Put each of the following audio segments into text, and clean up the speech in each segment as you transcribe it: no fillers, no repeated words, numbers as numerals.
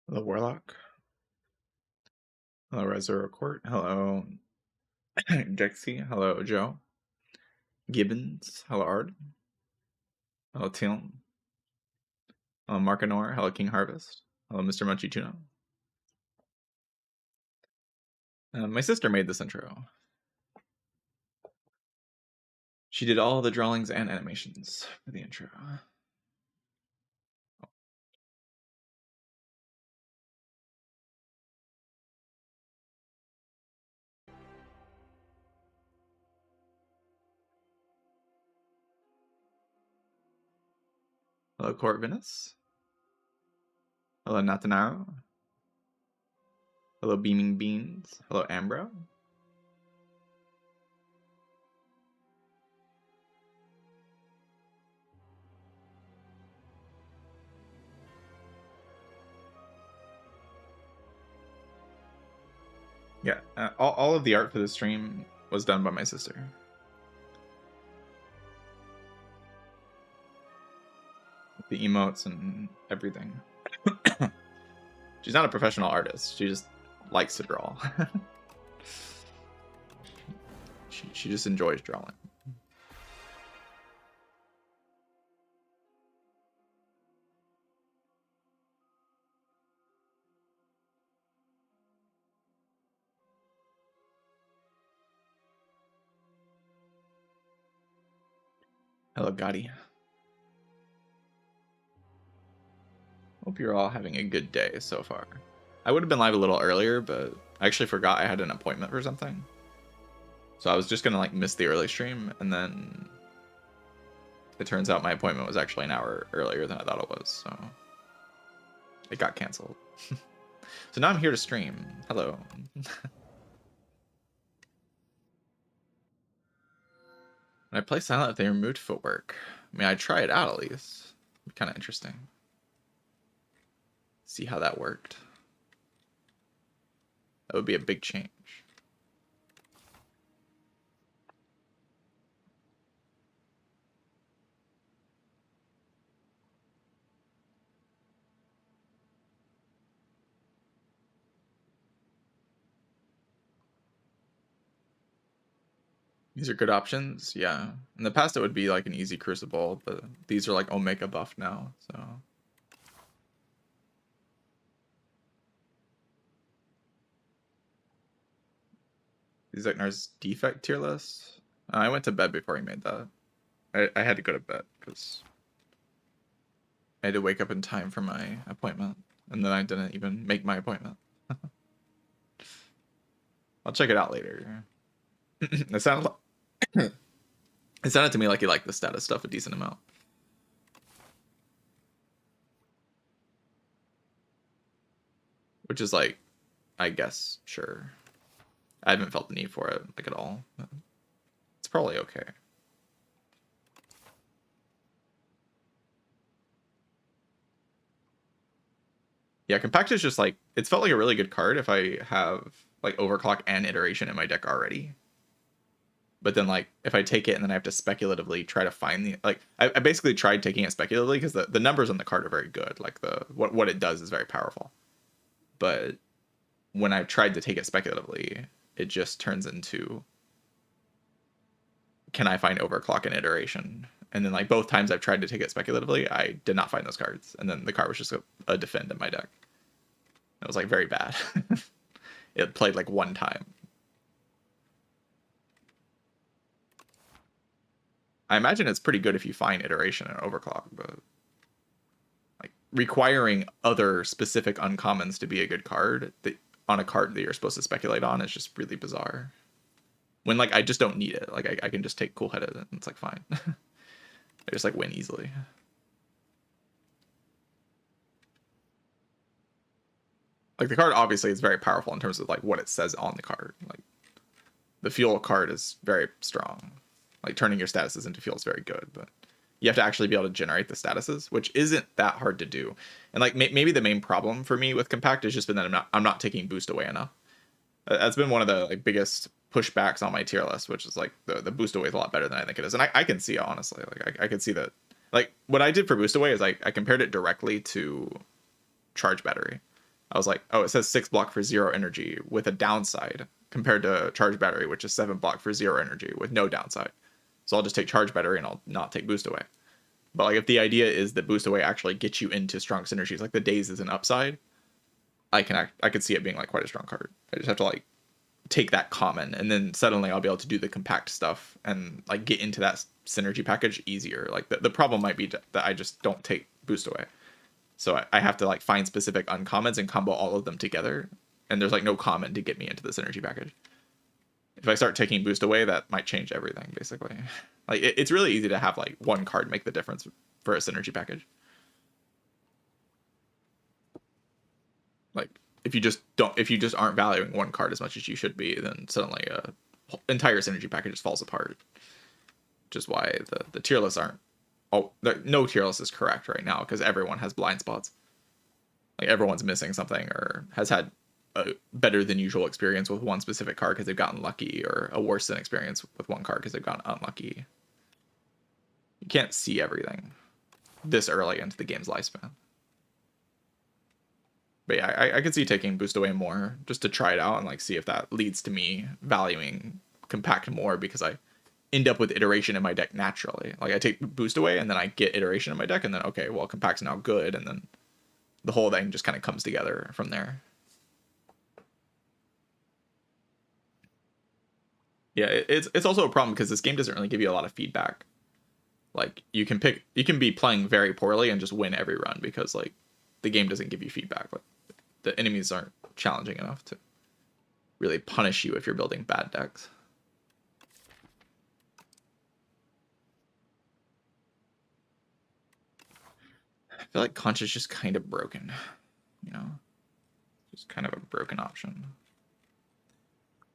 Hello, Warlock. Hello, Reservoir Court. Hello, Jexy. Hello, Joe. Gibbons. Hello, Ard. Hello, Tilm. Hello, Markanor. Hello, King Harvest. Hello, Mr. Munchy Tuna. My sister made this intro. She did all the drawings and animations for the intro. Hello, Court Venice. Hello, Natanaro. Hello, Beaming Beans. Hello, Ambro. Yeah, all of the art for the stream was done by my sister. The emotes and everything. She's not a professional artist. She just likes to draw. she just enjoys drawing. Hello, Gotti. Hope you're all having a good day so far. I would have been live a little earlier, but I actually forgot I had an appointment for something. So I was just gonna like miss the early stream, and then it turns out my appointment was actually an hour earlier than I thought it was, so it got canceled. So now I'm here to stream. Hello. When I play silent, if they removed footwork. I mean, I'd try it out at least. It'd be kind of interesting. See how that worked. That would be a big change. These are good options, yeah. In the past, it would be like an easy Crucible, but these are like Omega buff now, so. Is Zeknar's Defect tier list? I went to bed before he made that. I had to go to bed because I had to wake up in time for my appointment, and then I didn't even make my appointment. I'll check it out later. It sounded it sounded to me like you liked the status stuff a decent amount. Which is like, I guess, sure. I haven't felt the need for it, like, at all. It's probably okay. Yeah, Compact is just like, it's felt like a really good card if I have like Overclock and Iteration in my deck already. But then like, if I take it and then I have to speculatively try to find the, like, I basically tried taking it speculatively because the numbers on the card are very good. Like what it does is very powerful. But when I tried to take it speculatively, it just turns into, can I find Overclock and Iteration? And then like both times I've tried to take it speculatively, I did not find those cards. And then the card was just a defend in my deck. It was like very bad. It played like one time. I imagine it's pretty good if you find Iteration and Overclock, but like requiring other specific uncommons to be a good card on a card that you're supposed to speculate on is just really bizarre. When like I just don't need it. Like I can just take Cool Headed and it's like fine. I just like win easily. Like the card obviously is very powerful in terms of like what it says on the card. Like the fuel card is very strong. Like turning your statuses into fuel is very good, but you have to actually be able to generate the statuses, which isn't that hard to do. And like maybe the main problem for me with Compact has just been that I'm not taking boost away enough. That's been one of the like biggest pushbacks on my tier list, which is like the boost away is a lot better than I think it is, and I can see it honestly. Like I can see that. Like what I did for boost away is I compared it directly to charge battery, I was like, oh, it says 6 block for 0 energy with a downside compared to charge battery, which is 7 block for 0 energy with no downside. So I'll just take charge battery and I'll not take boost away. But like if the idea is that boost away actually gets you into strong synergies, like the daze is an upside, I could see it being like quite a strong card. I just have to like take that common, and then suddenly I'll be able to do the compact stuff and like get into that synergy package easier. Like the problem might be that I just don't take boost away. So I have to like find specific uncommons and combo all of them together. And there's like no common to get me into the synergy package. If I start taking boost away, that might change everything, basically. Like it's really easy to have like one card make the difference for a synergy package. Like if you just aren't valuing one card as much as you should be, then suddenly a entire synergy package just falls apart. Which is why the tier lists aren't. Oh, no tier list is correct right now because everyone has blind spots. Like everyone's missing something or has had a better than usual experience with one specific card because they've gotten lucky, or a worse than experience with one card because they've gotten unlucky. You can't see everything this early into the game's lifespan. But yeah, I could see taking boost away more just to try it out and like see if that leads to me valuing compact more, because I end up with iteration in my deck naturally. Like I take boost away and then I get iteration in my deck, and then okay, well compact's now good, and then the whole thing just kind of comes together from there. Yeah, it's also a problem because this game doesn't really give you a lot of feedback. Like you can be playing very poorly and just win every run because like the game doesn't give you feedback. Like the enemies aren't challenging enough to really punish you if you're building bad decks. I feel like Conch is just kind of broken, you know? Just kind of a broken option.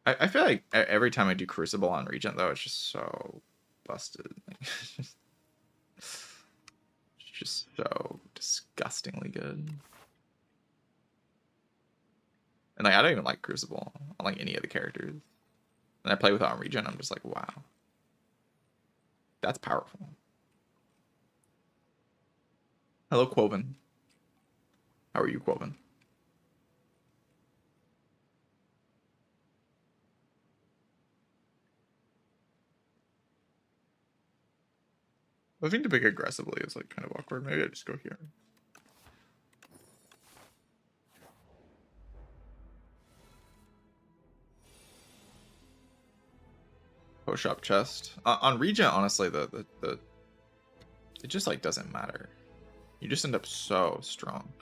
I feel like every time I do Crucible on Regent, though, it's just so busted. Like, it's just so disgustingly good. And like I don't even like Crucible on like any of the characters. And I play with it on Regent, I'm just like, wow. That's powerful. Hello, Quoven. How are you, Quoven? I think to pick aggressively is like kind of awkward. Maybe I just go here. Post shop chest. On Regent, honestly, the it just like doesn't matter. You just end up so strong.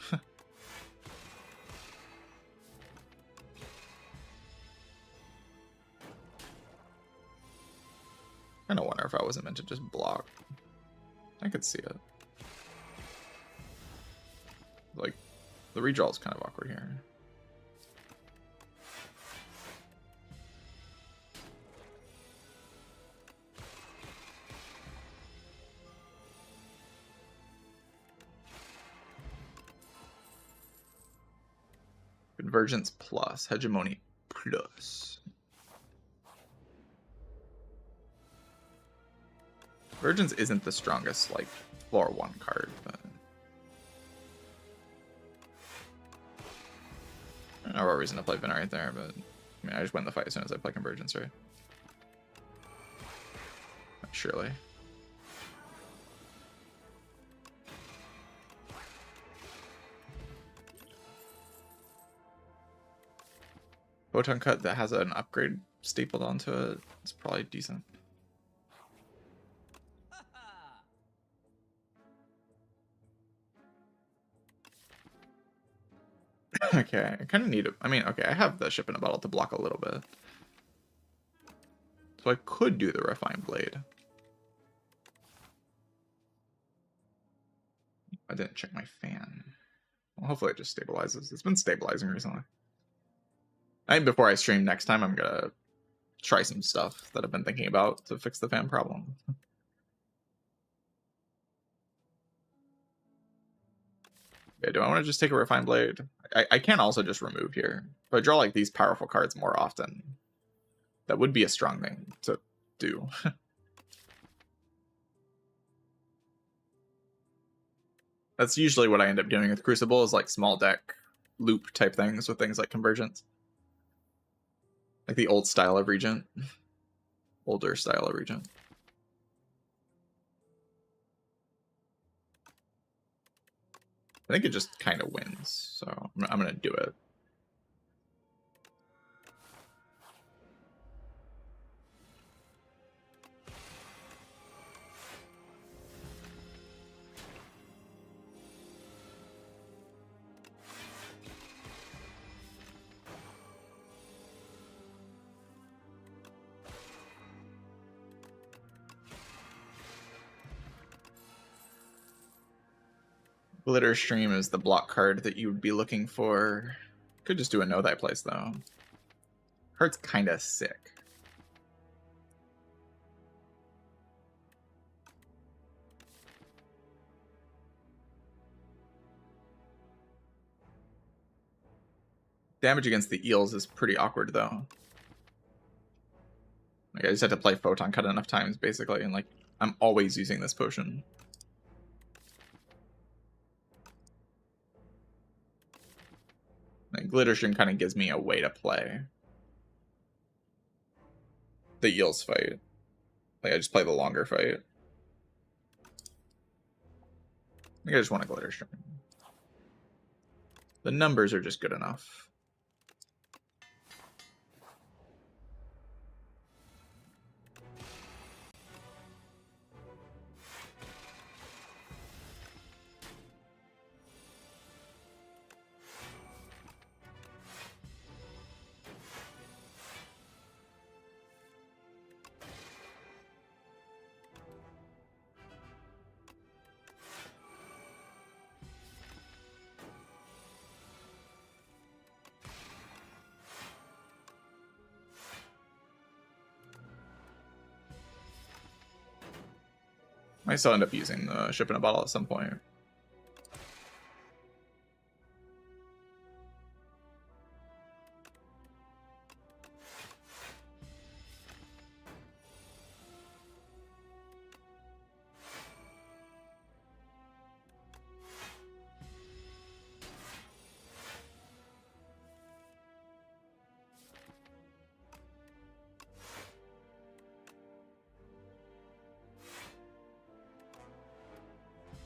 I don't wonder if I wasn't meant to just block. I could see it. Like, the redraw is kind of awkward here. Convergence plus, hegemony plus. Convergence isn't the strongest, like, floor 1 card, but I don't know a reason to play Venerate there, but I mean, I just win the fight as soon as I play Convergence, right? Surely. Photon Cut that has an upgrade stapled onto it. It's probably decent. Okay, I kind of need it. I mean, okay, I have the Ship in a Bottle to block a little bit. So I could do the Refined Blade. I didn't check my fan. Well, hopefully it just stabilizes. It's been stabilizing recently. I think before I stream next time, I'm gonna try some stuff that I've been thinking about to fix the fan problem. Yeah, do I want to just take a Refined Blade? I can also just remove here. If I draw like these powerful cards more often, that would be a strong thing to do. That's usually what I end up doing with Crucible, is like small deck loop type things with things like convergence. Like the old style of Regent. Older style of Regent. I think it just kind of wins, so I'm going to do it. Glitter Stream is the block card that you would be looking for. Could just do a Know Thy Place, though. Card's kind of sick. Damage against the eels is pretty awkward, though. Like, I just had to play Photon Cut enough times, basically, and like, I'm always using this potion. Like, Glitter Stream kind of gives me a way to play the eels fight. Like, I just play the longer fight. I think I just want a Glitter Stream. The numbers are just good enough. I still end up using the ship in a bottle at some point.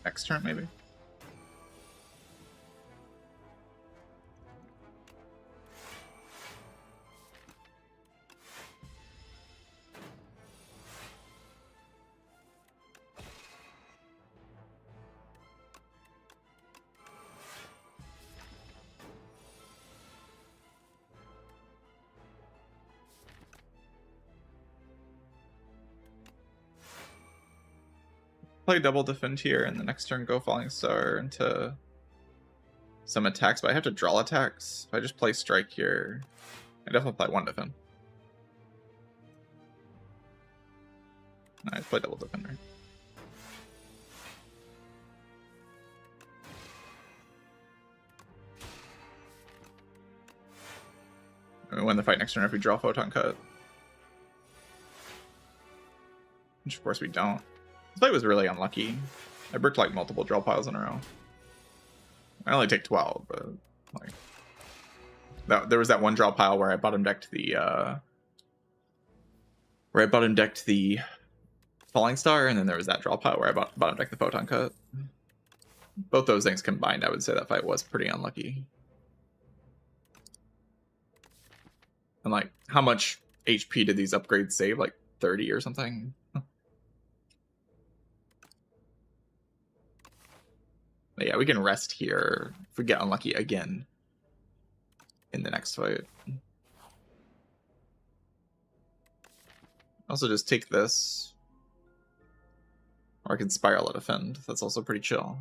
Next turn, maybe. Play double defend here, and the next turn go Falling Star into some attacks, but I have to draw attacks. If I just play strike here, I definitely play one defend. Nice, play double defender. And we win the fight next turn if we draw Photon Cut. Which of course we don't. This fight was really unlucky. I bricked like multiple draw piles in a row. I only take 12, but like there was that one draw pile where I bottom decked the Falling Star, and then there was that draw pile where I bottom decked the Photon Cut. Both those things combined, I would say that fight was pretty unlucky. And like, how much HP did these upgrades save? Like 30 or something? But yeah, we can rest here if we get unlucky again in the next fight. Also just take this. Or I can Spiral a Defend. That's also pretty chill.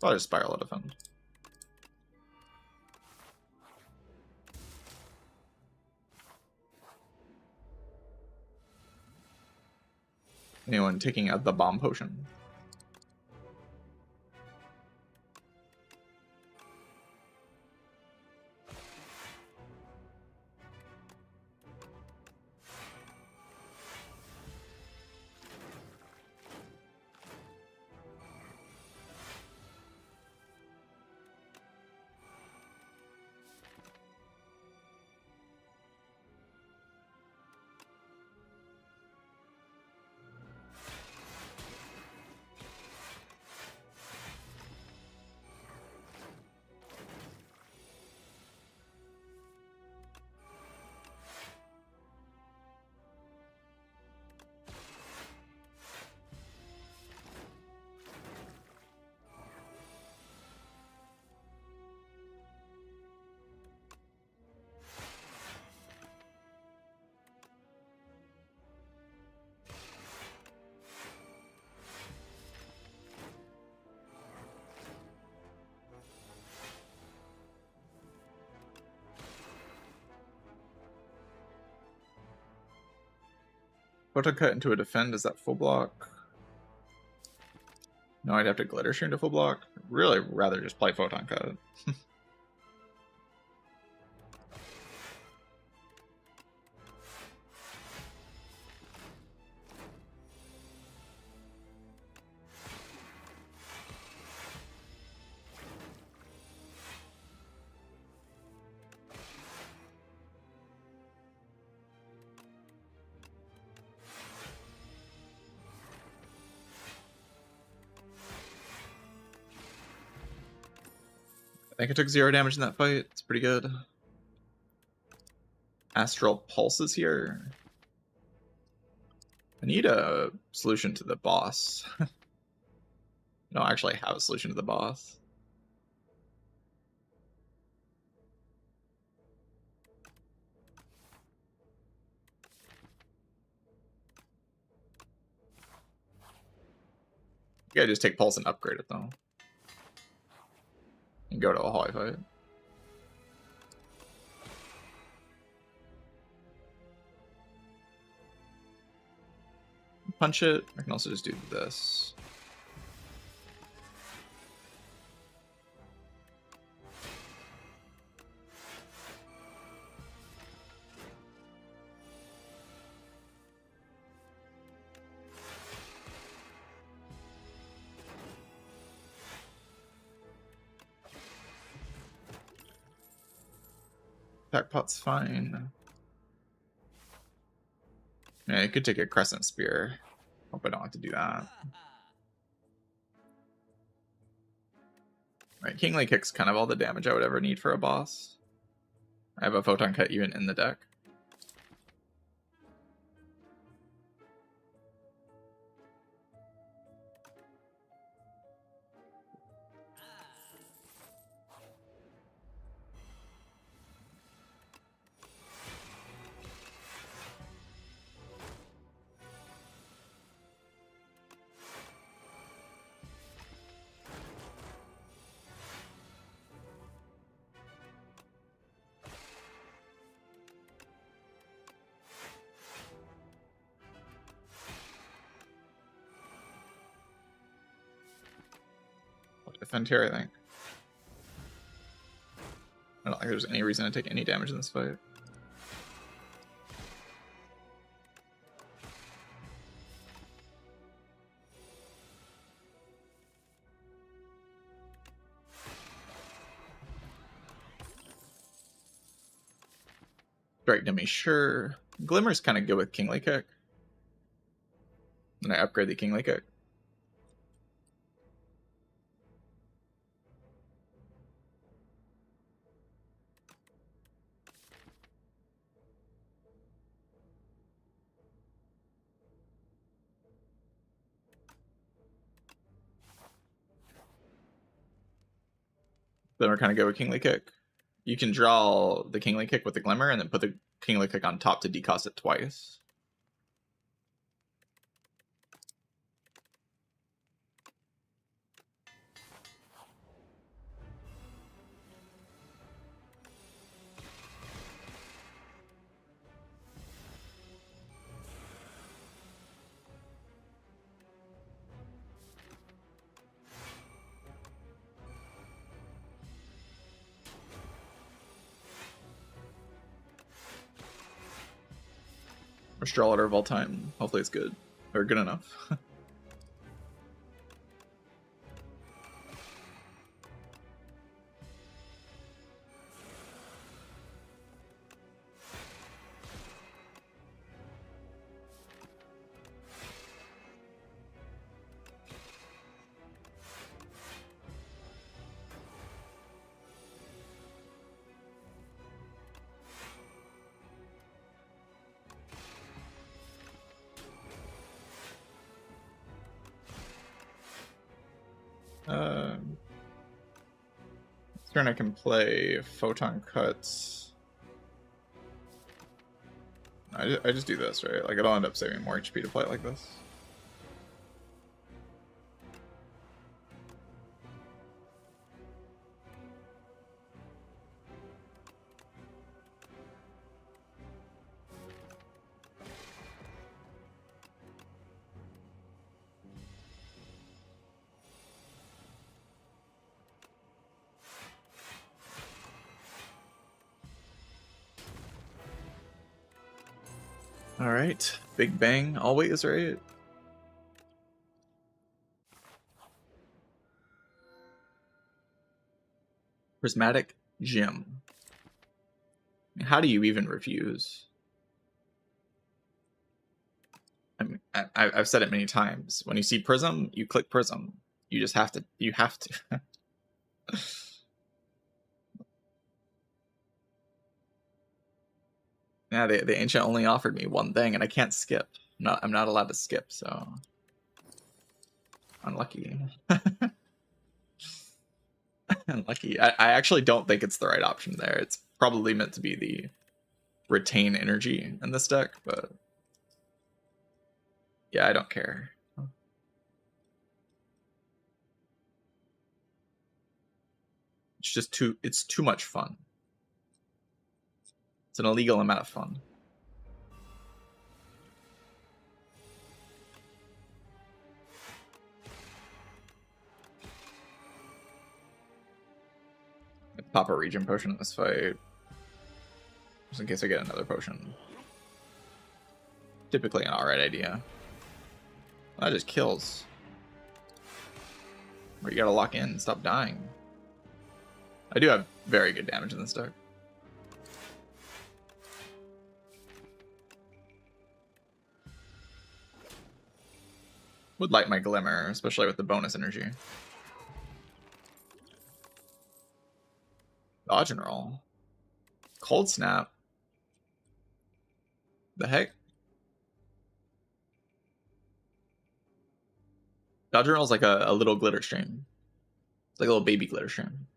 I'll just Spiral a Defend. Anyone taking out the bomb potion? Photon cut into a defend, is that full block? No, I'd have to glitter stream to full block. Really rather just play photon cut. I think I took 0 damage in that fight. It's pretty good. Astral Pulses here. I need a solution to the boss. I don't actually have a solution to the boss. You gotta just take Pulse and upgrade it though. And go to a hallway fight. Punch it. I can also just do this. Backpot's fine. Yeah, you could take a Crescent Spear. Hope I don't have to do that. Right, Kingly Kick's kind of all the damage I would ever need for a boss. I have a Photon Cut even in the deck. Defend here, I think. I don't think there's any reason to take any damage in this fight. Strike to me, sure. Glimmer's kind of good with Kingly Kick. Then I upgrade the Kingly Kick. Then we're kind of go with Kingly Kick. You can draw the Kingly Kick with the Glimmer and then put the Kingly Kick on top to decost it twice. Worst draw order of all time. Hopefully it's good. Or good enough. This turn I can play Photon Cuts. I just do this, right? Like, it'll end up saving more HP to play it like this. All right, Big Bang always, right? Prismatic Gem. How do you even refuse? I mean, I've said it many times. When you see Prism, you click Prism. You just have to. You have to. Yeah, the ancient only offered me one thing, and I can't skip. I'm not allowed to skip, so unlucky. Unlucky. I actually don't think it's the right option there. It's probably meant to be the retain energy in this deck, but yeah, I don't care. It's just it's too much fun. It's an illegal amount of fun. Pop a Regent potion in this fight, just in case I get another potion. Typically an alright idea. That just kills. Or you gotta lock in and stop dying. I do have very good damage in this deck. Would like my Glimmer, especially with the bonus energy. Dodge and roll. Cold Snap. The heck? Dodge and roll is like a little glitter stream. It's like a little baby glitter stream.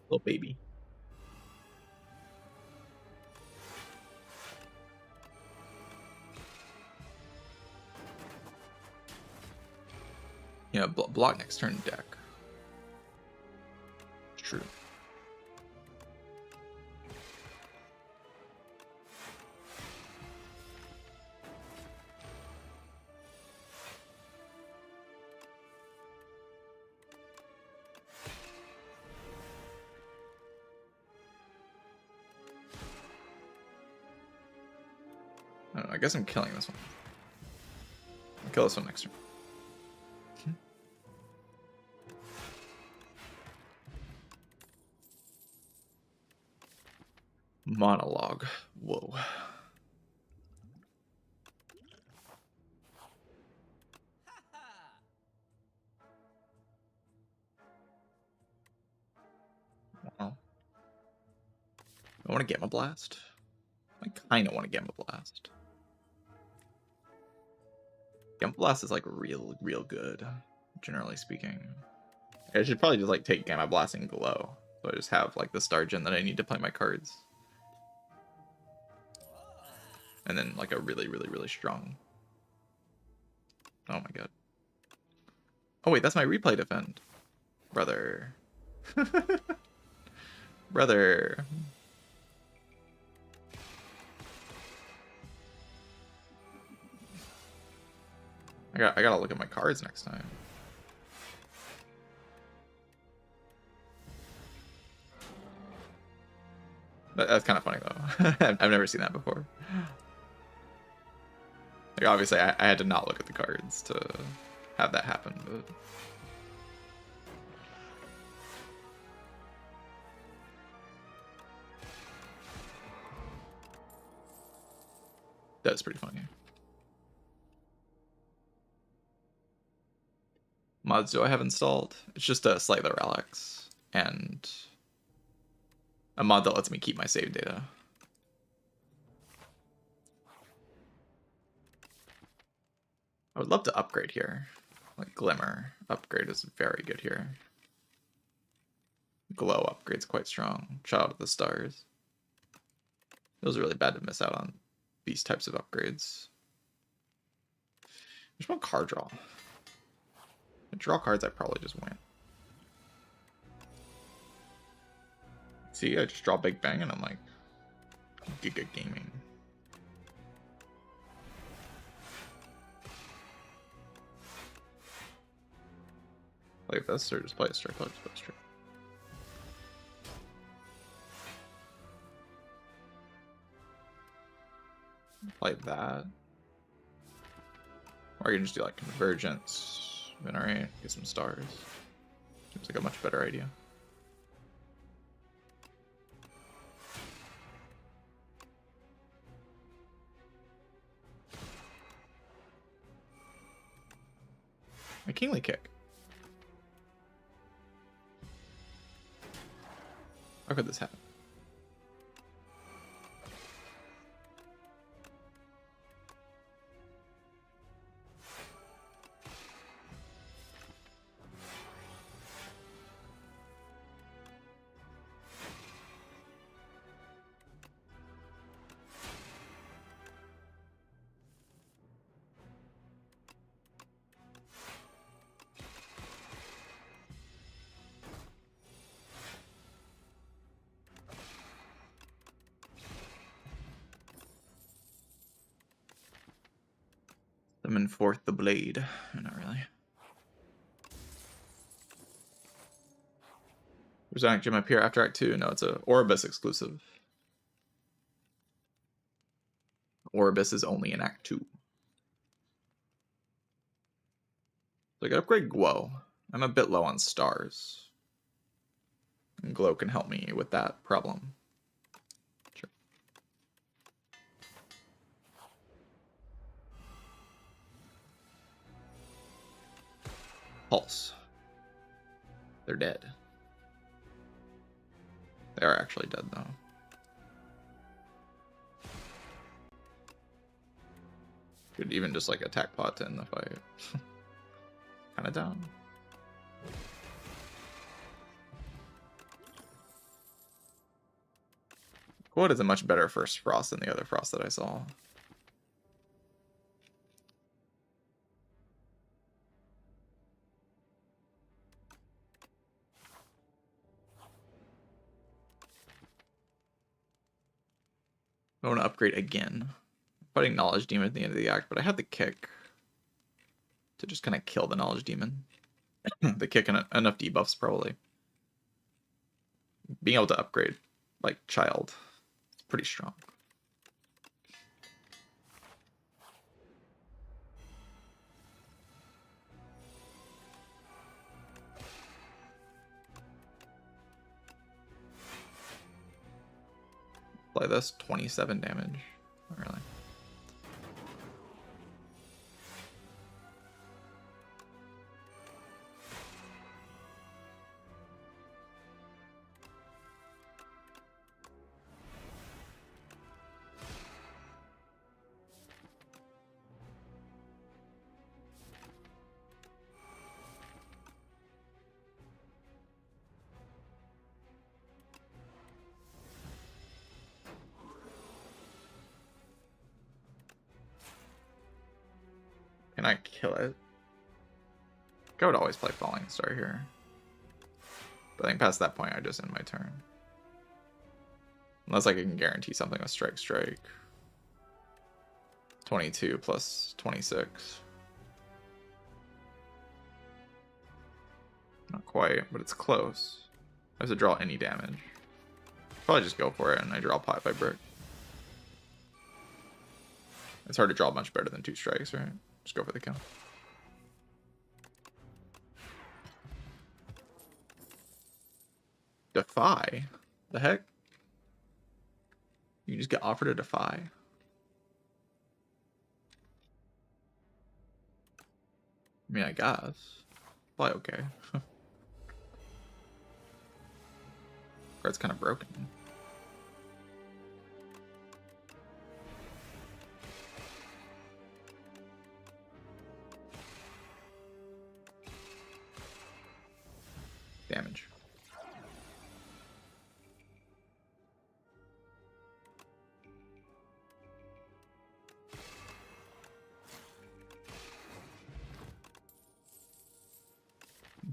Little baby. Yeah, block next turn deck. True. I don't know, I guess I'm killing this one. I'll kill this one next turn. Monologue. Whoa. Wow. I want to Gamma Blast. I kind of want to Gamma Blast. Gamma Blast is like real good, generally speaking. I should probably just like take Gamma Blast and Glow. So I just have like the Star Gen that I need to play my cards. And then like a really strong. Oh my god. Oh wait, that's my replay defend. Brother. Brother. I gotta look at my cards next time. That's kind of funny though. I've never seen that before. Like obviously I had to not look at the cards to have that happen, but that's pretty funny. Mods do I have installed? It's just a Slay the Relics and a mod that lets me keep my save data. I would love to upgrade here. Like Glimmer upgrade is very good here. Glow upgrade's quite strong. Child of the Stars. It was really bad to miss out on these types of upgrades. There's one card draw. I draw cards, I probably just win. See, I just draw Big Bang and I'm like, Giga Gaming. Play this or just play a straight? Play a straight. Play that. Or you can just do like Convergence, Venerate, get some stars. Seems like a much better idea. A Kingly Kick. How could this happen? Summon forth the blade. Not really. Resonic Gem appear after Act 2? No, it's a Oribus exclusive. Oribus is only in Act 2. So I can upgrade Glow. I'm a bit low on stars. And Glow can help me with that problem. Sure. Pulse. They're dead. They are actually dead, though. Could even just like attack pot to end the fight. Kind of down. Quote is a much better first Frost than the other Frost that I saw. I want to upgrade again. Fighting Knowledge Demon at the end of the act, but I had the kick to just kind of kill the Knowledge Demon. The kick and enough debuffs, probably. Being able to upgrade, like, Child, it's pretty strong. Play this, 27 damage. Not really. Can I kill it? I would always play Falling Star here. But I think past that point, I just end my turn. Unless I can guarantee something with Strike Strike. 22 plus 26. Not quite, but it's close. I have to draw any damage. Probably just go for it and I draw Pot by Brick. It's hard to draw much better than 2 strikes, right? Just go for the kill. Defy? The heck? You just get offered a Defy? I mean, I guess. Probably okay. Card's kind of broken. Damage.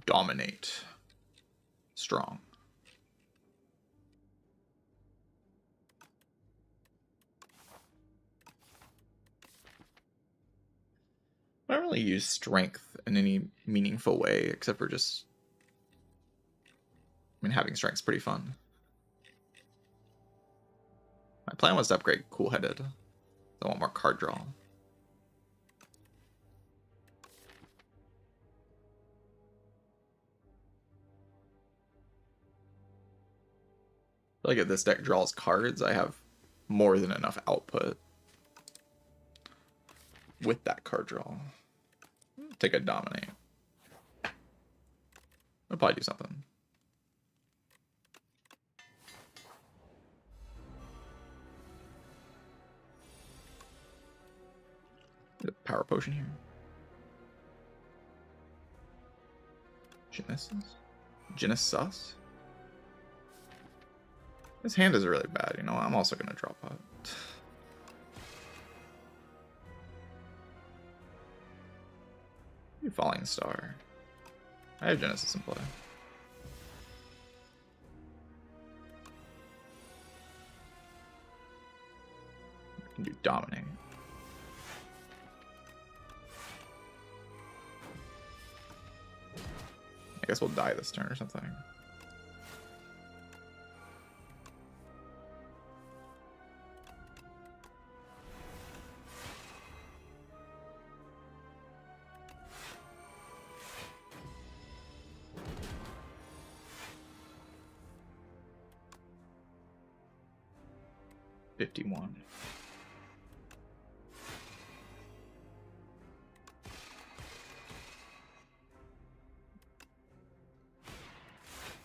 Dominate. Strong. I don't really use strength in any meaningful way except for just mean, having strength's pretty fun. My plan was to upgrade Cool-Headed. I want more card draw. I feel like if this deck draws cards, I have more than enough output with that card draw. Take a Dominate. I'll probably do something. Get a Power Potion here. Genesis? This hand is really bad, you know. I'm also gonna drop out. Falling Star. I have Genesis in play. I can do Dominate. I guess we'll die this turn or something. $51.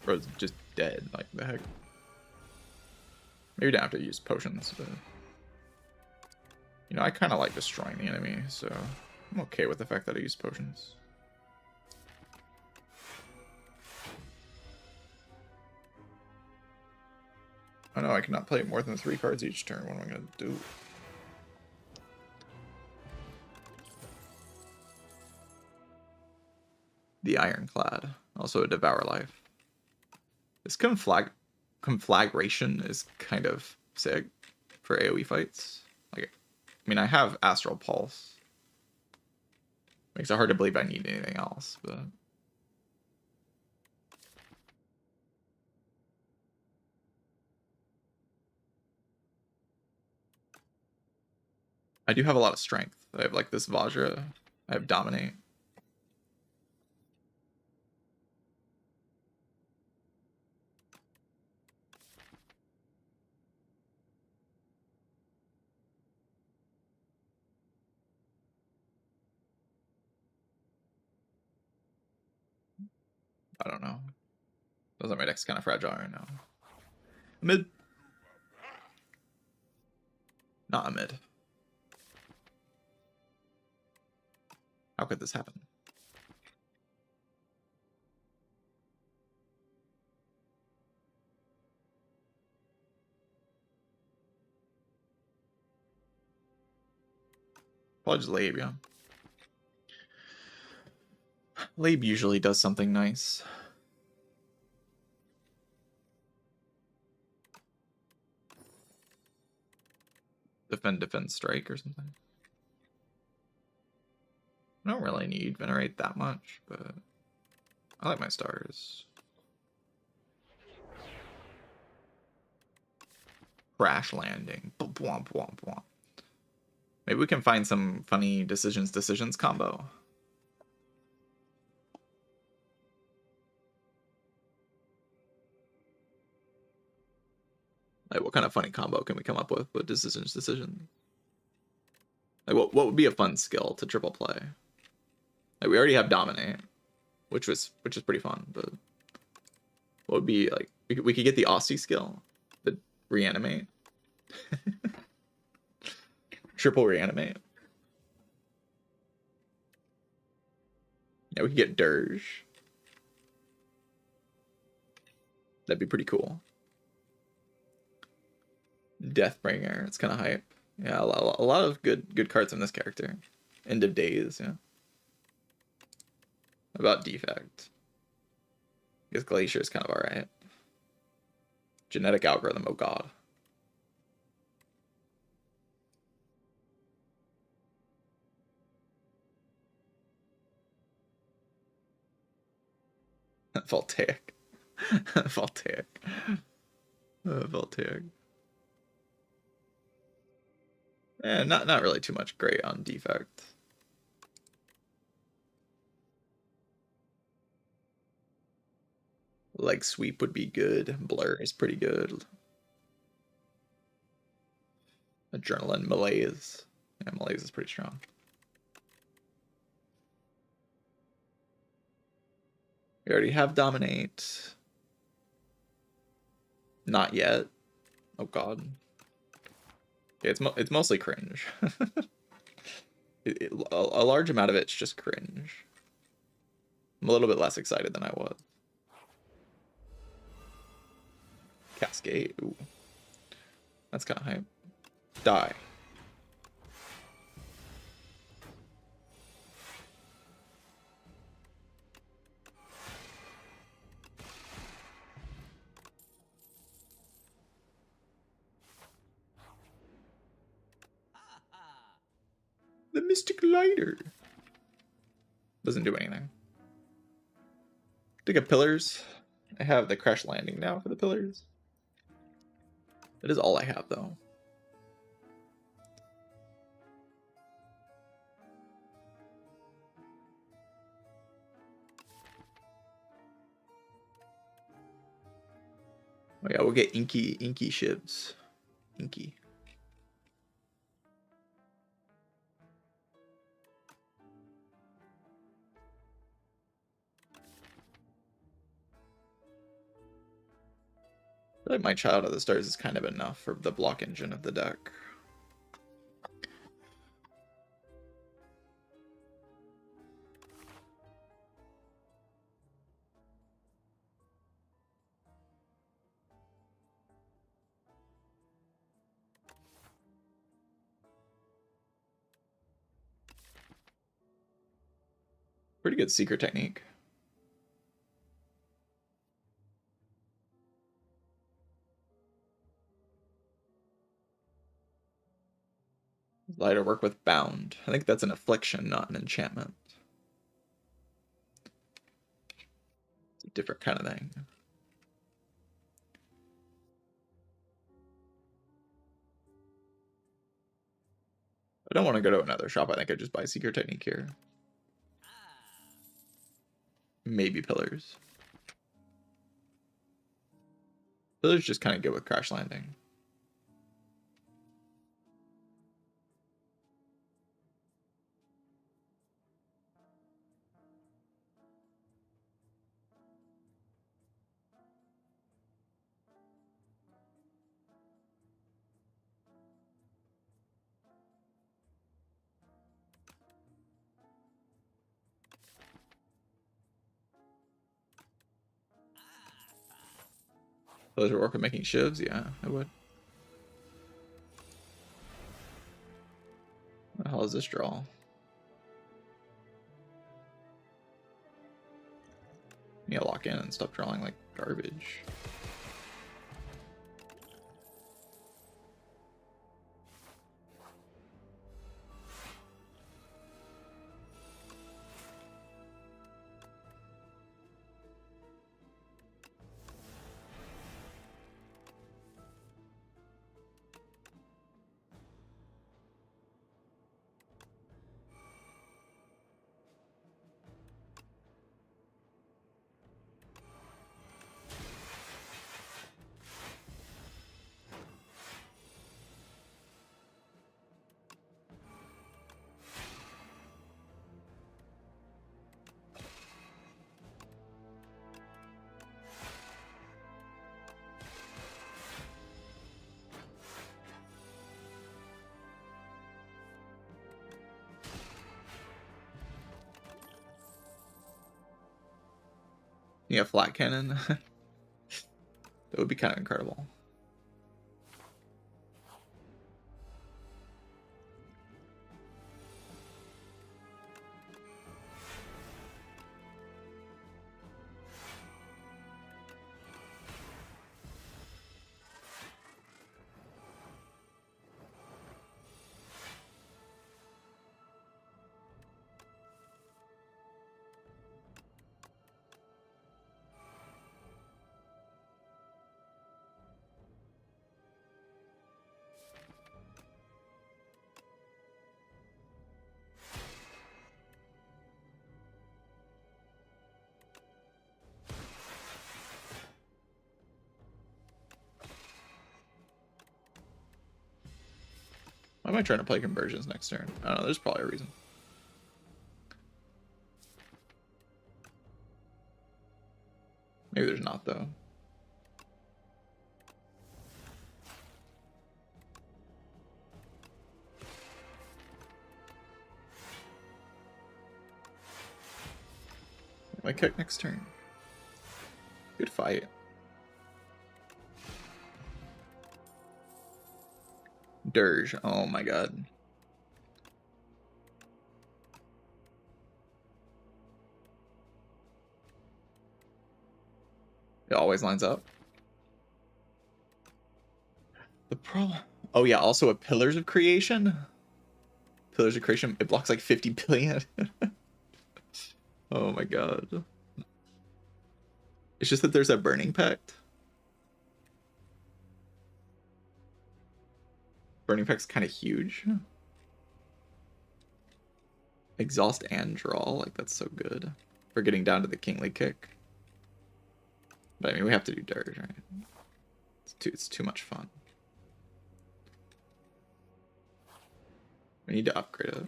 Bro's just dead, like the heck. Maybe we don't have to use potions, but you know, I kind of like destroying the enemy, so I'm okay with the fact that I use potions. Oh no, I cannot play more than 3 cards each turn. What am I gonna do? The Ironclad, also a Devour Life. This conflagration is kind of sick for AoE fights. Like, I mean, I have Astral Pulse. Makes it hard to believe I need anything else, but I do have a lot of strength. I have like this Vajra. I have Dominate. I don't know. Feels like my deck's kind of fragile right now. Mid. Not a mid. How could this happen? Probably just Labe, yeah. Labe usually does something nice. Defend, strike or something. I don't really need Venerate that much, but I like my stars. Crash Landing. Bwomp, bwomp, bwomp. Maybe we can find some funny decisions combo. Like, what kind of funny combo can we come up with decisions? Like, what would be a fun skill to triple play? Like, we already have Dominate, which is pretty fun, but what would be, like, we could get the Aussie skill, the Reanimate. Triple Reanimate. Yeah, we could get Dirge. That'd be pretty cool. Deathbringer, it's kind of hype. Yeah, a lot of good cards in this character. End of Days, yeah. About Defect. I guess Glacier is kind of alright. Genetic Algorithm, oh god. Voltaic. Voltaic. Voltaic. Not really too much great on Defect. Like Sweep would be good. Blur is pretty good. Adrenaline, Malaise. Yeah, Malaise is pretty strong. We already have Dominate. Not yet. Oh god. Yeah, it's mostly cringe. A large amount of it's just cringe. I'm a little bit less excited than I was. Cascade. Ooh. That's kind of hype. Die. The Mystic Lighter. Doesn't do anything. Dig up pillars. I have the crash landing now for the pillars. That is all I have though. Oh yeah, we'll get inky shivs. Inky. I feel like my Child of the Stars is kind of enough for the block engine of the deck. Pretty good secret technique. Lighter work with Bound. I think that's an affliction, not an enchantment. It's a different kind of thing. I don't want to go to another shop. I think I just buy secret technique here. Maybe pillars. Pillars just kind of good with crash landing. Those are work with making shivs? Yeah, I would. What the hell is this draw? You gotta lock in and stop drawing like garbage. Yeah, flat cannon. That would be kind of incredible. Why am I trying to play conversions next turn? I don't know, there's probably a reason. Maybe there's not, though. I kick next turn. Good fight. Dirge. Oh my god. It always lines up. The problem. Oh yeah, also a Pillars of Creation. Pillars of Creation. It blocks like 50 billion. Oh my god. It's just that there's a Burning Pact. Burning Pact's kind of huge. Exhaust and draw, like that's so good. For getting down to the Kingly Kick. But I mean, we have to do Dirge, right? It's too much fun. We need to upgrade it.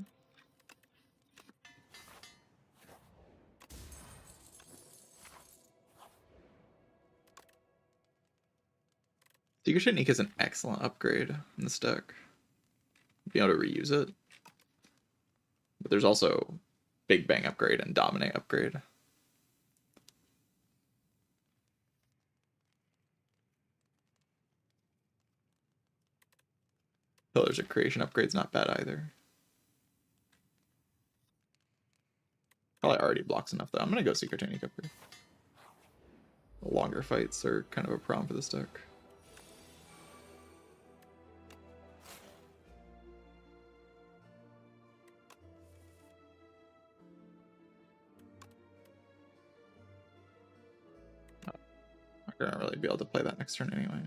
Secret Technique is an excellent upgrade in this deck. Be able to reuse it. But there's also Big Bang upgrade and Dominate upgrade. Pillars of Creation upgrade's not bad either. Probably already blocks enough though. I'm gonna go Secret Technique upgrade. The longer fights are kind of a problem for this deck. Not gonna really be able to play that next turn anyway.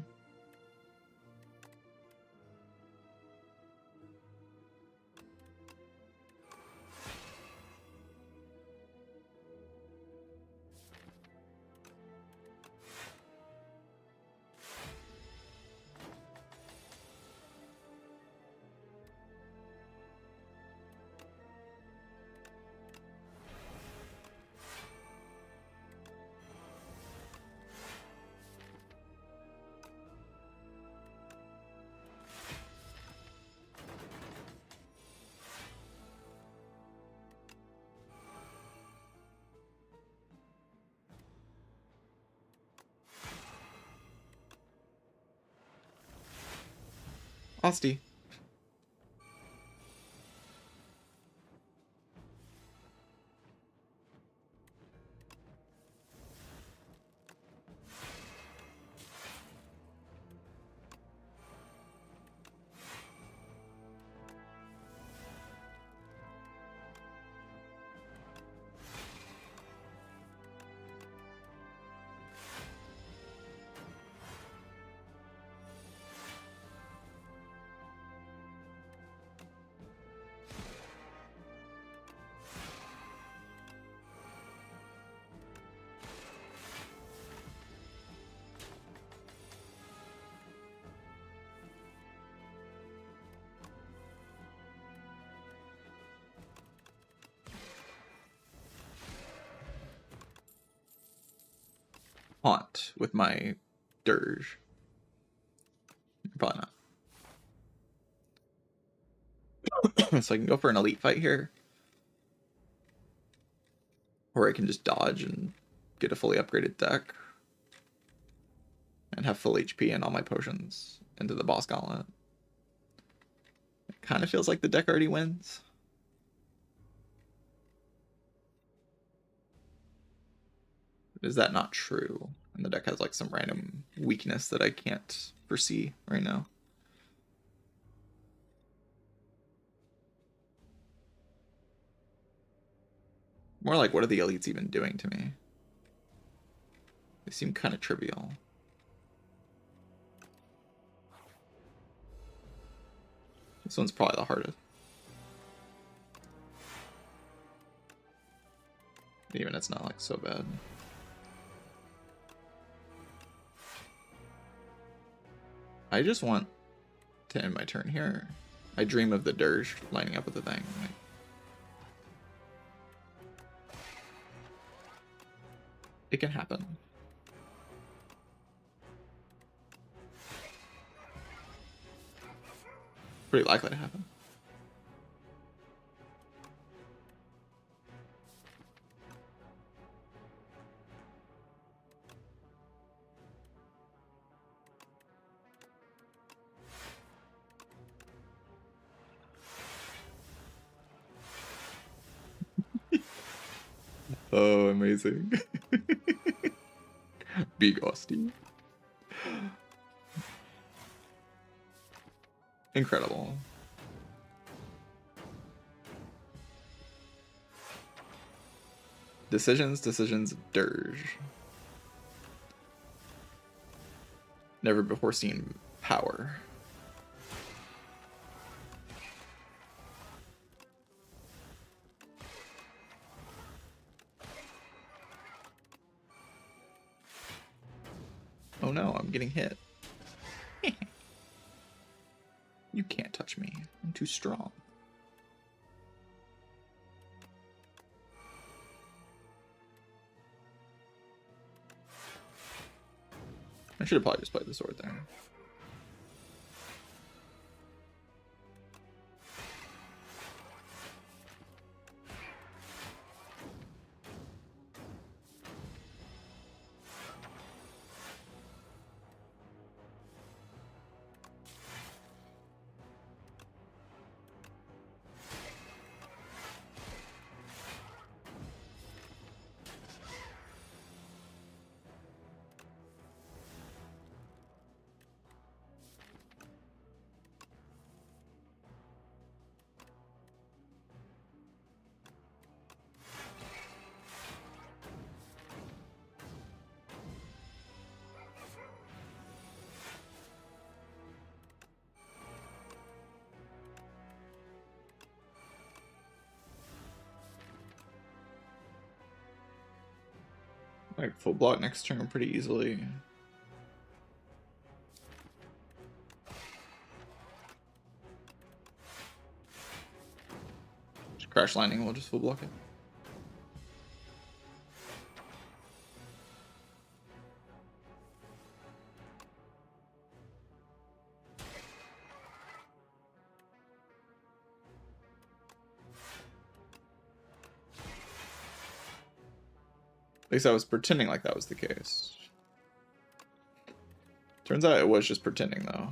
Asti. Haunt with my Dirge. Probably not. So I can go for an elite fight here. Or I can just dodge and get a fully upgraded deck. And have full HP and all my potions into the boss gauntlet. It kind of feels like the deck already wins. Is that not true? And the deck has like some random weakness that I can't foresee right now. More like, what are the elites even doing to me? They seem kind of trivial. This one's probably the hardest. Even it's not like so bad. I just want to end my turn here I dream of the dirge lining up with the thing. Like, it can happen. Pretty likely to happen. Oh, amazing. Big Austin. Incredible. Decisions, dirge. Never before seen power. Oh no, I'm getting hit. You can't touch me. I'm too strong. I should have probably just played the sword there. Like full block next turn pretty easily. Just crash landing, we'll just full block it. At least I was pretending like that was the case. Turns out it was just pretending, though.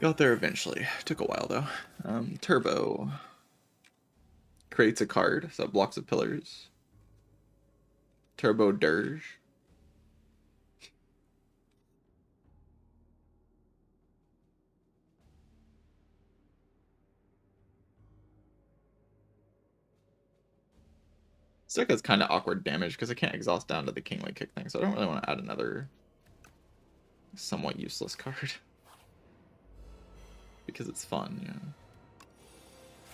Got there eventually. Took a while, though. Turbo. Creates a card, so it blocks the pillars. Turbo Dirge. This deck has kind of awkward damage because I can't exhaust down to the Kingly Kick thing, so I don't really want to add another somewhat useless card. Because it's fun, you know.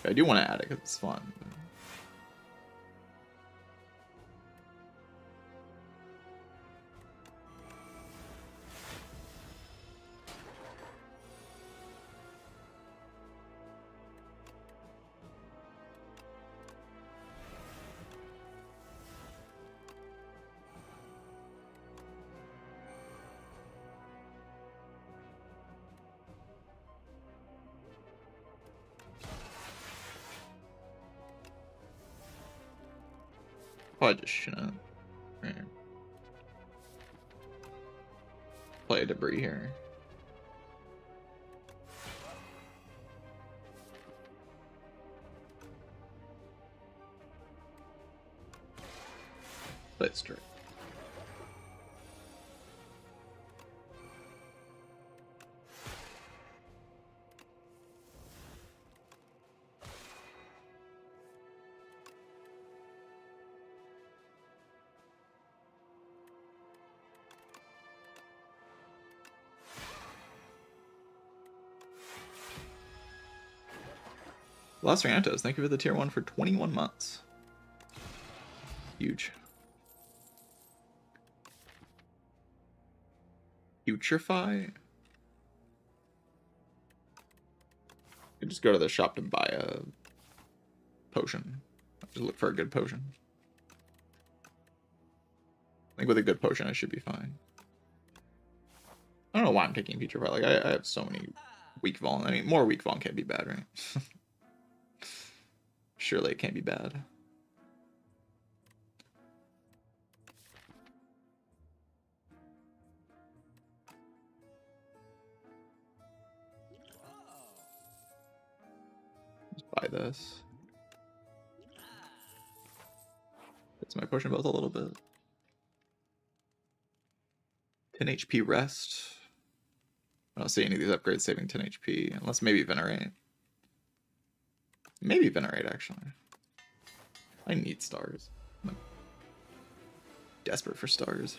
I do want to add it because it's fun. But... I just shouldn't. Right. Play a debris here. Play it straight. Los Riantos, thank you for the tier 1 for 21 months. Huge. Putrefy? You just go to the shop to buy a potion. Just look for a good potion. I think with a good potion I should be fine. I don't know why I'm taking Putrefy. Like, I have so many weak Vaughn. I mean, more weak Vaughn can't be bad, right? Surely it can't be bad. Just buy this. It's my potion both a little bit. 10 HP rest. I don't see any of these upgrades saving 10 HP, unless maybe Venerate. Maybe Venerate, actually. I need stars. I'm desperate for stars.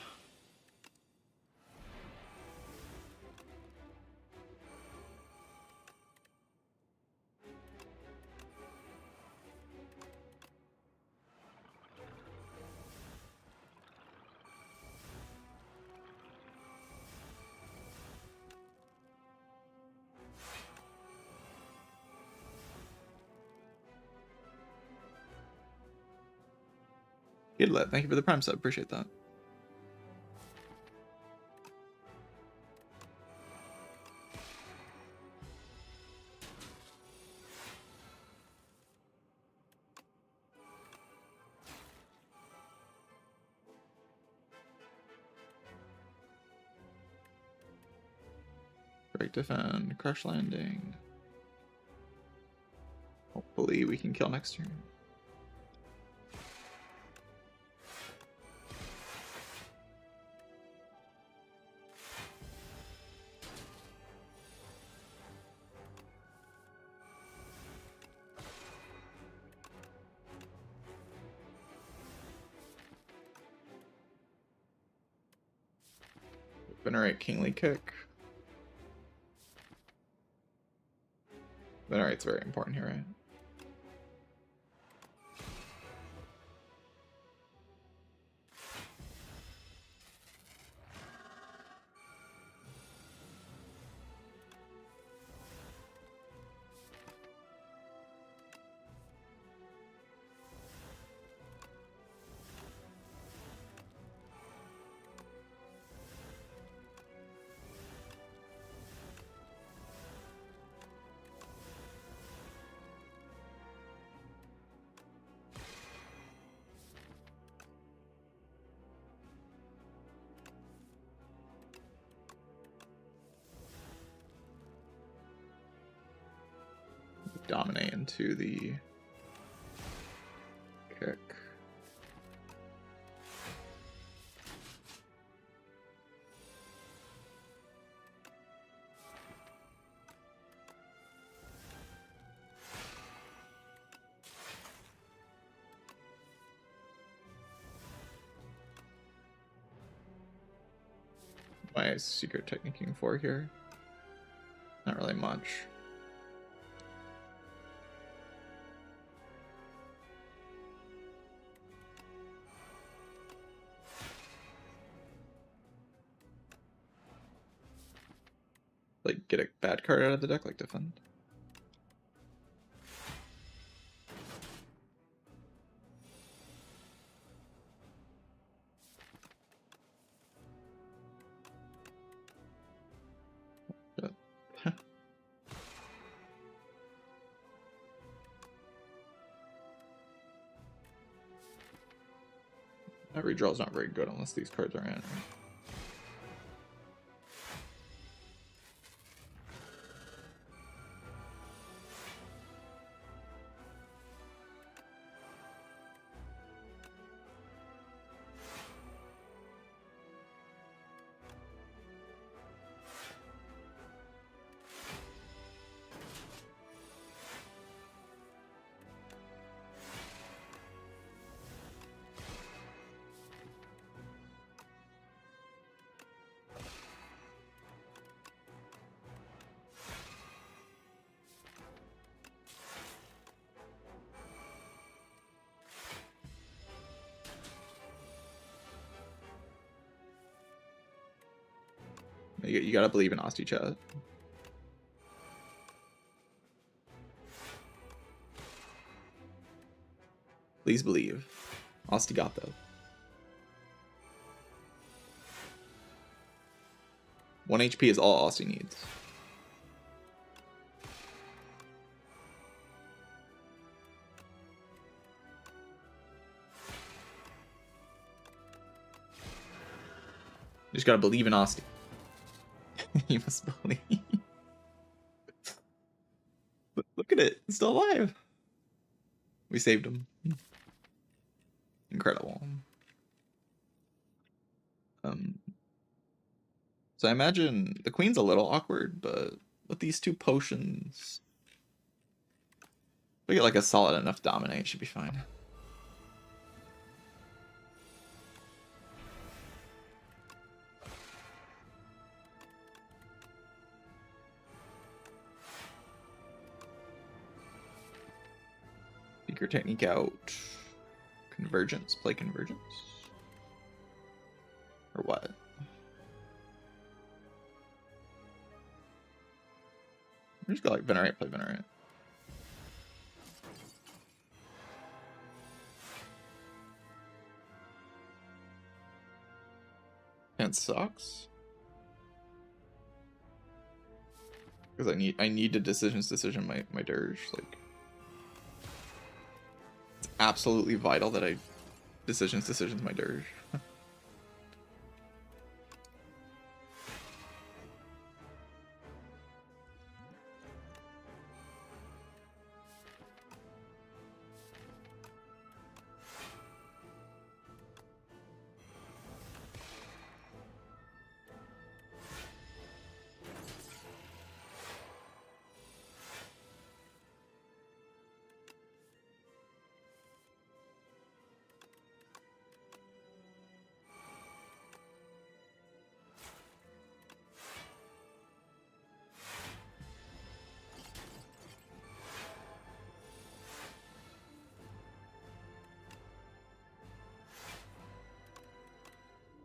Kidlet, thank you for the Prime sub. Appreciate that. Break defend, crush landing. Hopefully we can kill next turn. Venerate Kingly Kick. Venerate's very important here, right? Dominate into the kick. My secret techniquing for here? Not really much. Like, get a bad card out of the deck, like defend. That redraw is not very good unless these cards are in. Right? You gotta believe in Asti chat. Please believe. Asti got that. 1 HP is all Asti needs. You just gotta believe in Asti. You must believe. Look at it. It's still alive. We saved him. Incredible. So I imagine the queen's a little awkward, but with these 2 potions, we get like a solid enough dominate, should be fine. Figure technique out. Convergence. Play convergence. Or what? I'm just gonna like venerate, play venerate. And sucks. Because I need to decision my dirge. Like, it's absolutely vital that I decisions my dirge.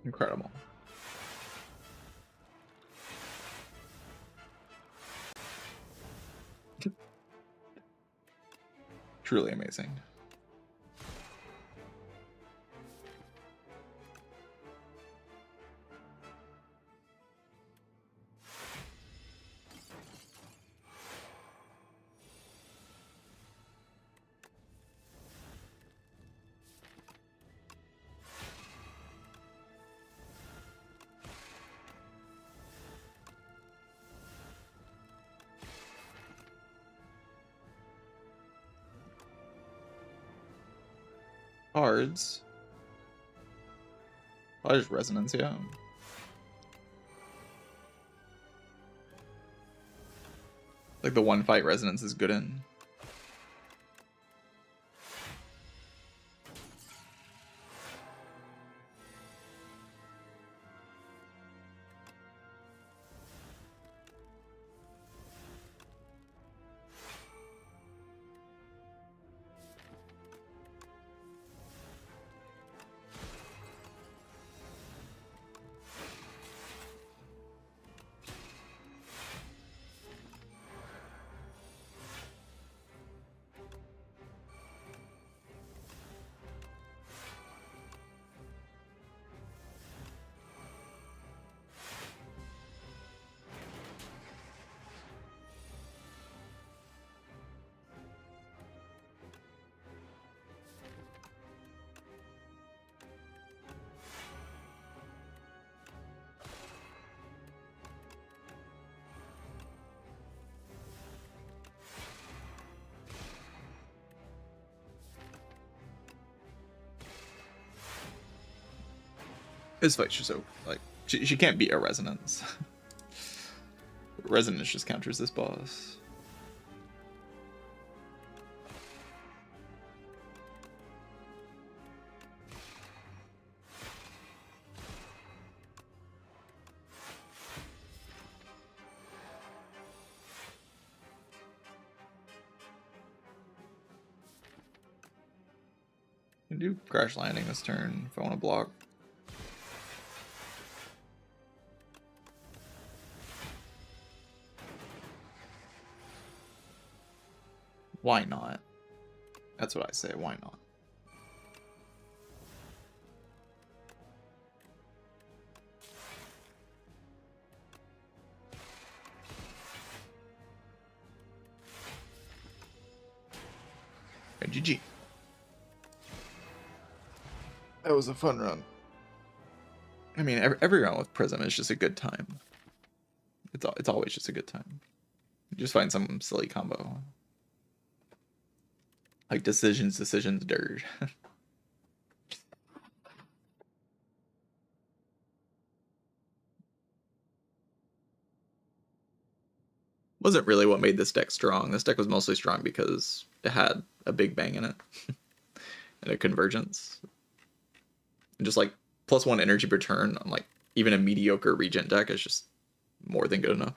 Incredible. Truly amazing. Cards. Oh, there's resonance, yeah. Like the 1 fight resonance is good in. This fight's just so, like, she can't beat a resonance. Resonance just counters this boss. I can do crash landing this turn if I want to block. Why not? That's what I say. Why not? And GG. That was a fun run. I mean, every round with Prism is just a good time. It's always just a good time. You just find some silly combo. Like decisions, dirt. Wasn't really what made this deck strong. This deck was mostly strong because it had a big bang in it. And a convergence. And just like +1 energy per turn on like even a mediocre Regent deck is just more than good enough.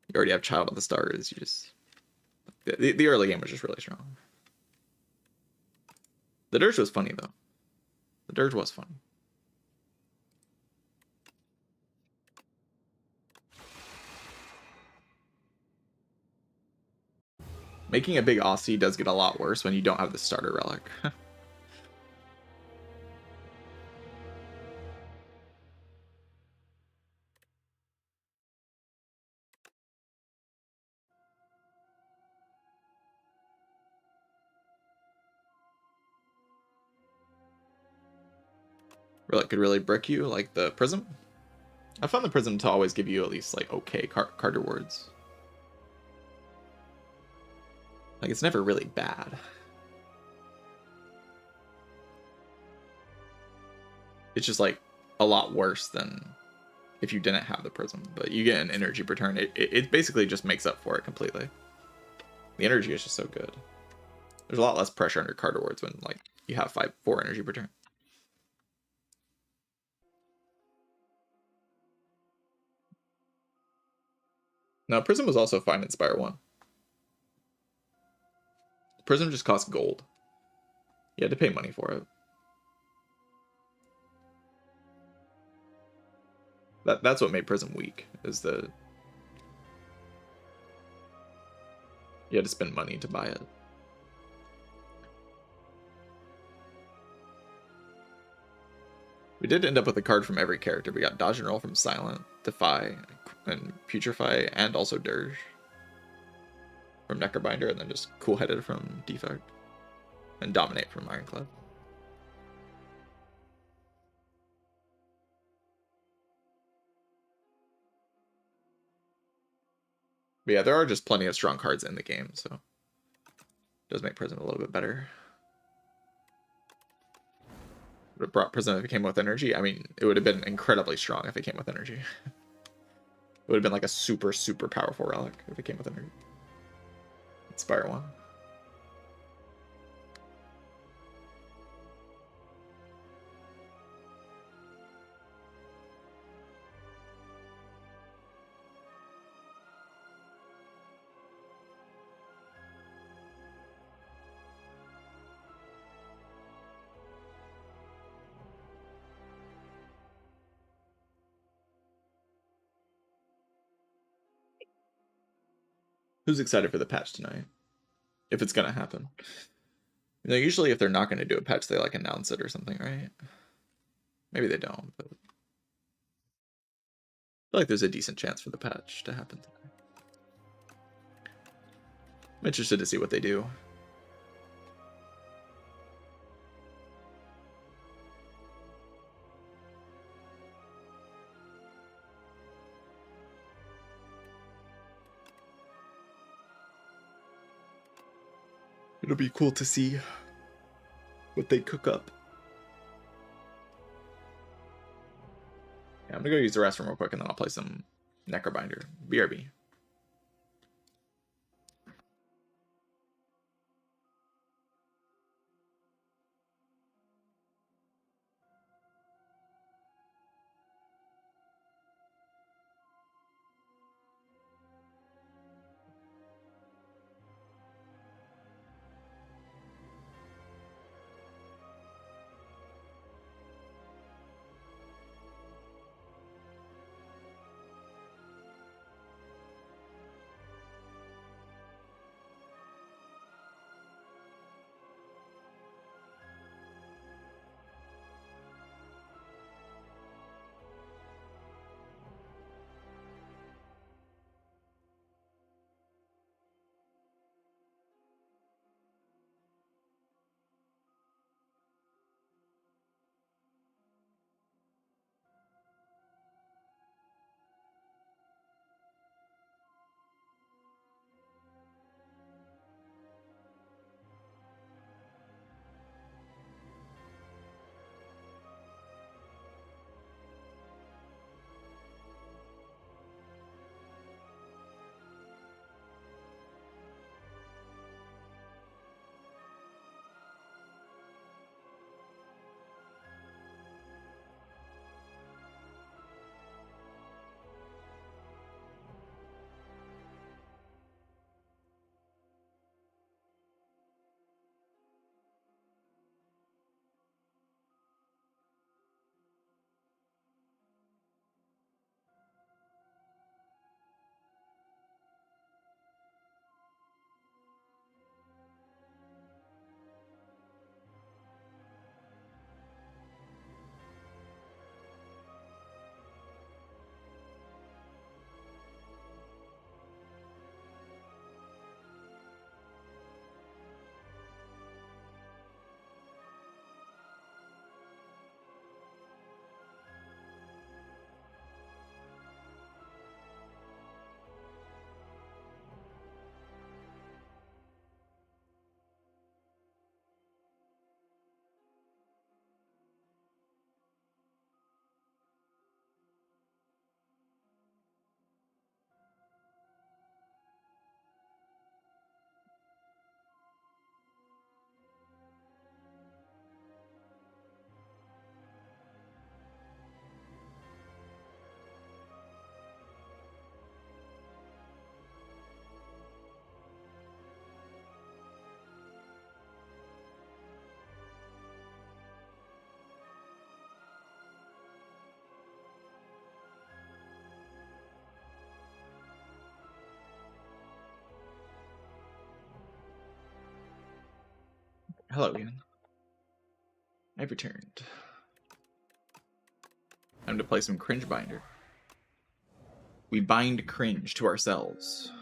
You already have Child of the Stars. You just the early game was just really strong. The Dirge was funny though. The Dirge was funny. Making a big Aussie does get a lot worse when you don't have the starter relic. Relic could really brick you, like the Prism. I found the Prism to always give you at least like okay card rewards. Like it's never really bad. It's just like a lot worse than if you didn't have the Prism, but you get an energy per turn. It basically just makes up for it completely. The energy is just so good. There's a lot less pressure on your card rewards when like you have 4 energy per turn. Now Prism was also fine in Spire 1. Prism just cost gold. You had to pay money for it. That's what made Prism weak, is the you had to spend money to buy it. We did end up with a card from every character. We got Dodge and Roll from Silent, Defy, and Putrefy, and also Dirge from Necrobinder, and then just Cool Headed from Defect, and Dominate from Ironclad. But yeah, there are just plenty of strong cards in the game, so it does make Prism a little bit better. Would have brought Prism if it came with energy. I mean, it would have been incredibly strong if it came with energy. It would have been like a super, super powerful relic if it came with energy. Spire 1. Who's excited for the patch tonight? If it's gonna happen. You know, usually if they're not gonna do a patch, they like announce it or something, right? Maybe they don't, but I feel like there's a decent chance for the patch to happen tonight. I'm interested to see what they do. It'll be cool to see what they cook up. Yeah, I'm gonna go use the restroom real quick and then I'll play some Necrobinder. BRB. Hello again. I've returned. Time to play some Cringe Binder. We bind cringe to ourselves.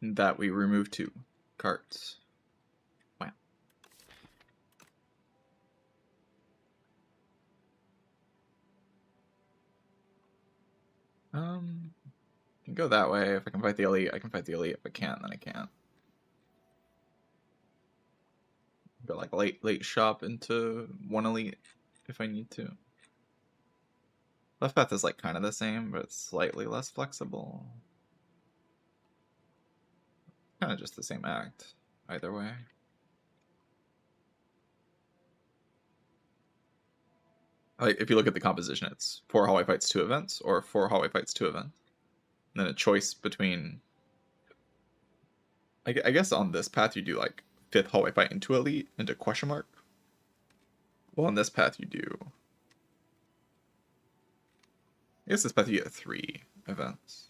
And that we remove 2 cards. Wow. Can go that way. If I can fight the elite, I can fight the elite. If I can't, then I can't. Go like late shop into 1 elite if I need to. Left path is like kind of the same, but it's slightly less flexible. Kind of just the same act, either way. Like if you look at the composition, it's 4 hallway fights, 2 events, or 4 hallway fights, 2 events. And then a choice between. I guess on this path you do like 5th hallway fight into elite into question mark. Well, on this path you do. I guess this path you get 3 events.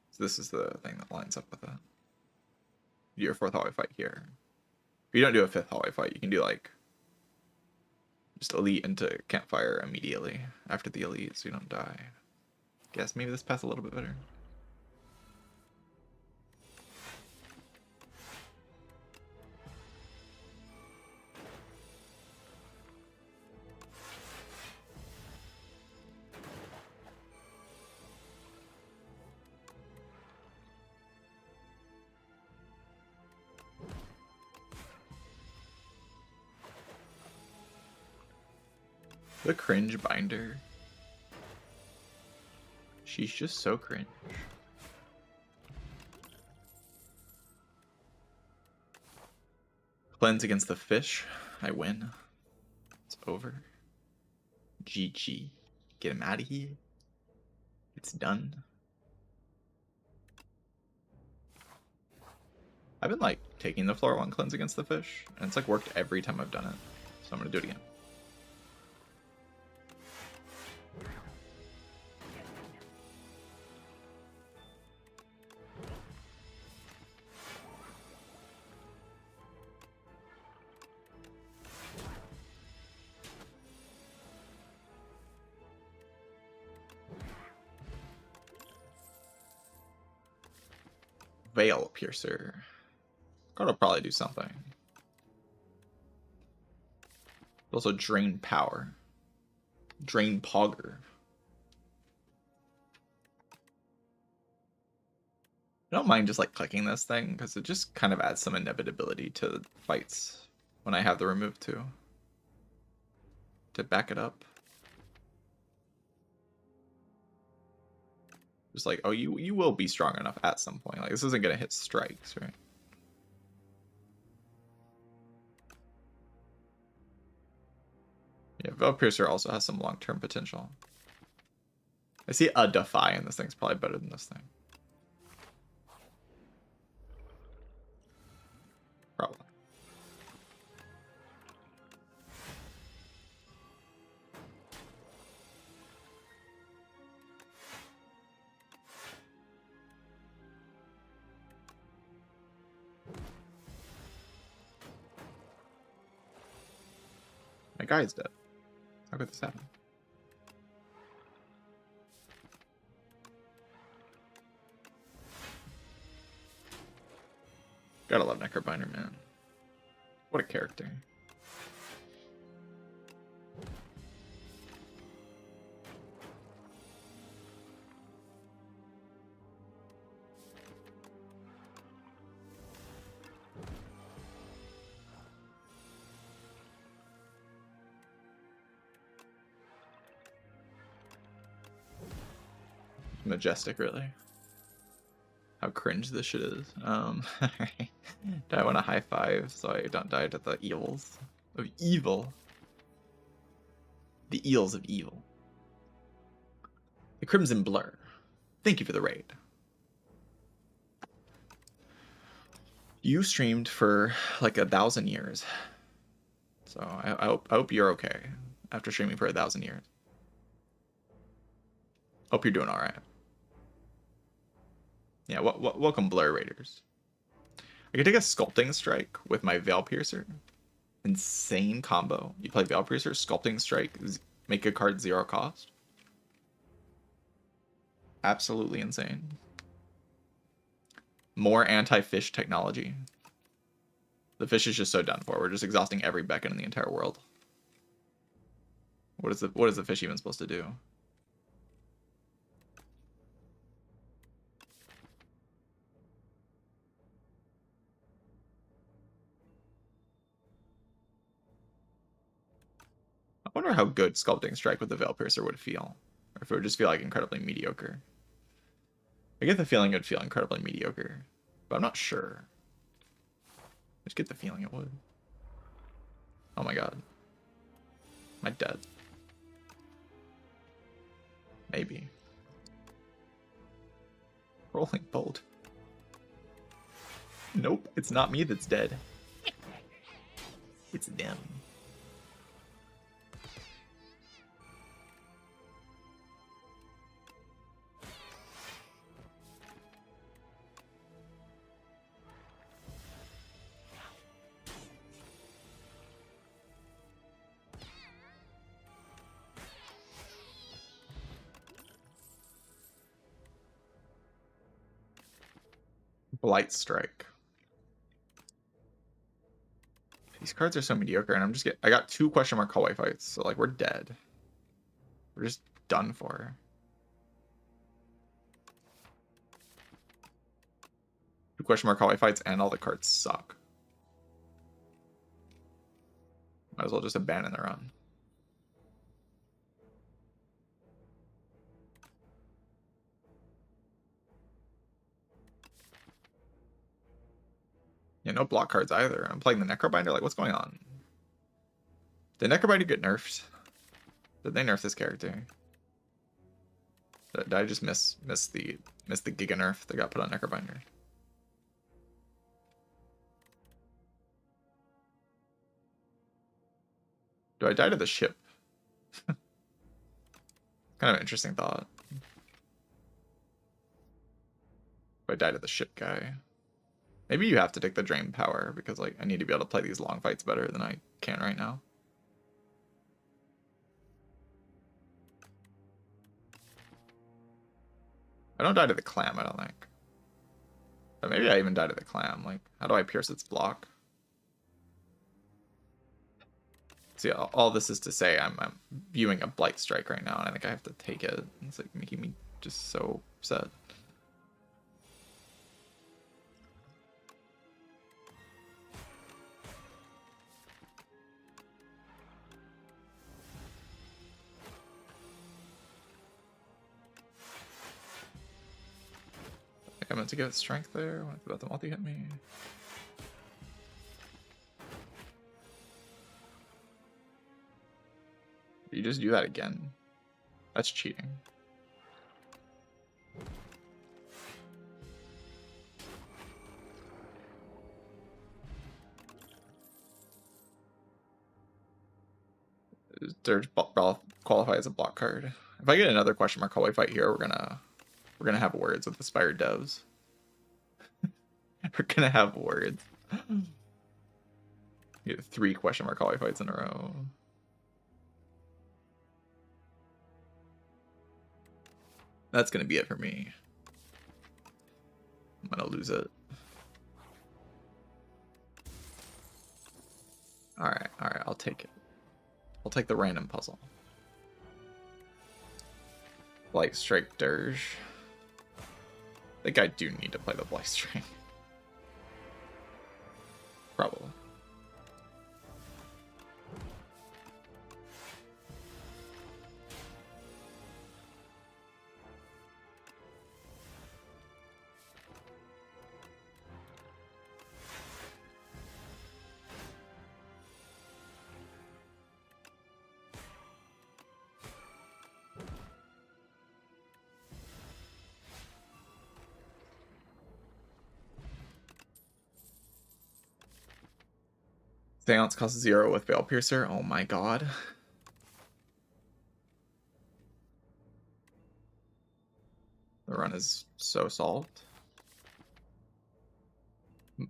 So this is the thing that lines up with it. You do your 4th hallway fight here. If you don't do a 5th hallway fight, you can do like just elite into campfire immediately after the elite, so you don't die. Guess maybe this path's a little bit better. The Cringe Binder. She's just so cringe. Cleanse against the fish. I win. It's over. GG. Get him out of here. It's done. I've been like taking the floor 1 cleanse against the fish, and it's like worked every time I've done it. So I'm gonna do it again. Veil Piercer. Card'll probably do something. Also Drain Power. Drain Pogger. I don't mind just like clicking this thing because it just kind of adds some inevitability to fights when I have the remove to back it up. Just like, oh, you will be strong enough at some point. Like, this isn't gonna hit strikes, right? Yeah, Veil Piercer also has some long-term potential. I see a Defy, and this thing's probably better than this thing. Probably. My guy's dead. How could this happen? Gotta love Necrobinder, man. What a character. Majestic, really. How cringe this shit is. Alright. Do I want a high 5 so I don't die to the evils of evil? The eels of evil. The Crimson Blur. Thank you for the raid. You streamed for like 1,000 years. So I hope you're okay after streaming for 1,000 years. Hope you're doing all right. Yeah, welcome Blur Raiders. I could take a Sculpting Strike with my Veil Piercer. Insane combo. You play Veil Piercer, Sculpting Strike, make a card 0 cost. Absolutely insane. More anti-fish technology. The fish is just so done for. We're just exhausting every beacon in the entire world. What is the fish even supposed to do? I wonder how good Sculpting Strike with the Veil Piercer would feel. Or if it would just feel like incredibly mediocre. I get the feeling it would feel incredibly mediocre. But I'm not sure. I just get the feeling it would. Oh my god. Am I dead? Maybe. Rolling bolt. Nope, it's not me that's dead. It's them. Blight Strike. These cards are so mediocre, and I got 2 question mark hallway fights, so like we're dead. We're just done for. Two question mark hallway fights, and all the cards suck. Might as well just abandon the run. Yeah, no block cards either. I'm playing the Necrobinder. Like, what's going on? Did Necrobinder get nerfed? Did they nerf this character? Did I just miss the Giga nerf that got put on Necrobinder? Do I die to the ship? Kind of an interesting thought. Do I die to the ship guy? Maybe you have to take the drain power because like I need to be able to play these long fights better than I can right now. I don't die to the clam, I don't think. But maybe I even die to the clam. Like, how do I pierce its block? See, all this is to say I'm viewing a Blight Strike right now, and I think I have to take it. It's like making me just so upset. I meant to give it strength there when it's about to multi-hit me. You just do that again. That's cheating. Dirge qualify as a block card. If I get another question mark hallway fight here, we're gonna have words with the Spire devs. We're gonna have words. Get 3 question mark hallway fights in a row. That's gonna be it for me. I'm gonna lose it. Alright, I'll take it. I'll take the random puzzle. Blight Strike Dirge. I think I do need to play the Blight Strike. Probably. Seance costs 0 with Veil Piercer. Oh my god. The run is so solved.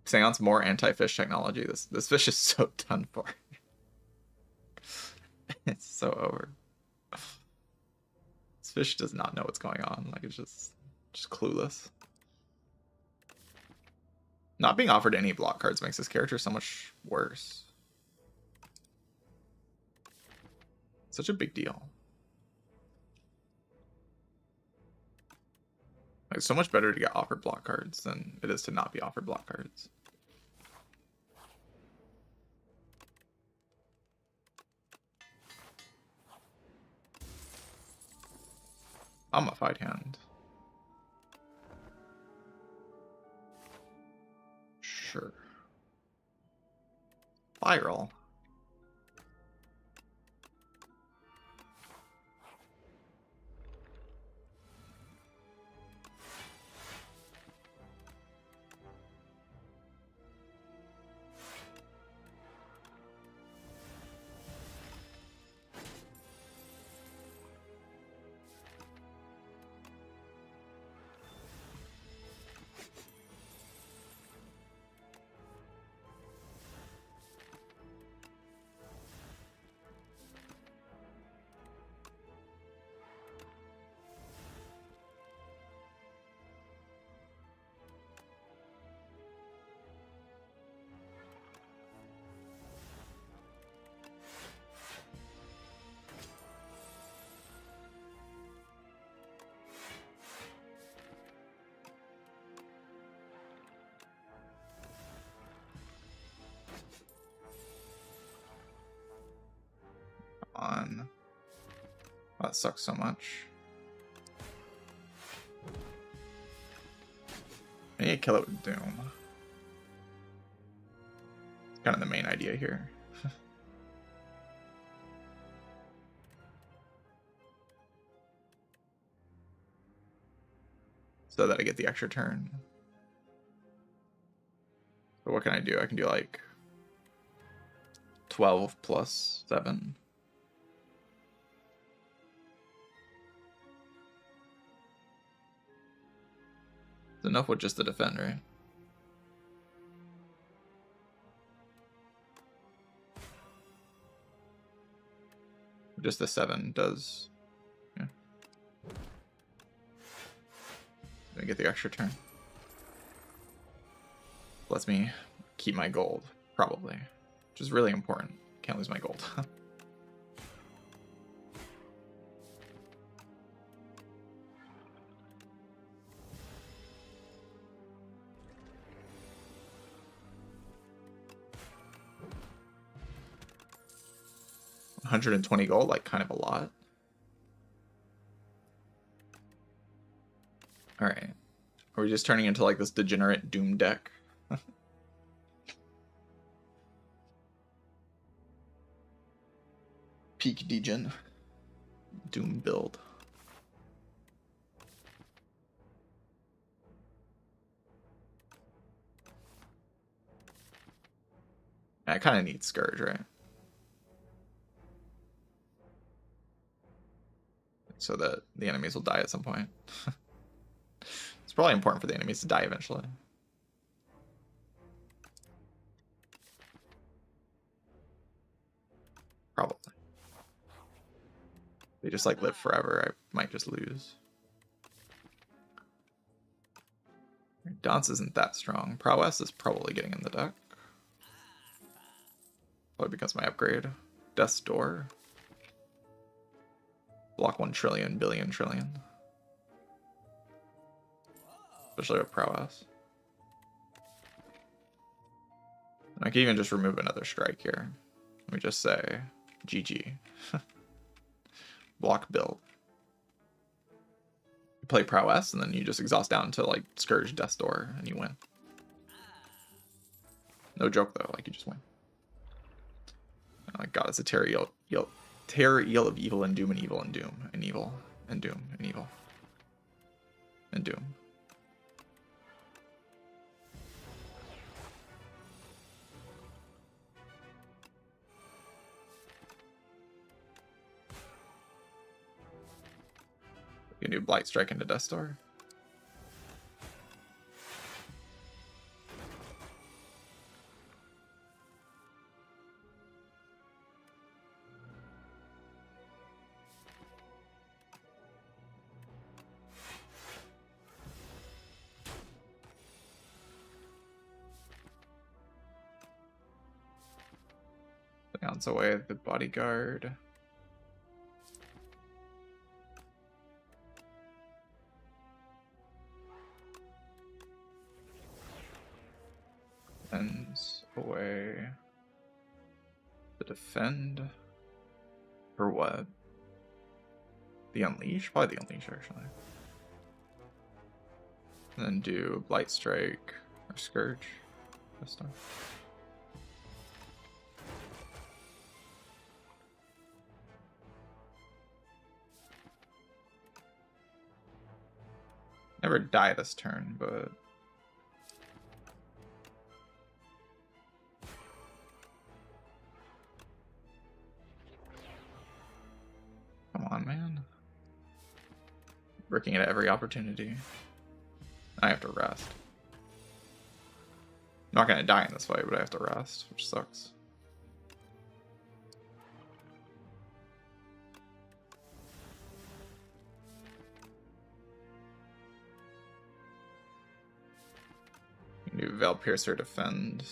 Seance more anti-fish technology. This fish is so done for. It's so over. This fish does not know what's going on. Like, it's just clueless. Not being offered any block cards makes this character so much worse. Such a big deal. Like, it's so much better to get offered block cards than it is to not be offered block cards. Mummified hand. Sure. Viral. On. Oh, that sucks so much. I need to kill it with Doom. It's kind of the main idea here. So that I get the extra turn. So what can I do? I can do like 12 plus 7. It's enough with just the defend, right? Just the 7 does. Yeah. I get the extra turn. Lets me keep my gold, probably. Which is really important. Can't lose my gold. $120 gold, like kind of a lot. Alright. Are we just turning into like this degenerate Doom deck? Peak degen. Doom build. I kind of need Scourge, right? So that the enemies will die at some point. It's probably important for the enemies to die eventually. Probably. They just like live forever. I might just lose. Dance isn't that strong. Prowess is probably getting in the deck. Probably becomes my upgrade. Death's Door. Block 1 trillion, billion, trillion. Especially with Prowess. And I can even just remove another strike here. Let me just say GG. Block build. You play Prowess, and then you just exhaust down to like Scourge, Death's Door, and you win. No joke though, like you just win. Oh my god, it's a Terror Eel of Evil and Doom and Evil and Doom and Evil and Doom and Evil and Doom. You can do Blight Strike into Death Star. Bounce away the bodyguard. Sends away the defend. For what? The unleash? Probably the unleash, actually. And then do Blight Strike or Scourge this time. Never die this turn, but come on, man. Working at every opportunity. I have to rest. I'm not gonna die in this fight, but I have to rest, which sucks. You can do Veil Piercer defend.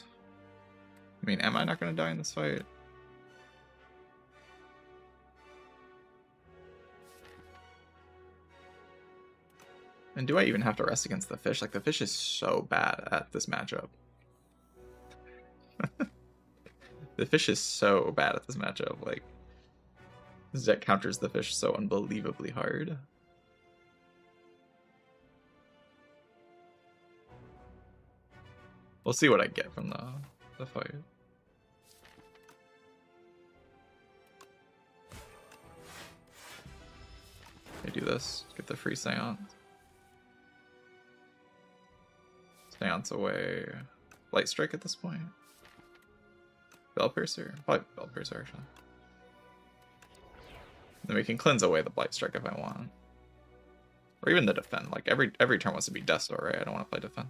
I mean, am I not gonna die in this fight? And do I even have to rest against the fish? Like, the fish is so bad at this matchup. The fish is so bad at this matchup. Like, this deck counters the fish so unbelievably hard. We'll see what I get from the fight. I do this, get the free Seance. Seance away. Light Strike at this point. Veil Piercer? Probably Veil Piercer, actually. Then we can cleanse away the Blight Strike if I want. Or even the defend. Like, every turn wants to be Death Star, right? I don't want to play defend.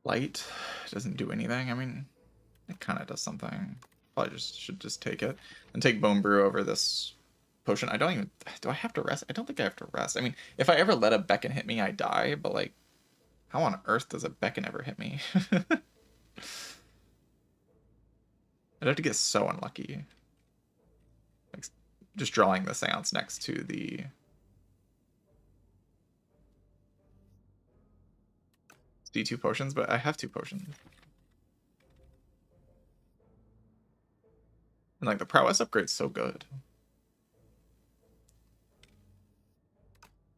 Light doesn't do anything. I mean, it kind of does something. Probably should just take it and take Bone Brew over this potion. I don't even. Do I have to rest? I don't think I have to rest. I mean, if I ever let a beacon hit me, I die. But like, how on earth does a beacon ever hit me? I'd have to get so unlucky. Like, just drawing the Seance next to the. D2 potions, but I have 2 potions. And like the prowess upgrade's so good.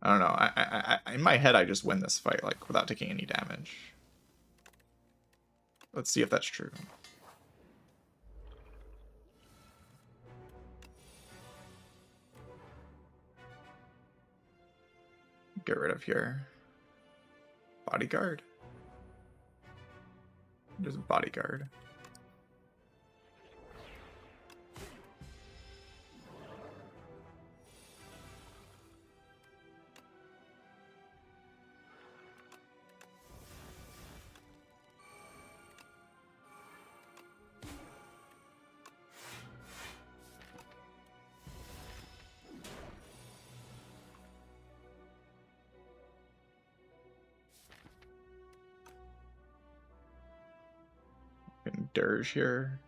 I don't know. I in my head I just win this fight like without taking any damage. Let's see if that's true. Get rid of here. Bodyguard. There's a bodyguard. Dirge here.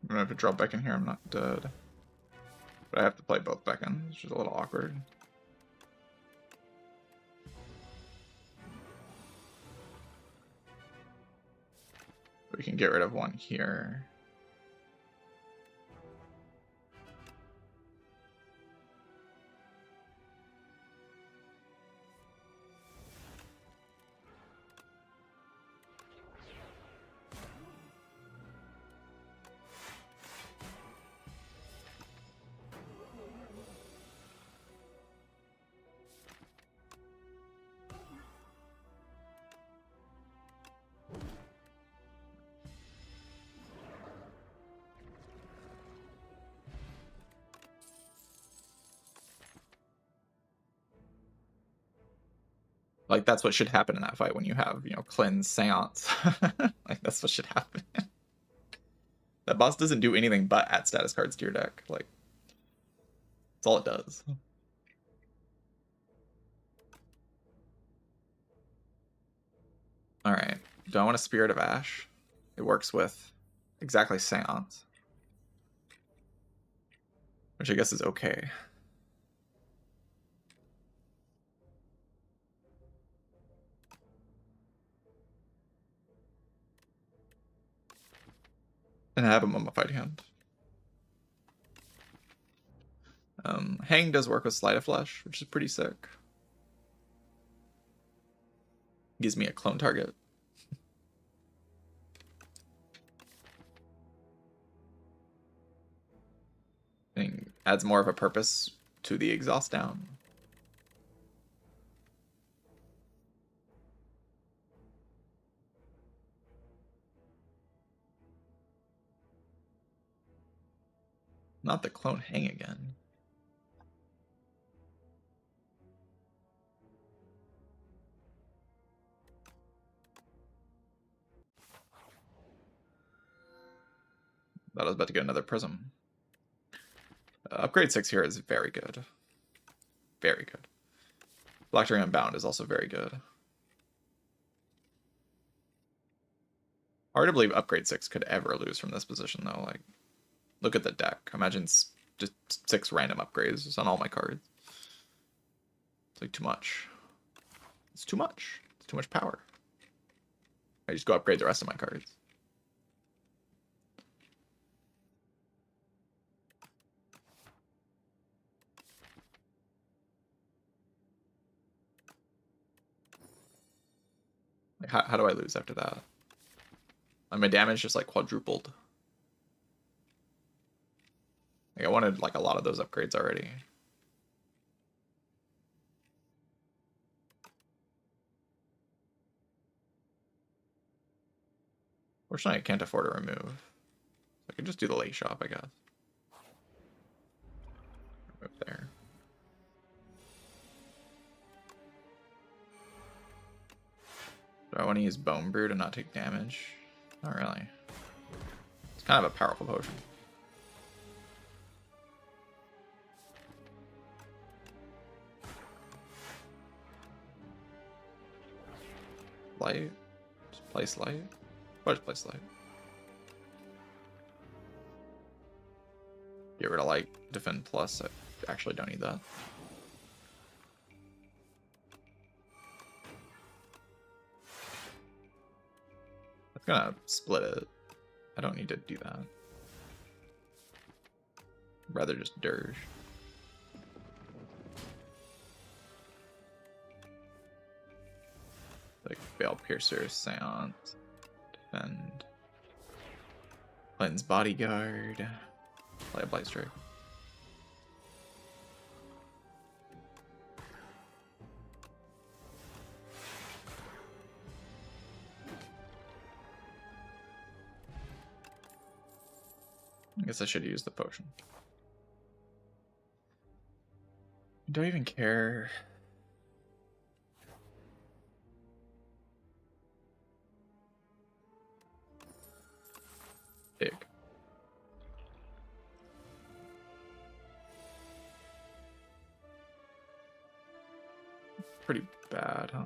I'm gonna have to drop back in here. I'm not dead. But I have to play both back in, which is a little awkward. We can get rid of one here. Like, that's what should happen in that fight when you have, you know, cleanse, seance. Like, that's what should happen. That boss doesn't do anything but add status cards to your deck. Like, that's all it does. Alright. Do I want a Spirit of Ash? It works with exactly Seance. Which I guess is okay. And I have a Mummified Hand. Hang does work with Sleight of Flesh, which is pretty sick. Gives me a clone target. And adds more of a purpose to the exhaust down. Not the clone hang again. Thought I was about to get another prism. Upgrade 6 here is very good. Very good. Black Dragon Unbound is also very good. Hard to believe upgrade 6 could ever lose from this position, though. Like, look at the deck. Imagine just 6 random upgrades on all my cards. It's like too much. It's too much. It's too much power. I just go upgrade the rest of my cards. Like, how do I lose after that? Like, my damage just like quadrupled. Like, I wanted like a lot of those upgrades already. Fortunately, I can't afford to remove. I can just do the late shop, I guess. Remove there. Do I want to use Bone Brew to not take damage? Not really. It's kind of a powerful potion. Light? Just place light? Why just place light? Get rid of light, defend plus. I actually don't need that. That's gonna split it. I don't need to do that. I'd rather just dirge. Like Veil Piercer, Seance, Defend, Cleanse Bodyguard, play a Blight Strike. I guess I should use the potion. Do I even care? Big. Pretty bad, huh?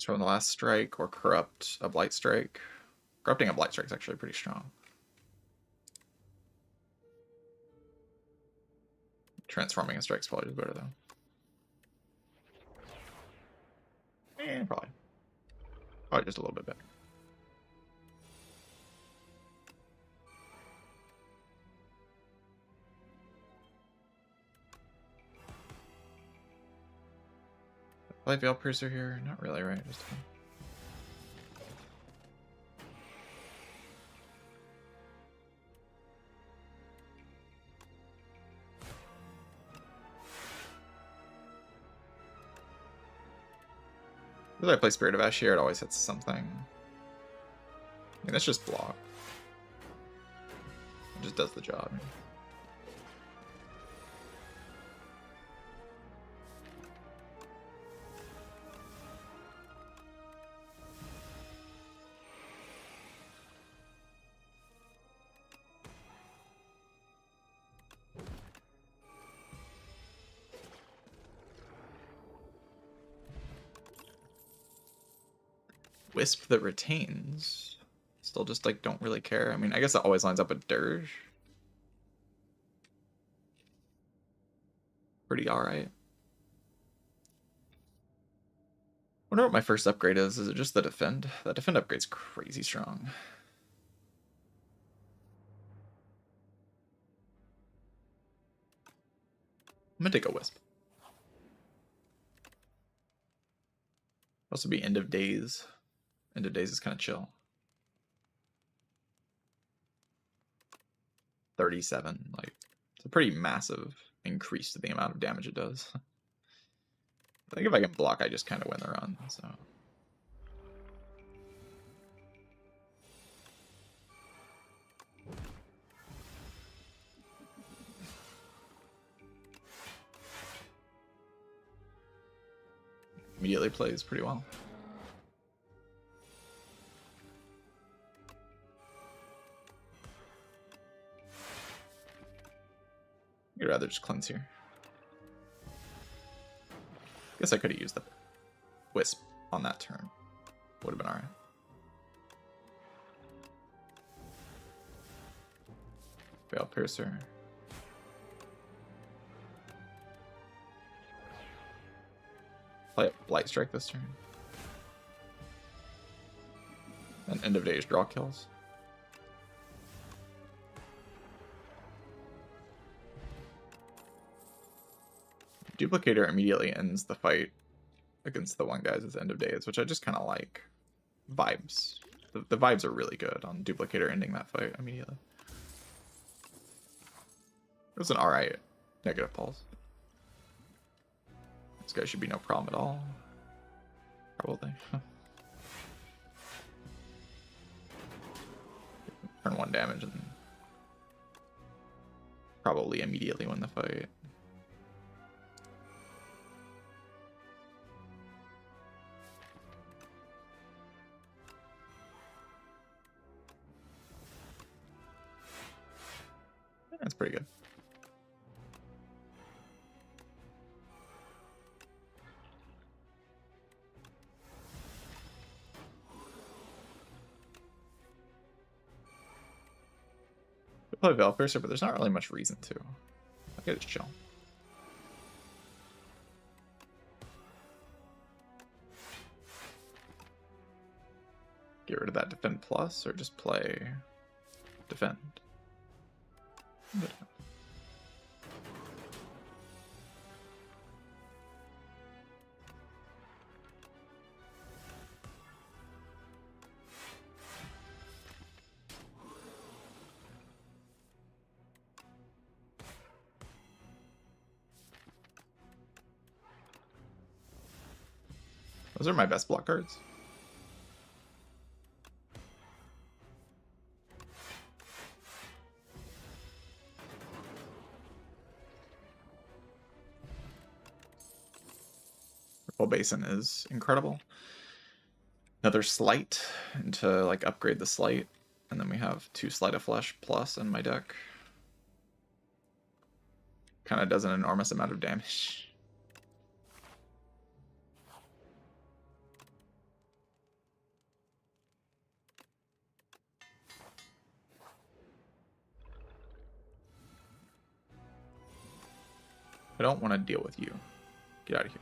from the last strike, or corrupt a blight strike. Corrupting a blight strike is actually pretty strong. Transforming a strike's probably better though. Probably. Probably just a little bit better. Play Veil Piercer here? Not really, right? Just I feel like I play Spirit of Ash here, it always hits something. I mean, that's just block. It just does the job. Wisp that retains. Still just like don't really care. I mean, I guess that always lines up with Dirge. Pretty alright. Wonder what my first upgrade is. Is it just the defend? That defend upgrade's crazy strong. I'm gonna take a Wisp. Also be End of Days. End of Days is kind of chill. 37, like, it's a pretty massive increase to the amount of damage it does. I think if I can block, I just kind of win the run, so. Immediately plays pretty well. I'd rather just cleanse here. Guess I could have used the Wisp on that turn. Would have been alright. Veil Piercer. Play a Blight Strike this turn. And End of Days draw kills. Duplicator immediately ends the fight against the one guy's End of Days, which I just kind of like. Vibes. The vibes are really good on Duplicator ending that fight immediately. It was an alright negative pulse. This guy should be no problem at all. Probably. Turn 1 damage and probably immediately win the fight. That's pretty good. Could play Veil Piercer, but there's not really much reason to. I could just chill. Get rid of that Defend Plus, or just play Defend. Those are my best block cards. Purple Basin is incredible. Another Sleight to like upgrade the Sleight, and then we have 2 Sleight of Flesh plus in my deck. Kind of does an enormous amount of damage. I don't want to deal with you. Get out of here.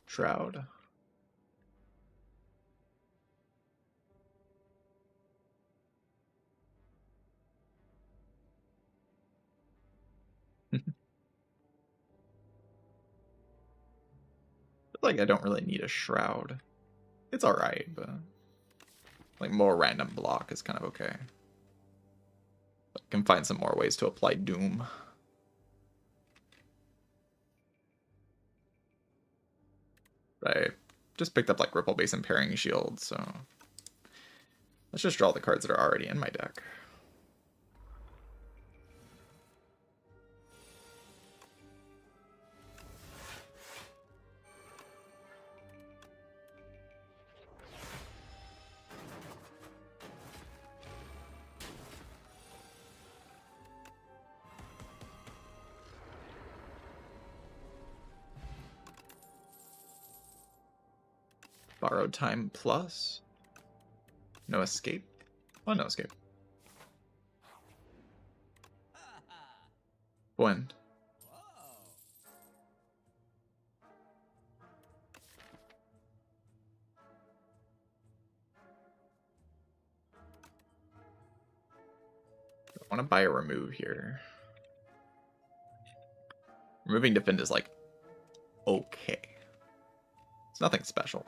Shroud. Like I don't really need a shroud. It's alright, but like more random block is kind of okay. I can find some more ways to apply doom. I just picked up like Ripple Base and Parrying Shield, so let's just draw the cards that are already in my deck. Borrowed Time plus. No escape. Oh, no escape. Wind. I want to buy a remove here. Removing Defend is like okay. It's nothing special.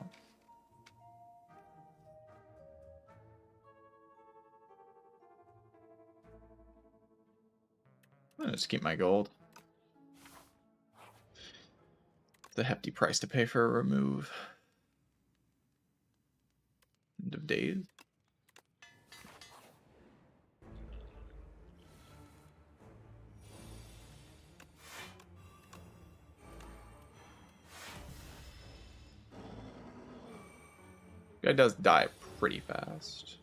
I'm gonna just keep my gold. It's a hefty price to pay for a remove. End of days. Guy does die pretty fast.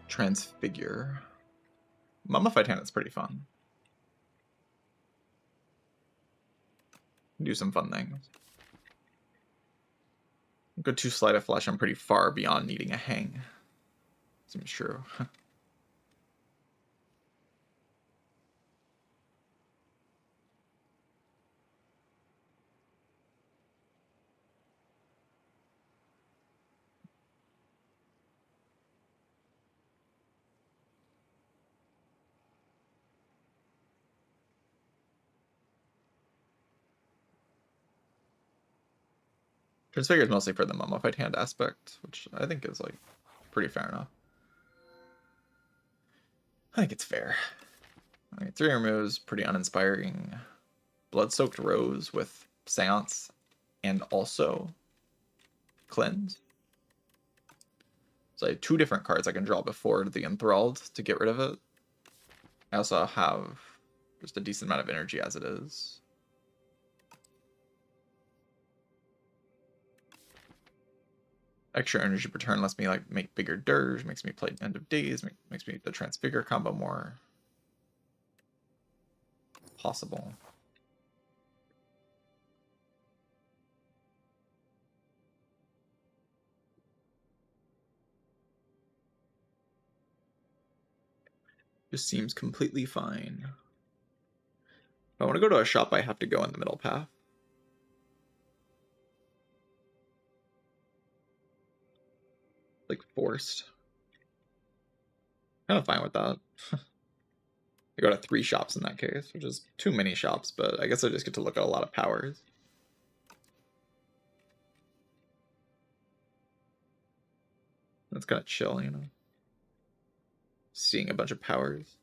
Transfigure. Mummified Hand is pretty fun. Do some fun things. Go to Sleight of Flesh. I'm pretty far beyond needing a hang. Seems true. Transfigure is mostly for the Mummified Hand aspect, which I think is like pretty fair enough. I think it's fair. Alright, 3 removes, pretty uninspiring. Blood-Soaked Rose with Seance and also Cleanse. So I have 2 different cards I can draw before the Enthralled to get rid of it. I also have just a decent amount of energy as it is. Extra energy per turn lets me like make bigger dirge, makes me play End of Days, makes me the Transfigure combo more possible. Just seems completely fine. If I want to go to a shop, I have to go in the middle path. Like forced. Kind of fine with that. I go to 3 shops in that case, which is too many shops, but I guess I just get to look at a lot of powers. That's kind of chill, you know? Seeing a bunch of powers.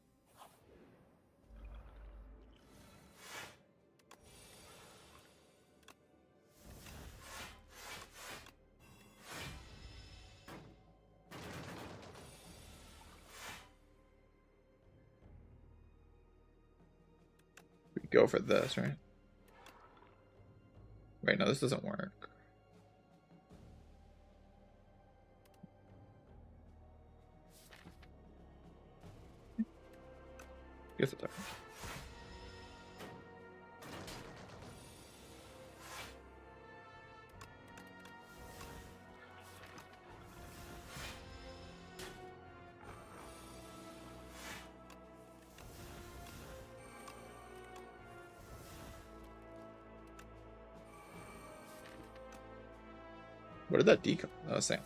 We go for this, right? Wait, no, this doesn't work. Guess it does. What did that decom? Oh, same.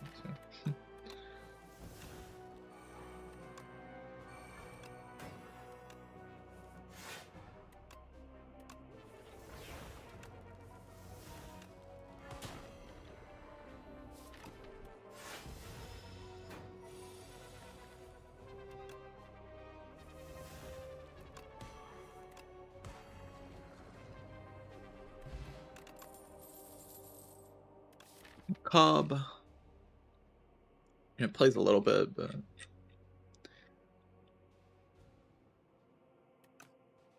Cobb. It plays a little bit, but I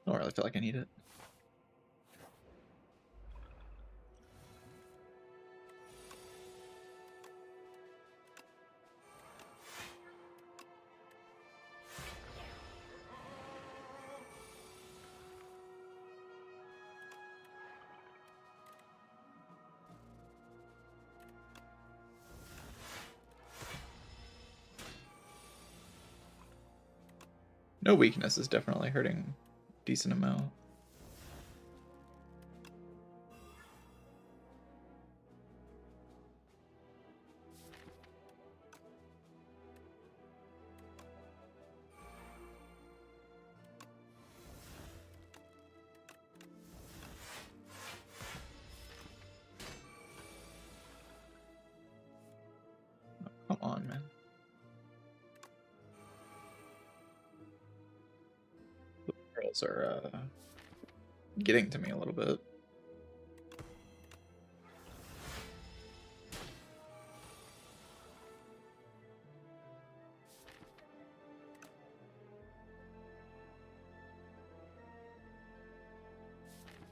don't really feel like I need it. No weakness is definitely hurting a decent amount. Come on, man. The girls are getting to me a little bit.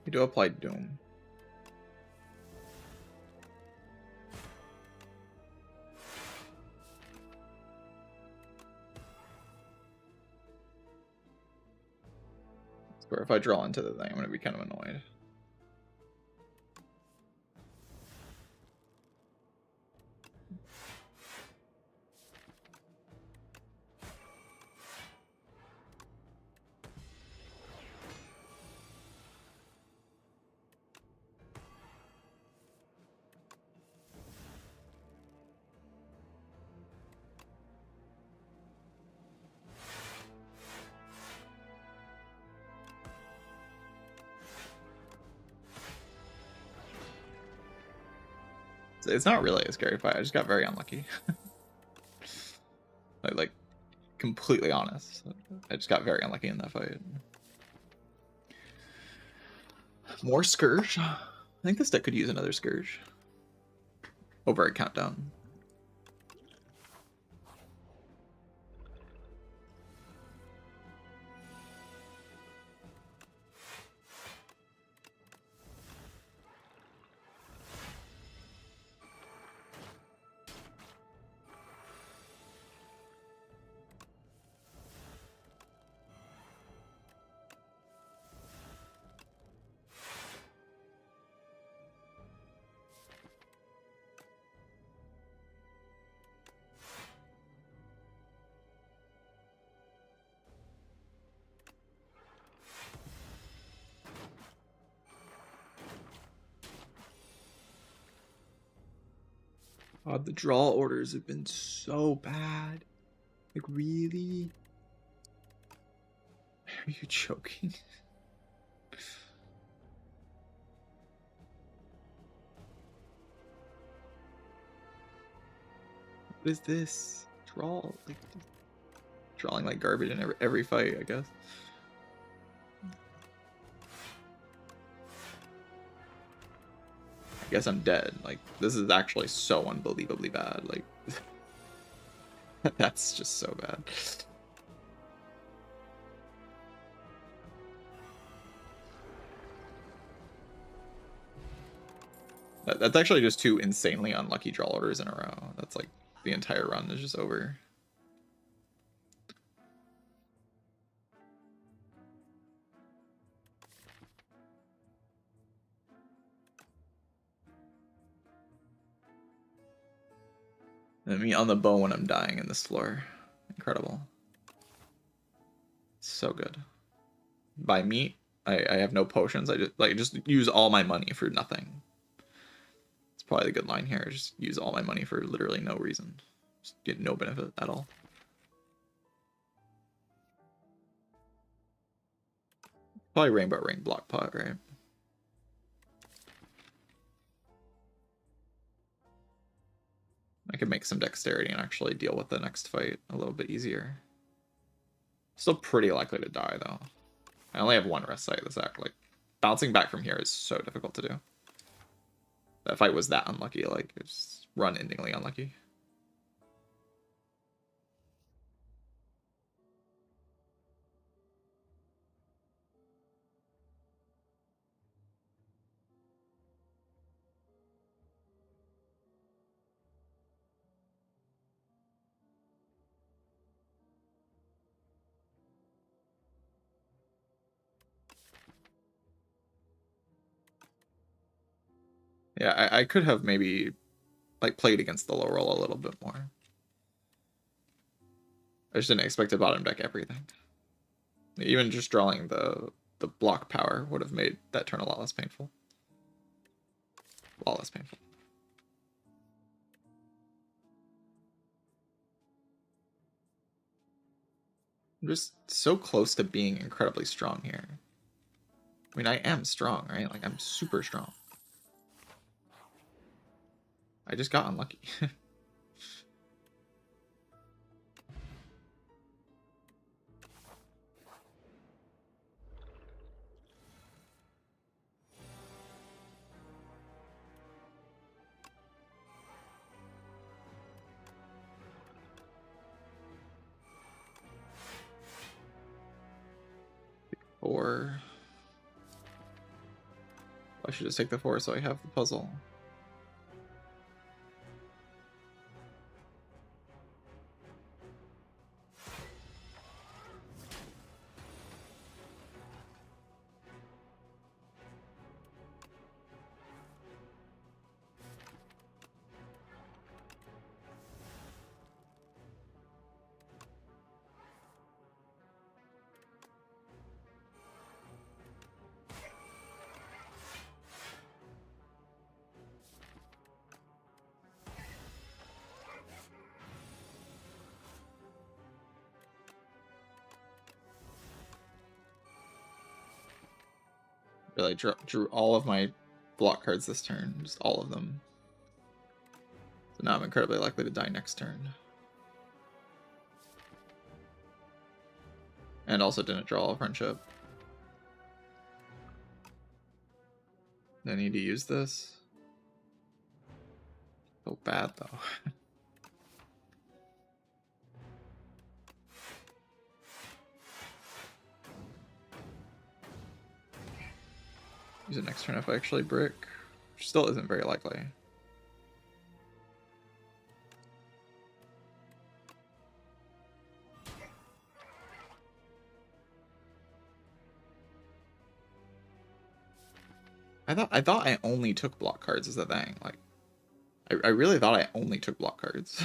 We do apply Doom. Where if I draw into the thing, I'm going to be kind of annoyed. It's not really a scary fight. I just got very unlucky. like completely honest. I just got very unlucky in that fight. More Scourge. I think this deck could use another Scourge. Over a countdown. God, the draw orders have been so bad. Like, really? Are you joking? What is this? Draw, like, drawing like garbage in every fight, I guess. I guess I'm dead. Like, this is actually so unbelievably bad. Like, that's just so bad. That's actually just two insanely unlucky draw orders in a row. That's like the entire run is just over. And me on the bow when I'm dying in this floor. Incredible. So good. By meat, I have no potions. I just use all my money for nothing. It's probably a good line here. Just use all my money for literally no reason. Just get no benefit at all. Probably Rainbow Ring block pot, right? I could make some dexterity and actually deal with the next fight a little bit easier. Still pretty likely to die though. I only have one rest site this act. Like, bouncing back from here is so difficult to do. That fight was that unlucky, like, it's run-endingly unlucky. Yeah, I could have maybe, like, played against the low roll a little bit more. I just didn't expect to bottom deck everything. Even just drawing the block power would have made that turn a lot less painful. A lot less painful. I'm just so close to being incredibly strong here. I mean, I am strong, right? Like, I'm super strong. I just got unlucky. Or I should just take the 4 so I have the puzzle. Really drew all of my block cards this turn, just all of them. So now I'm incredibly likely to die next turn. And also didn't draw a friendship. I need to use this. So bad though. Use it next turn if I actually brick, which still isn't very likely. I thought I only took block cards as a thing. Like, I really thought I only took block cards.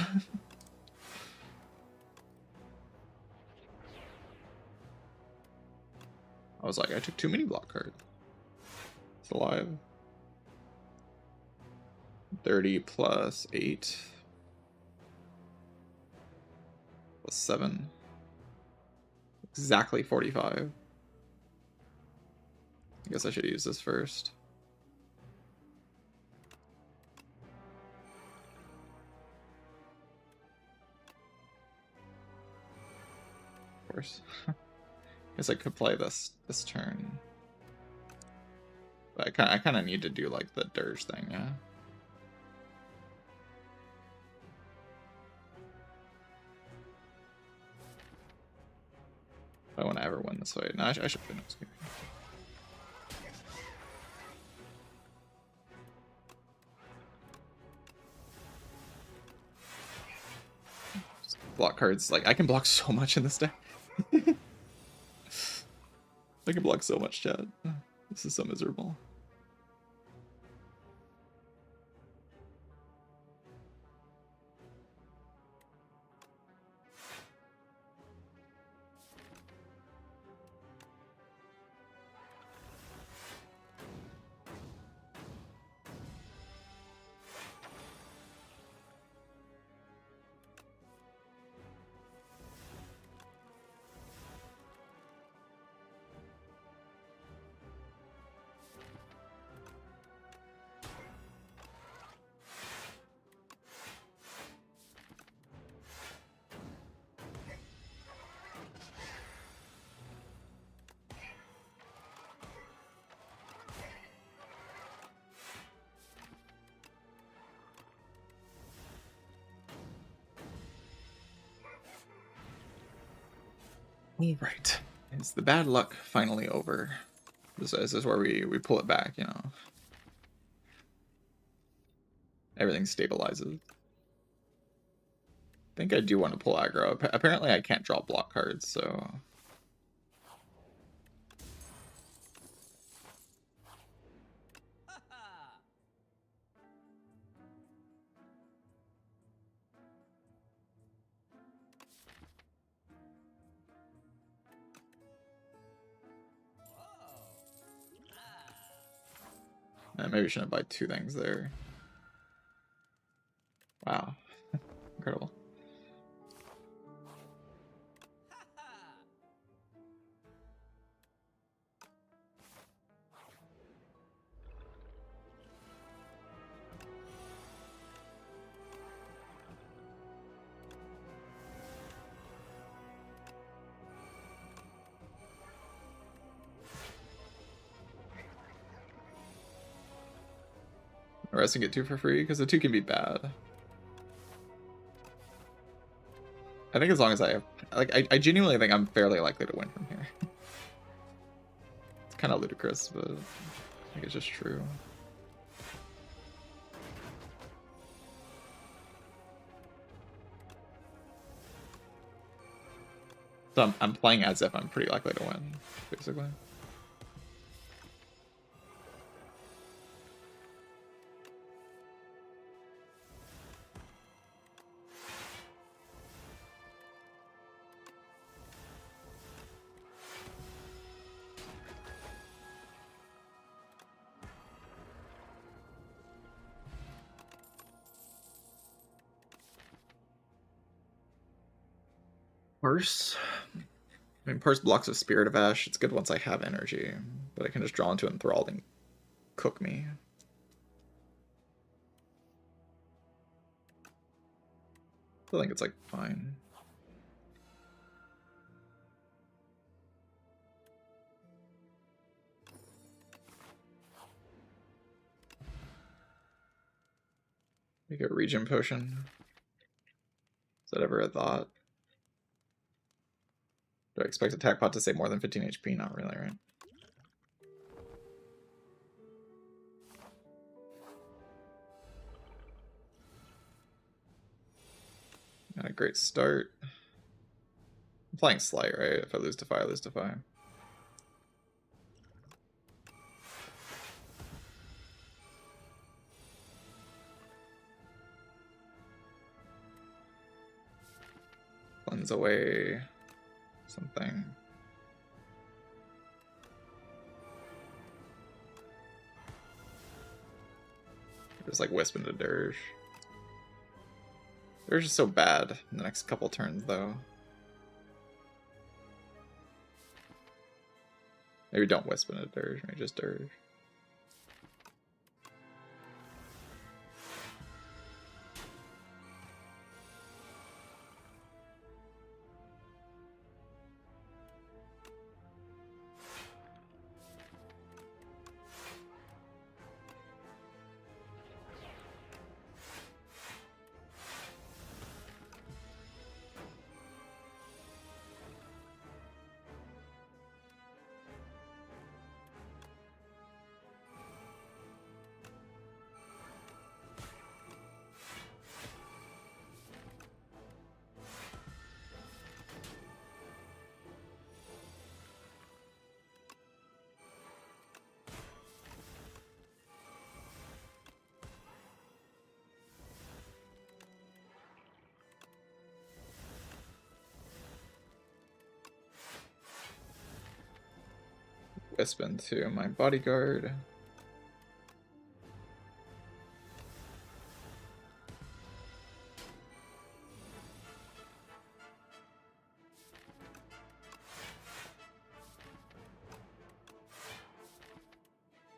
I was like, I took too many block cards. It's alive. 30 plus 8 plus 7. Exactly 45. I guess I should use this first. Of course. Guess I could play this turn. But I kind of need to do like the dirge thing, yeah. If I want to ever win this fight. No, I should play no escape. Block cards. Like, I can block so much in this deck. I can block so much, chat. This is so miserable. All right. Is the bad luck finally over? This is where we pull it back, you know. Everything stabilizes. I think I do want to pull aggro. Apparently I can't draw block cards, so... maybe I shouldn't buy two things there. Wow. Incredible. Or else I can get two for free, because the two can be bad. I think as long as I have... Like, I genuinely think I'm fairly likely to win from here. It's kind of ludicrous, but I think it's just true. So I'm playing as if I'm pretty likely to win, basically. Purse. I mean, Purse blocks a Spirit of Ash. It's good once I have energy, but I can just draw into Enthralled and cook me. I think it's like fine. Make a Regent potion. Is that ever a thought? Do I expect attack pot to say more than 15 HP? Not really, right? Not a great start. I'm playing Slight, right? If I lose Defy, I lose Defy. Cleanse away something. Just like wisp into Dirge. Dirge is so bad in the next couple turns, though. Maybe don't wisp into Dirge, maybe just Dirge. Wisp into my bodyguard.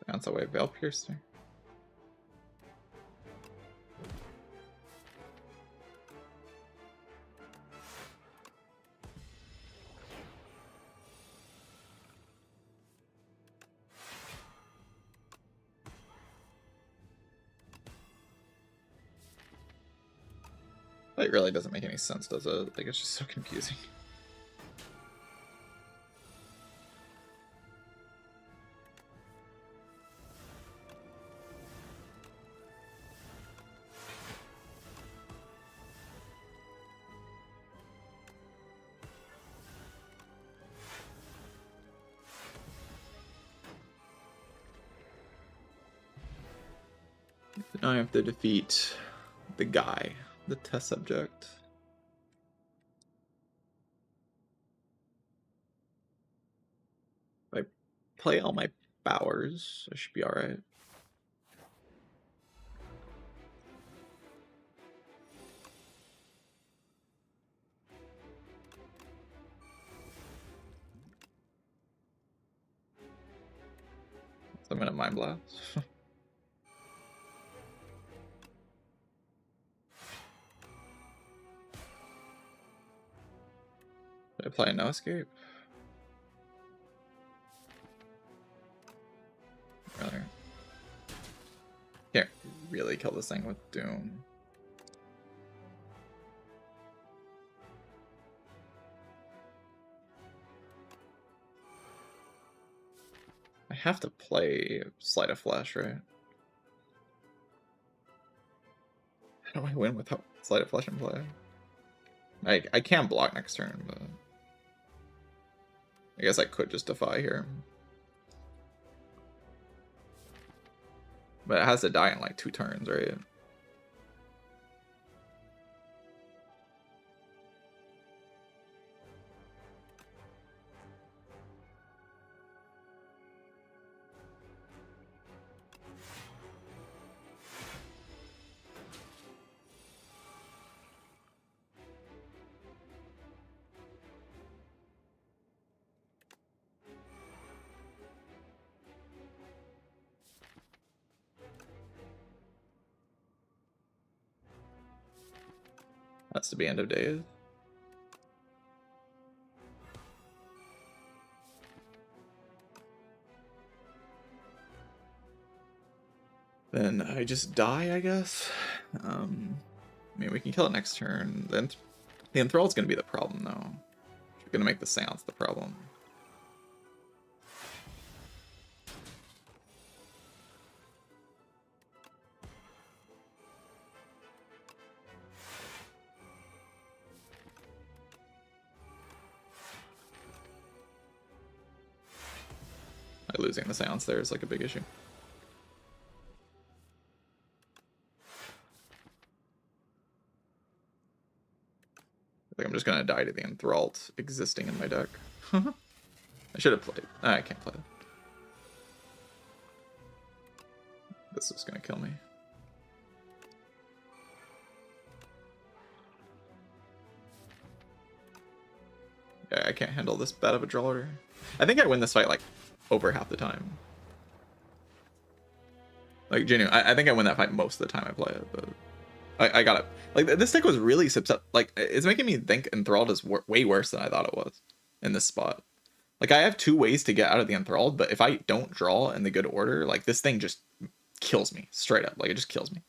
Bounce away Veil Piercer. It really doesn't make any sense, does it? Like, it's just so confusing. Now I have to defeat the guy, the test subject. If I play all my powers, I should be alright. So I'm gonna Mind Blast. Did I play a No Escape? Really? Can't really kill this thing with Doom. I have to play Sleight of Flesh, right? How do I win without Sleight of Flesh in play? I can block next turn, but I guess I could just Defy here. But it has to die in like 2 turns, right? That's to be end of days. Then I just die, I guess. I mean, we can kill it next turn. Then the Enthrall's gonna be the problem, though. We're gonna make the Seance the problem. Losing the Seance there is like a big issue. I think I'm just gonna die to the Enthralled existing in my deck. I should have played. I can't play that. This is gonna kill me. I can't handle this bad of a draw order. I think I win this fight like over half the time. Like genuine, I think I win that fight most of the time I play it, but I got it. Like this deck was really like it's making me think Enthralled is way worse than I thought it was in this spot. Like I have 2 ways to get out of the Enthralled, but if I don't draw in the good order, like this thing just kills me straight up. Like it just kills me.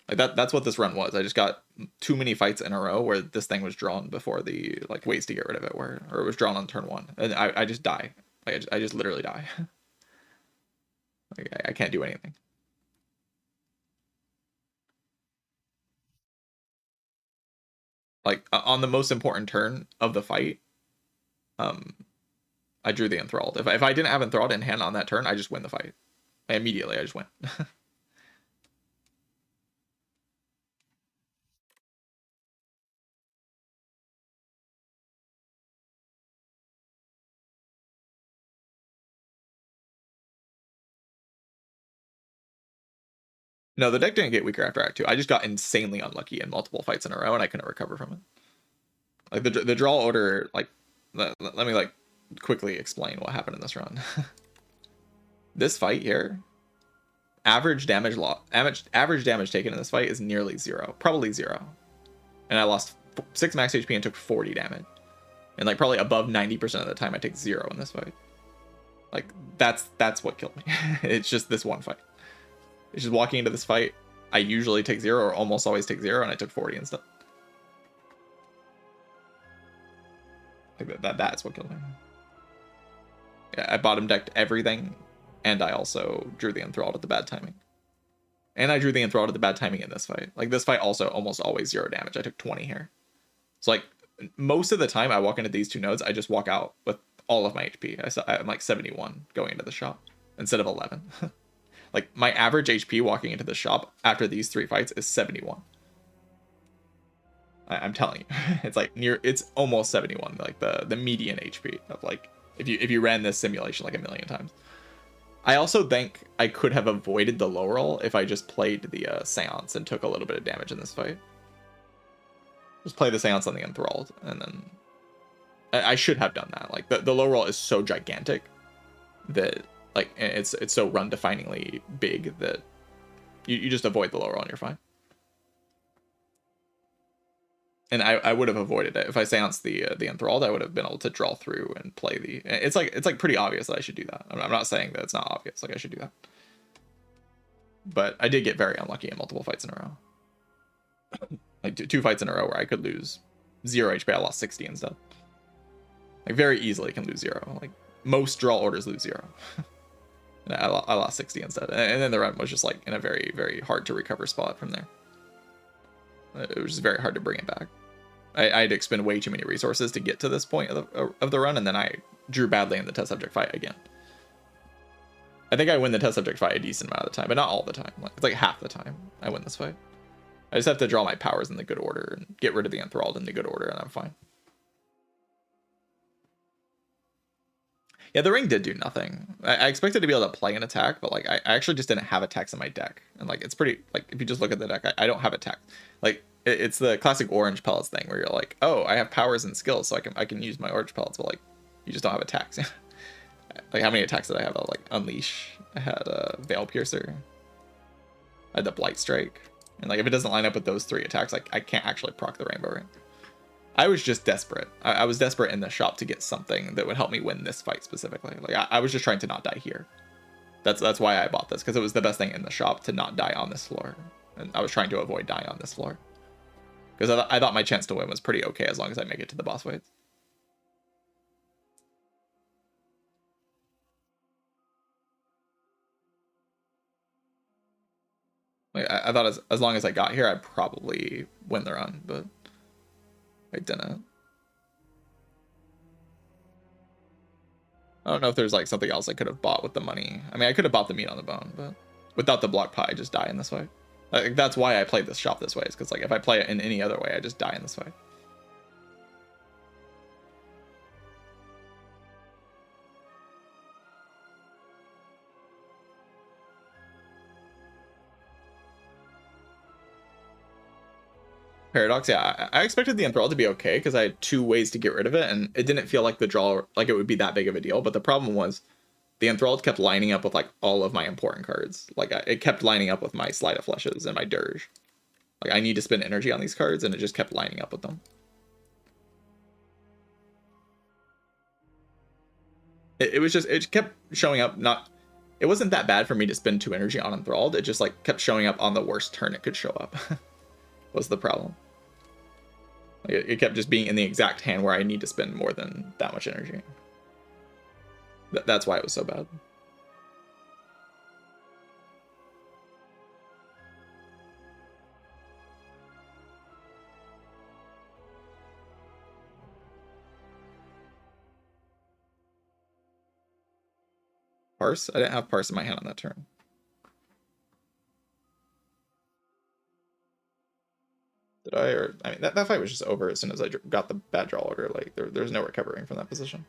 Like that's what this run was. I just got too many fights in a row where this thing was drawn before the like ways to get rid of it were, or it was drawn on turn 1, and I just die. Like I just literally die. Like I can't do anything. Like on the most important turn of the fight, I drew the Enthralled. If I didn't have Enthralled in hand on that turn, I just win the fight. I just win. No, the deck didn't get weaker after Act 2. I just got insanely unlucky in multiple fights in a row, and I couldn't recover from it. Like the draw order, like let me like quickly explain what happened in this run. This fight here, average damage taken in this fight is nearly 0, probably 0, and I lost 6 max HP and took 40 damage, and like probably above 90% of the time I take 0 in this fight. Like that's what killed me. It's just this one fight. It's just walking into this fight, I usually take 0 or almost always take 0, and I took 40 instead. Like that's what killed me. Yeah, I bottom decked everything, and I also drew the Enthralled at the bad timing. And I drew the Enthralled at the bad timing in this fight. Like this fight also almost always 0 damage. I took 20 here. So like most of the time I walk into these 2 nodes, I just walk out with all of my HP. I'm like 71 going into the shop instead of 11. Like my average HP walking into the shop after these 3 fights is 71. I'm telling you, it's like it's almost 71, like the median HP of like if you ran this simulation like a million times. I also think I could have avoided the low roll if I just played the Seance and took a little bit of damage in this fight. Just play the Seance on the Enthralled, and then I should have done that. Like the low roll is so gigantic that like it's so run definingly big that you just avoid the low roll and you're fine. And I would have avoided it if I Seanced the Enthralled. I would have been able to draw through and play the. It's like pretty obvious that I should do that. I'm not saying that it's not obvious. Like I should do that. But I did get very unlucky in multiple fights in a row. Like 2 fights in a row where I could lose 0 HP. I lost 60 instead. Like very easily can lose 0. Like most draw orders lose 0. And I lost 60 instead. And then the run was just like in a very, very hard to recover spot from there. It was just very hard to bring it back. I had to expend way too many resources to get to this point of the run, and then I drew badly in the test subject fight again. I think I win the test subject fight a decent amount of the time, but not all the time. Like, it's like half the time I win this fight. I just have to draw my powers in the good order and get rid of the Enthralled in the good order, and I'm fine. Yeah, the ring did do nothing. I expected to be able to play an attack, but like I actually just didn't have attacks in my deck. And like it's pretty, like if you just look at the deck, I don't have attack. Like it's the classic orange pellets thing where you're like, oh, I have powers and skills, so I can use my orange pellets, but like you just don't have attacks. Like how many attacks did I have? Like Unleash. I had a Veil Piercer. I had the Blight Strike. And like if it doesn't line up with those 3 attacks, like I can't actually proc the Rainbow Ring. I was just desperate. I was desperate in the shop to get something that would help me win this fight specifically. Like I was just trying to not die here. That's why I bought this, because it was the best thing in the shop to not die on this floor. And I was trying to avoid dying on this floor. Because I thought my chance to win was pretty okay as long as I make it to the boss fights. Like I thought as long as I got here, I'd probably win the run, but I didn't. I don't know if there's like something else I could have bought with the money. I mean, I could have bought the meat on the bone, but without the block pie, I just die in this way. Like, that's why I played this shop this way, is because like if I play it in any other way, I just die in this way. Paradox, yeah, I expected the Enthralled to be okay because I had 2 ways to get rid of it, and it didn't feel like the draw, like it would be that big of a deal. But the problem was the Enthralled kept lining up with like all of my important cards. Like it kept lining up with my Sleight of Fleshes and my Dirge. Like I need to spend energy on these cards, and it just kept lining up with them. It kept showing up. It wasn't that bad for me to spend 2 energy on Enthralled. It just like kept showing up on the worst turn it could show up. Was the problem. Like, it kept just being in the exact hand where I need to spend more than that much energy. That's why it was so bad. Parse? I didn't have Parse in my hand on that turn. Did I? Or I mean, that fight was just over as soon as I got the bad draw order. Like there's no recovering from that position.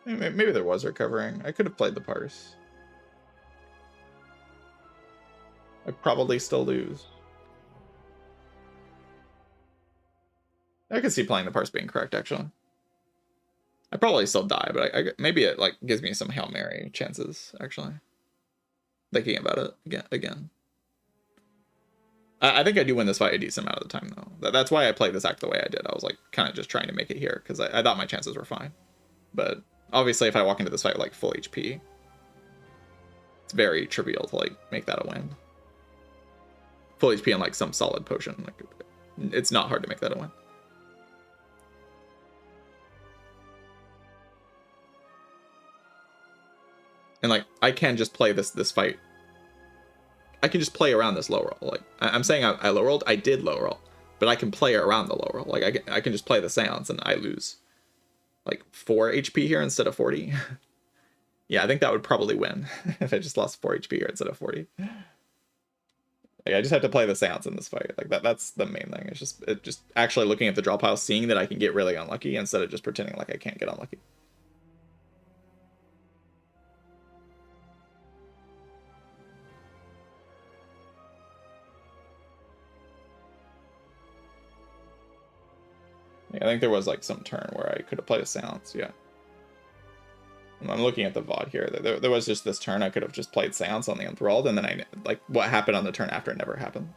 Maybe there was recovering. I could have played the Parse. I'd probably still lose. I could see playing the Parse being correct, actually. I'd probably still die, but maybe it like gives me some Hail Mary chances, actually. Thinking about it again. I think I do win this fight a decent amount of the time, though. That's why I played this act the way I did. I was like kind of just trying to make it here, because I thought my chances were fine. But obviously, if I walk into this fight with like full HP, it's very trivial to like make that a win. Full HP and like some solid potion, like it's not hard to make that a win. And like I can just play this fight. I can just play around this low roll. Like I'm saying I low rolled. I did low roll, but I can play around the low roll. Like I can just play the Seance and I lose like 4 HP here instead of 40. Yeah, I think that would probably win if I just lost 4 HP here instead of 40. Like, I just have to play the Seance in this fight. Like that's the main thing. It's just actually looking at the draw pile, seeing that I can get really unlucky instead of just pretending like I can't get unlucky. Yeah, I think there was like some turn where I could have played a Seance, yeah. I'm looking at the VOD here. There was just this turn I could have just played Seance on the Enthralled, and then like what happened on the turn after never happened.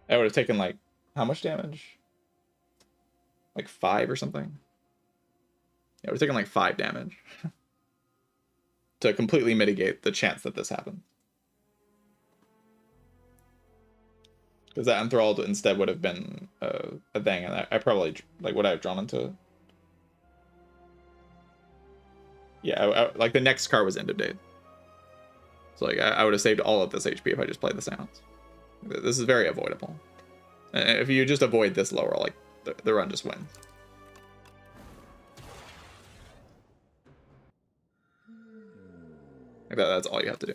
I would have taken like how much damage? Like 5 or something. Yeah, I would have taken like 5 damage to completely mitigate the chance that this happened. Because that Enthralled instead would have been a thing, and I probably, like, would I have drawn into... Yeah, like, the next card was End of Days. So, like, I would have saved all of this HP if I just played the Seance. This is very avoidable. And if you just avoid this lower, like, the run just wins. Like that's all you have to do.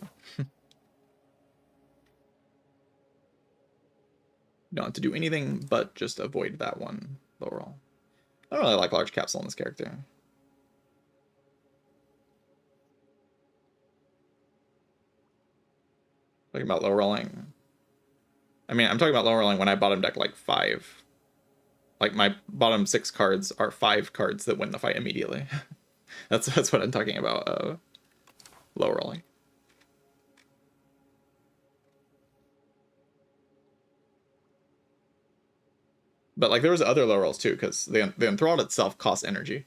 You don't have to do anything but just avoid that one low roll. I don't really like large capsule in this character. Talking about low rolling. I mean, I'm talking about low rolling when I bottom deck like 5. Like my bottom 6 cards are 5 cards that win the fight immediately. that's what I'm talking about. Low rolling. But like there was other low rolls too, because the Enthralled itself costs energy.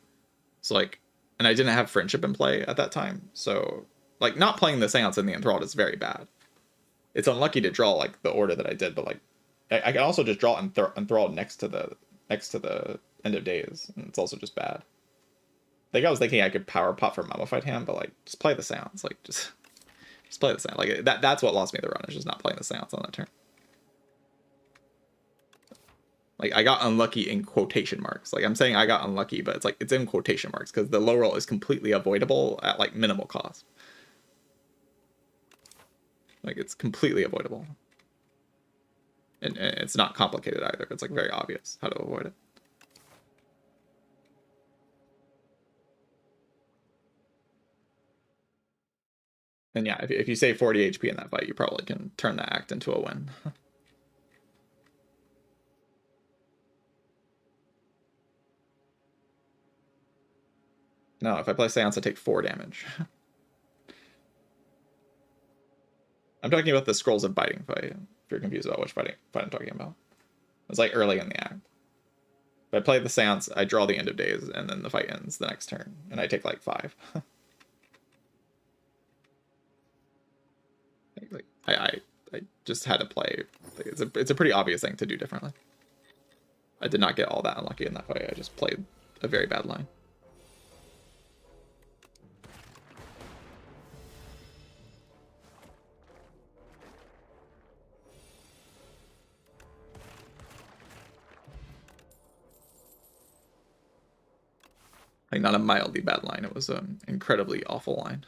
So like, and I didn't have Friendship in play at that time. So like not playing the Seance in the Enthralled is very bad. It's unlucky to draw like the order that I did, but like I can also just draw Enthralled next to the End of Days, and it's also just bad. Like I was thinking I could power pop for Mummified Hand, but like just play the Seance. Like just play the Seance. Like that's what lost me the run, is just not playing the Seance on that turn. Like, I got unlucky in quotation marks. Like, I'm saying I got unlucky, but it's like, it's in quotation marks because the low roll is completely avoidable at like minimal cost. Like, it's completely avoidable. And it's not complicated either. It's like very obvious how to avoid it. And yeah, if you save 40 HP in that fight, you probably can turn that act into a win. No, if I play Seance, I take 4 damage. I'm talking about the Scrolls of Biting fight, if you're confused about which fight I'm talking about. It's like early in the act. If I play the Seance, I draw the End of Days, and then the fight ends the next turn, and I take like 5. Like, I just had to play. Like, it's a pretty obvious thing to do differently. I did not get all that unlucky in that fight. I just played a very bad line. Like, not a mildly bad line. It was an incredibly awful line.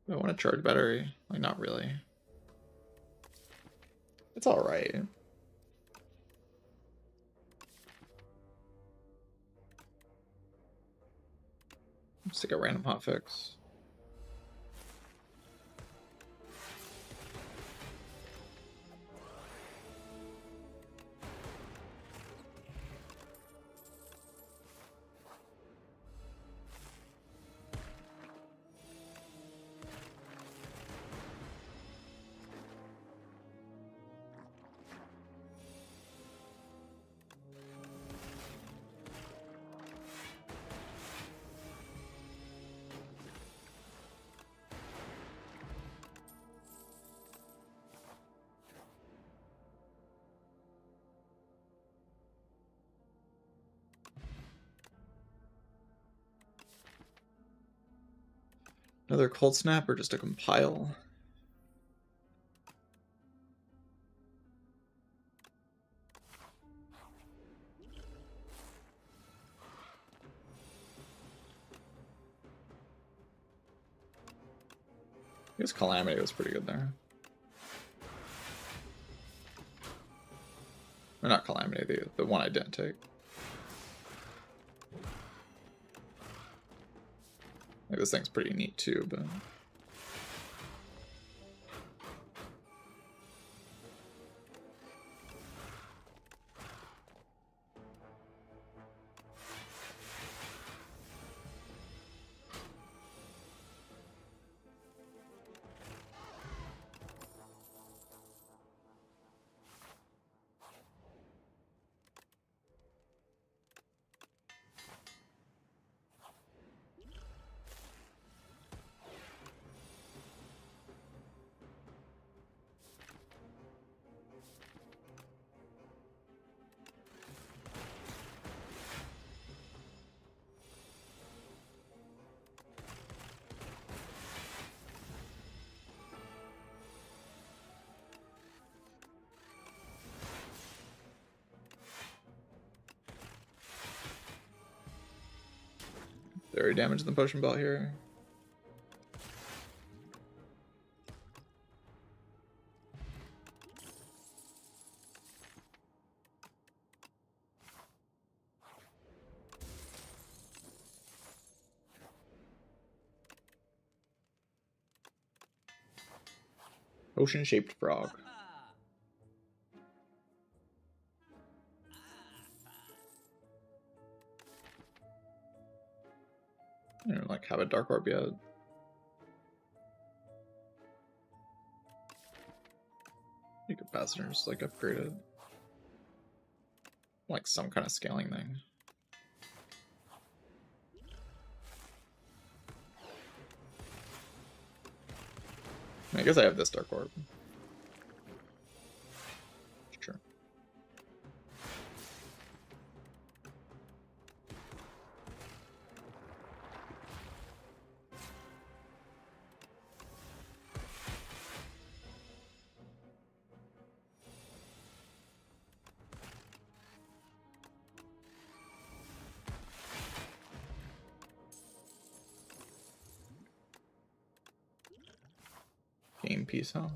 I want to charge battery. Like, not really. It's alright. Stick a random hotfix. Another cold snap or just a compile? I guess Calamity was pretty good there. Or not Calamity, the one I didn't take. Like, this thing's pretty neat too, but... Very damage in the potion belt here. Ocean-shaped frog. I don't like have a dark orb yet. You capacitors like upgraded. Like some kind of scaling thing. I guess I have this Dark Orb. Sure. Game piece, huh?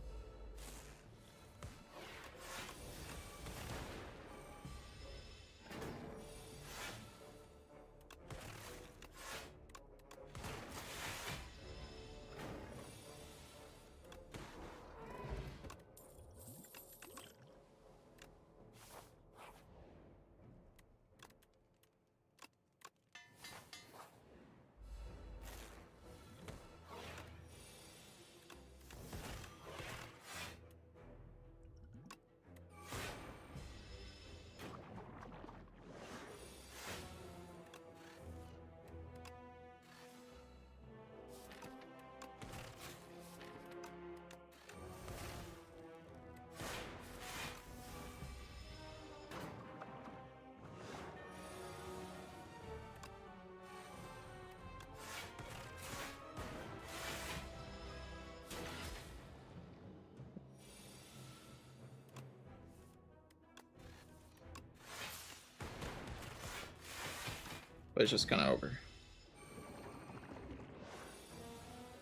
But it's just kind of over.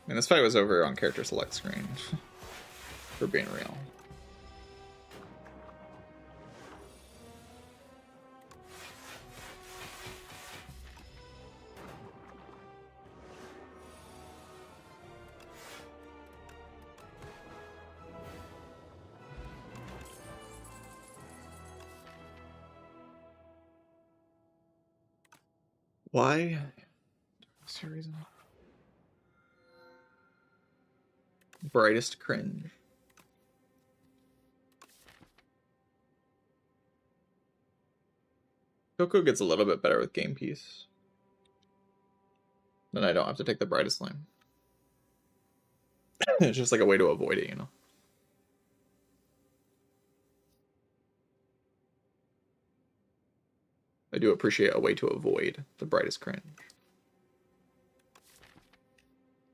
I mean, this fight was over on character select screen. For being real. Why? What's your reason? Brightest cringe. Coco gets a little bit better with game piece. Then I don't have to take the brightest flame. It's just like a way to avoid it, you know? I do appreciate a way to avoid the brightest cringe.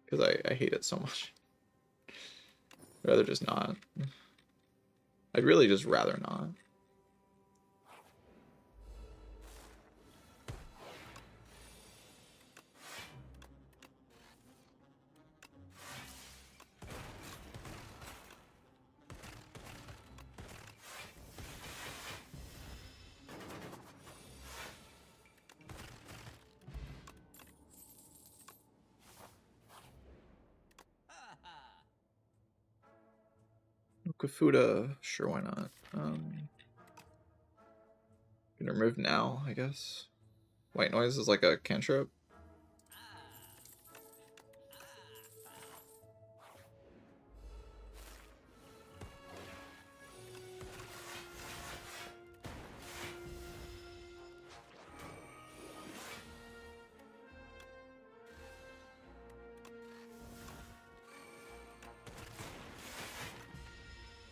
Because I hate it so much. I'd rather just not. I'd really just rather not. Kafuda, sure, why not? Gonna remove now, I guess. White noise is like a cantrip.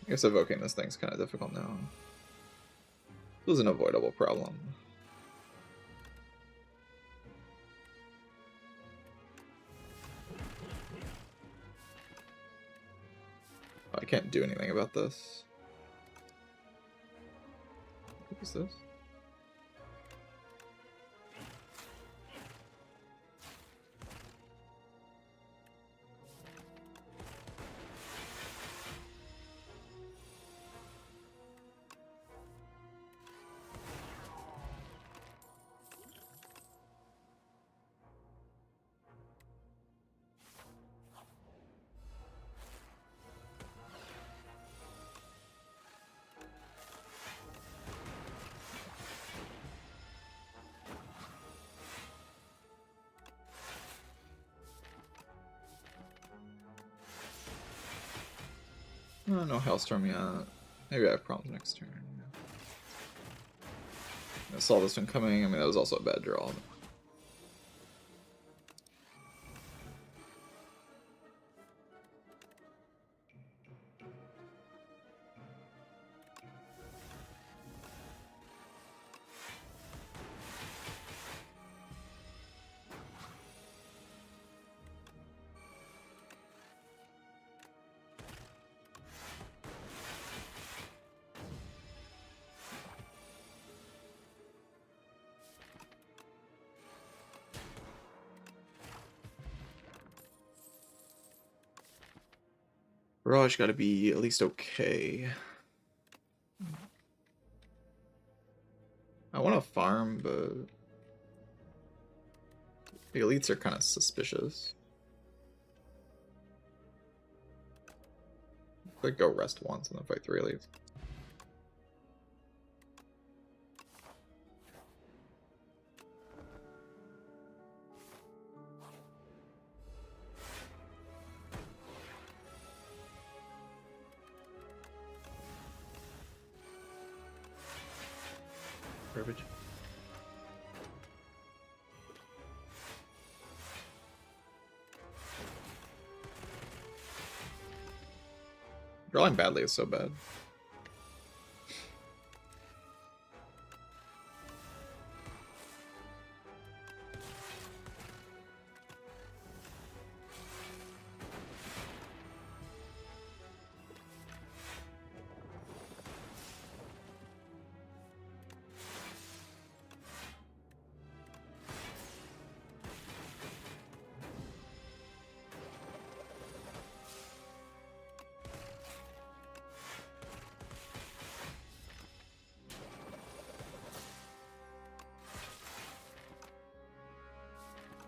I guess evoking this thing's kind of difficult now. It was an avoidable problem. I can't do anything about this. What is this? Oh, no Hailstorm yet. Maybe I have problems next turn. I saw this one coming. I mean, that was also a bad draw. Barrage got to be at least okay. I want to farm, but the elites are kind of suspicious. Like go rest once and then fight 3 elites. Garbage. Drawing badly is so bad.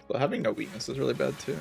But having no weakness is really bad too.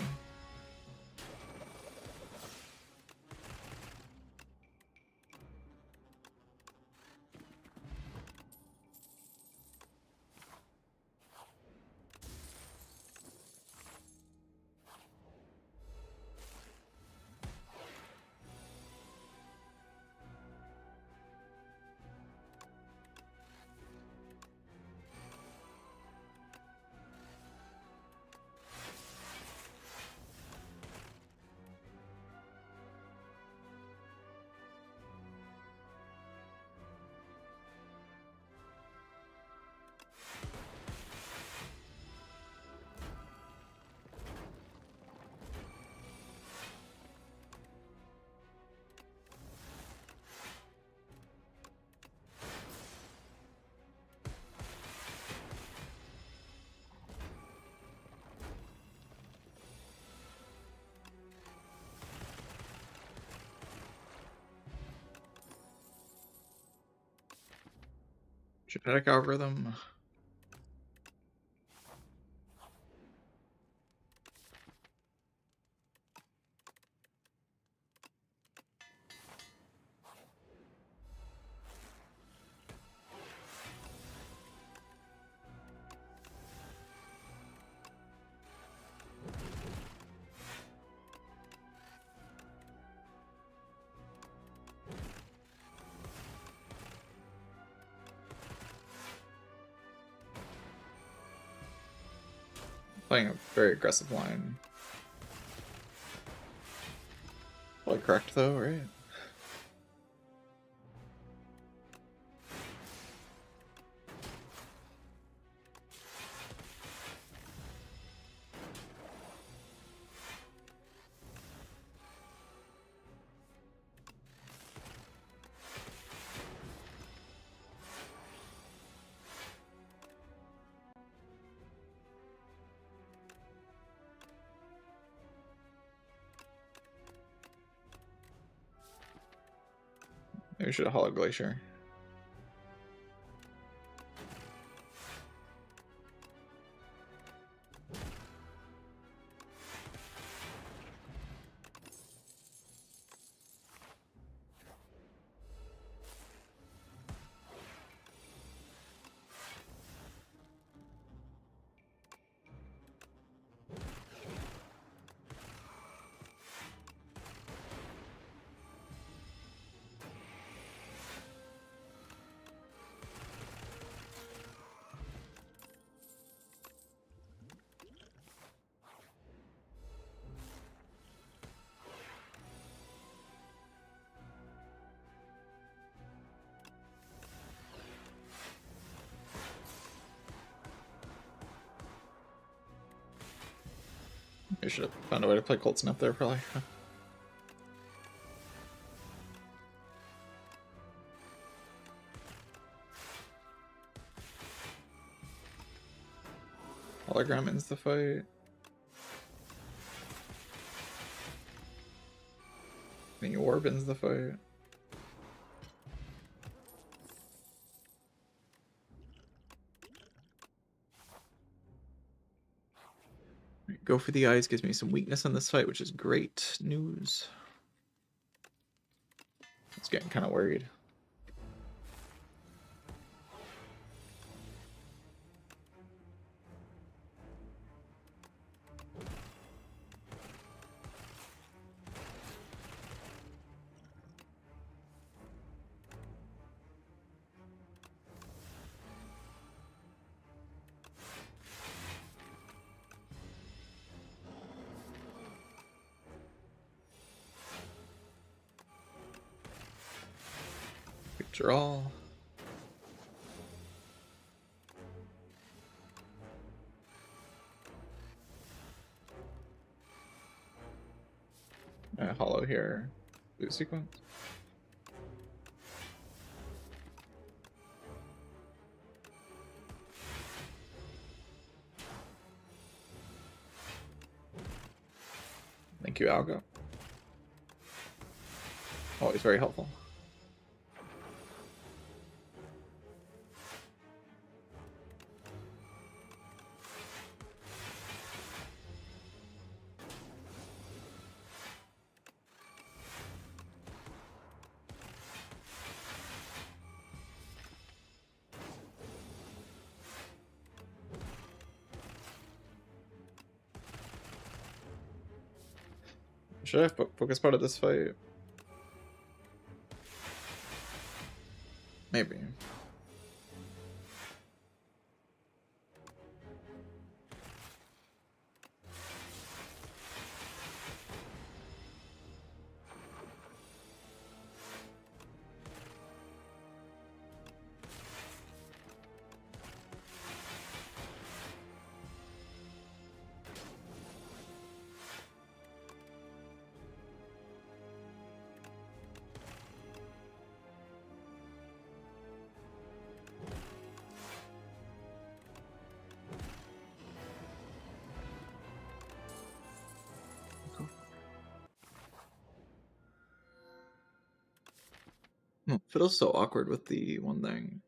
Genetic algorithm. Playing a very aggressive line. Probably correct though, right? Maybe we should have Hollow Glacier. I should have found a way to play Cold Snap there, probably. Hologram ends the fight. The orb ends the fight. Go for the eyes gives me some weakness in this fight, which is great news. It's getting kind of worried. Draw. Hollow here. Blue sequence. Thank you, Algo. Always very helpful. Should I have focus part of this fight? Maybe. Fiddle's so awkward with the one thing.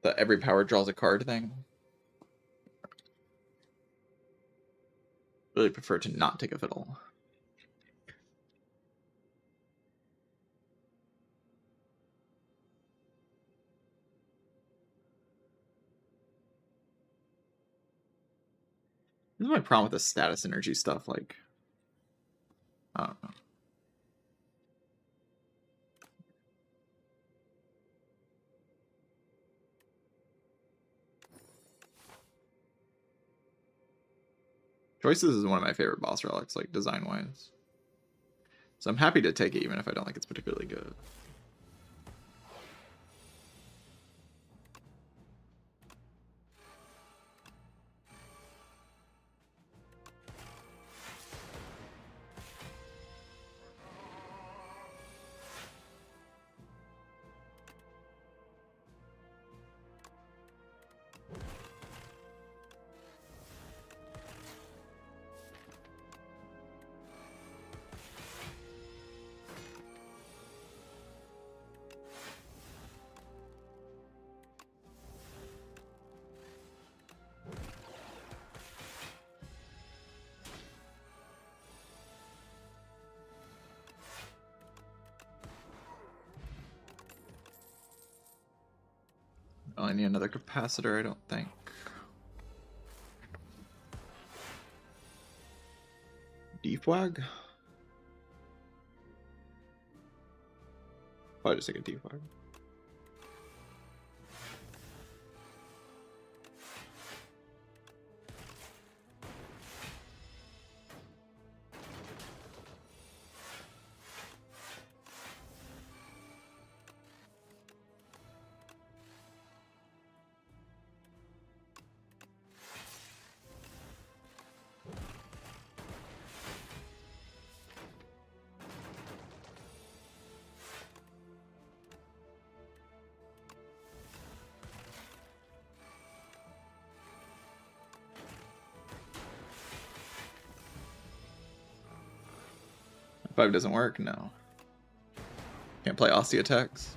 The every power draws a card thing. Really prefer to not take a fiddle. This is my problem with the status energy stuff, like, I don't know. Choices is one of my favorite boss relics, like, design-wise. So I'm happy to take it, even if I don't think it's particularly good. Oh, I need another capacitor, I don't think. Deflag? Probably just take a deflag. 5 doesn't work, no. Can't play Aussie attacks.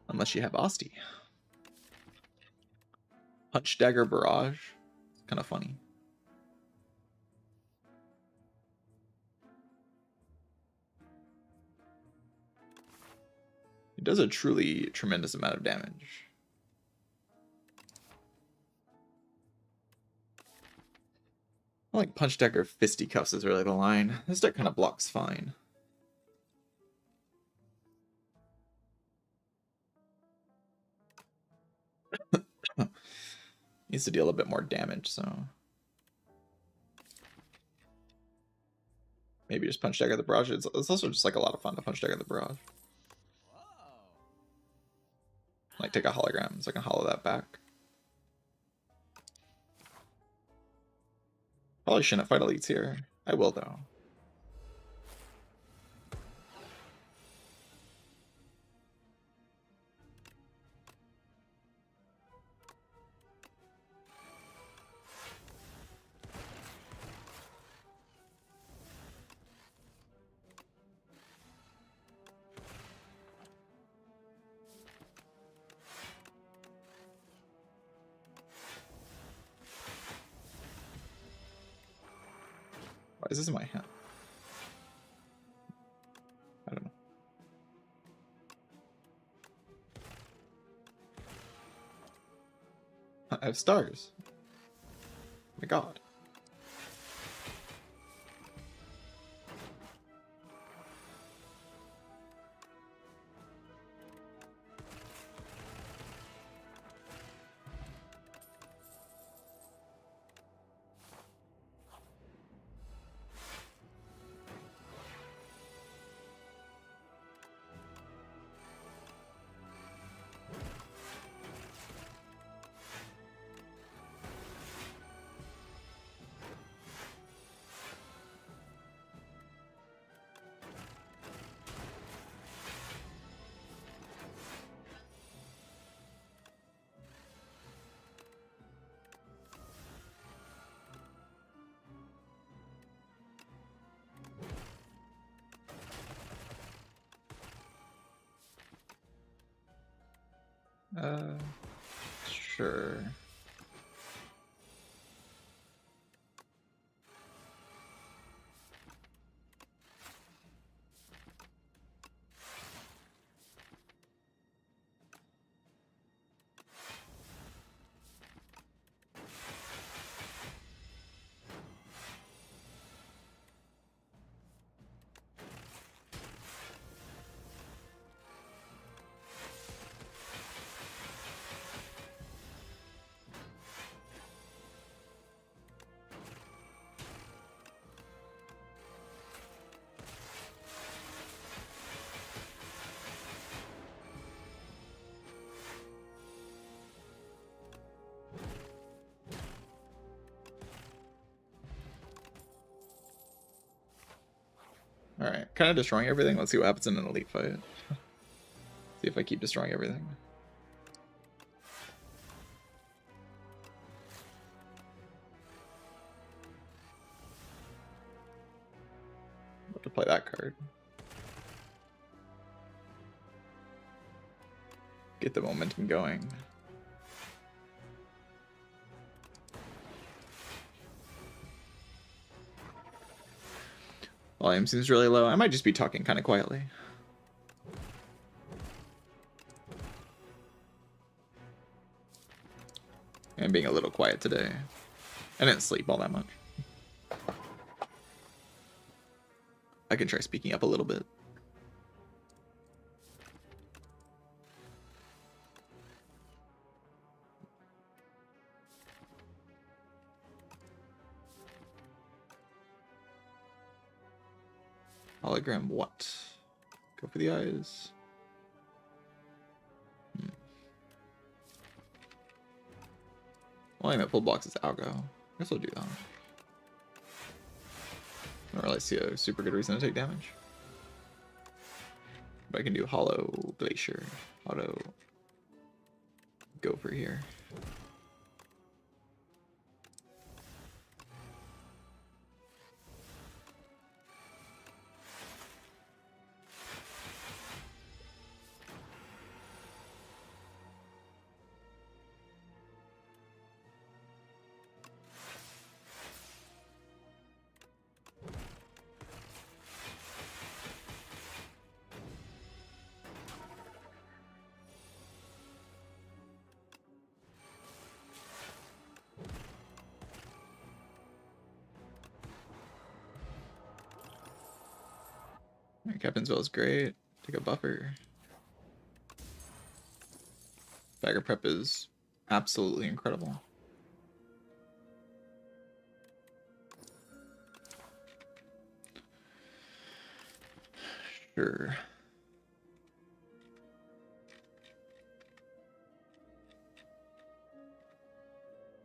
Unless you have Austie. Punch Dagger Barrage. Kind of funny. It does a truly tremendous amount of damage. I like Punch Dagger Fisticuffs is really the line. This deck kind of blocks fine. Needs to deal a bit more damage, so maybe just Punch Dagger the Barrage. It's also just like a lot of fun to Punch Dagger the Barrage. Like take a hologram so I can hollow that back. Probably shouldn't fight elites here. I will though. Why is this in my hand? I don't know. I have stars. Oh my god. Sure. Alright, kind of destroying everything. Let's see what happens in an elite fight. See if I keep destroying everything. I'll have to play that card. Get the momentum going. Volume seems really low. I might just be talking kind of quietly. I'm being a little quiet today. I didn't sleep all that much. I can try speaking up a little bit. Hologram what? Go for the eyes. Well, I'm at full blocks is Algo. I guess I'll do that. I don't really see a super good reason to take damage. But I can do Hollow Glacier. Auto Gopher here. Captainsville is great. Take a buffer. Bagger prep is absolutely incredible. Sure.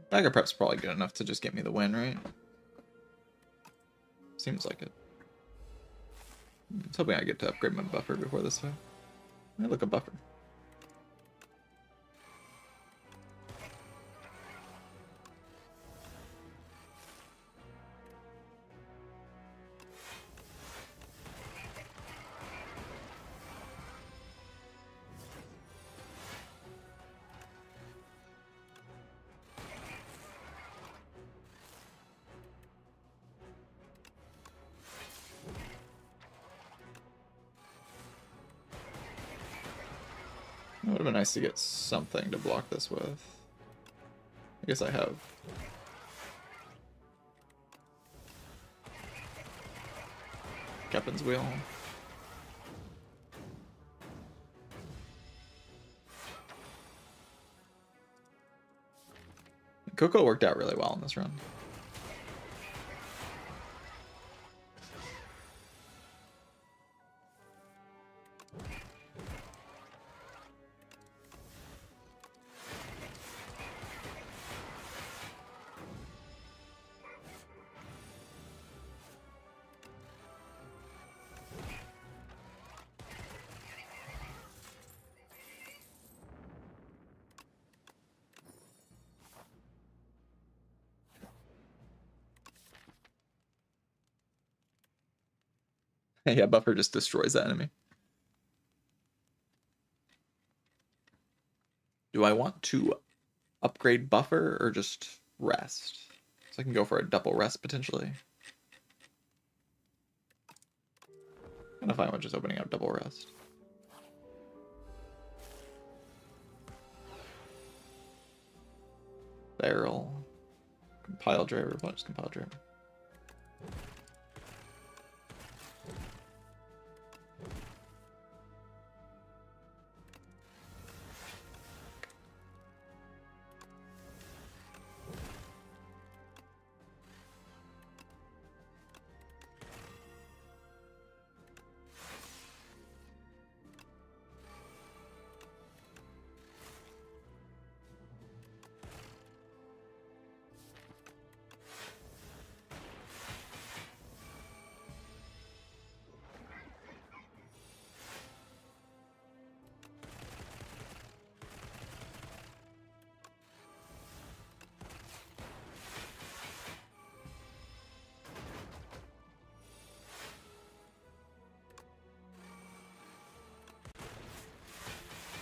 Bagger prep's probably good enough to just get me the win, right? Seems like it. I was hoping I get to upgrade my buffer before this fight. Hey, look, a buffer. It would have been nice to get something to block this with. I guess I have. Captain's Wheel. Coco worked out really well in this run. Yeah, buffer just destroys the enemy. Do I want to upgrade buffer or just rest? So I can go for a double rest potentially. I'm gonna find one just opening out double rest. Barrel. Compile driver, bunch compile driver.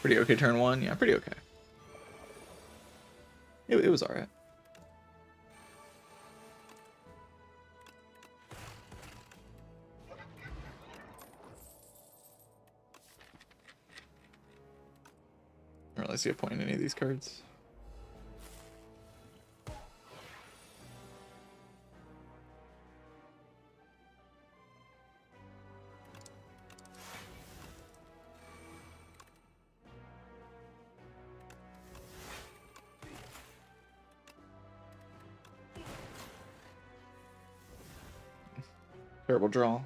Pretty okay turn one. Yeah, pretty okay. It was alright. I don't really see a point in any of these cards. Terrible draw.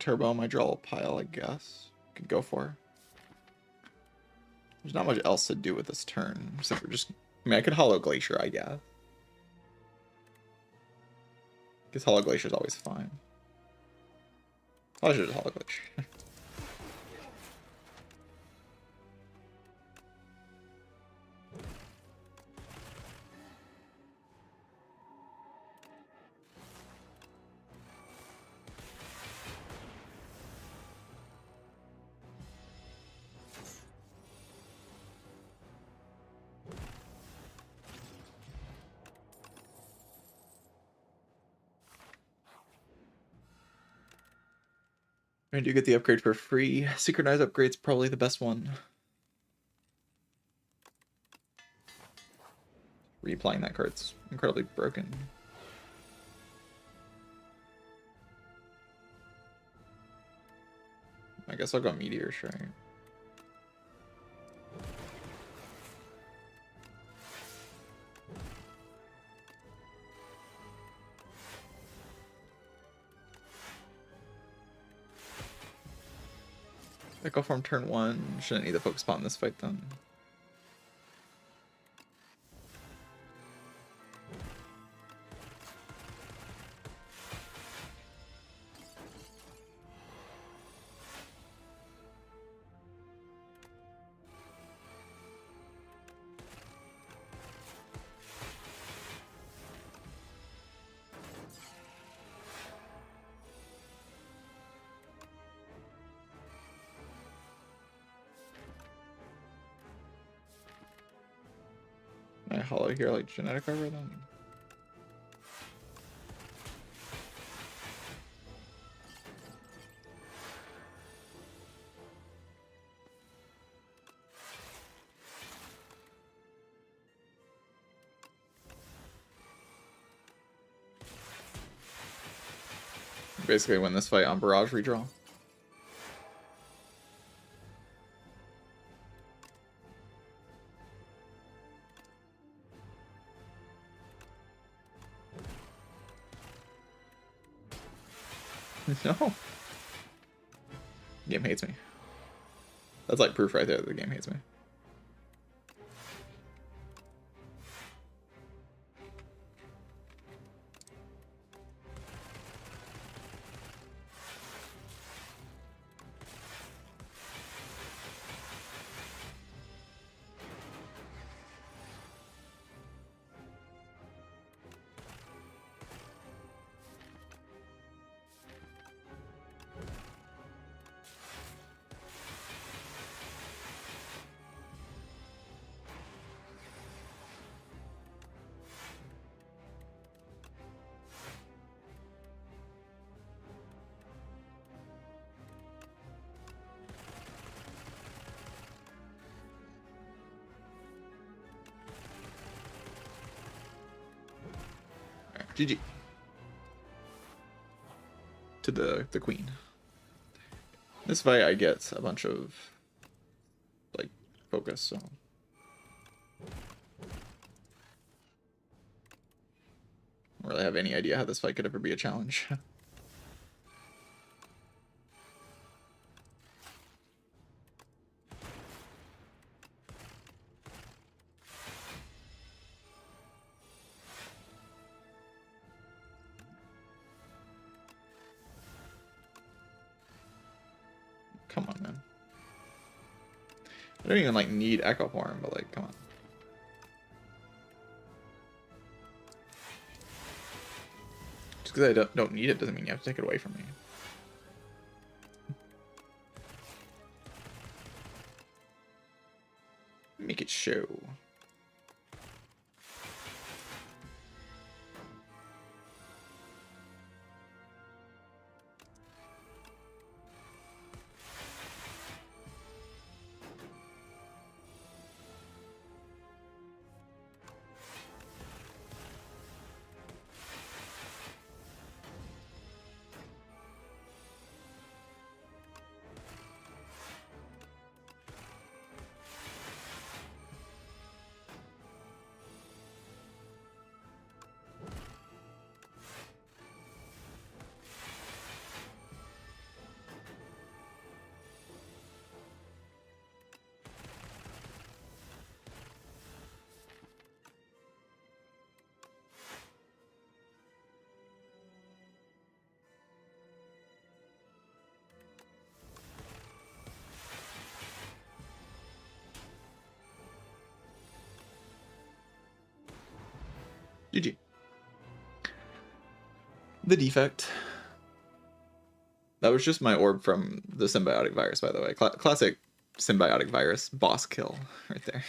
turbo my draw pile, I guess. Could go for. There's not much else to do with this turn, except for just... I mean, I could Hollow Glacier, I guess. Because Hollow Glacier is always fine. I should just Hollow Glacier. And you get the upgrade for free. Synchronize upgrade's probably the best one. Replaying that card's incredibly broken. I guess I'll go Meteor Strike. Echo Form turn 1. Shouldn't need the focus spot in this fight then. I hollow here like genetic armor then. Basically win this fight on barrage redraw. No. Game hates me. That's like proof right there that the game hates me. GG. To the queen. This fight I get a bunch of like focus, so I don't really have any idea how this fight could ever be a challenge. Come on, man. I don't even like need Echo Form, but like, come on. Just because I don't need it doesn't mean you have to take it away from me. Make it show. The Defect. That was just my orb from the symbiotic virus, by the way. Classic symbiotic virus boss kill right there.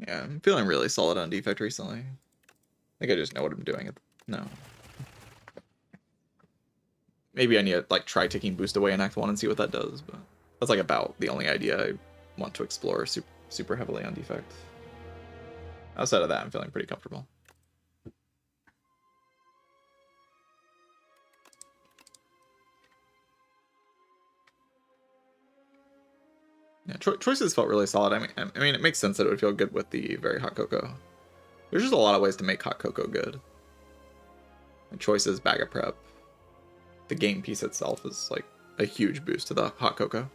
Yeah, I'm feeling really solid on Defect recently. I think I just know what I'm doing. No. Maybe I need to like try taking boost away in Act 1 and see what that does, but that's like about the only idea I want to explore super heavily on Defect. Outside of that, I'm feeling pretty comfortable. Yeah, choices felt really solid. I mean, it makes sense that it would feel good with the very hot cocoa. There's just a lot of ways to make hot cocoa good. And choices, bag of prep. The game piece itself is like a huge boost to the hot cocoa.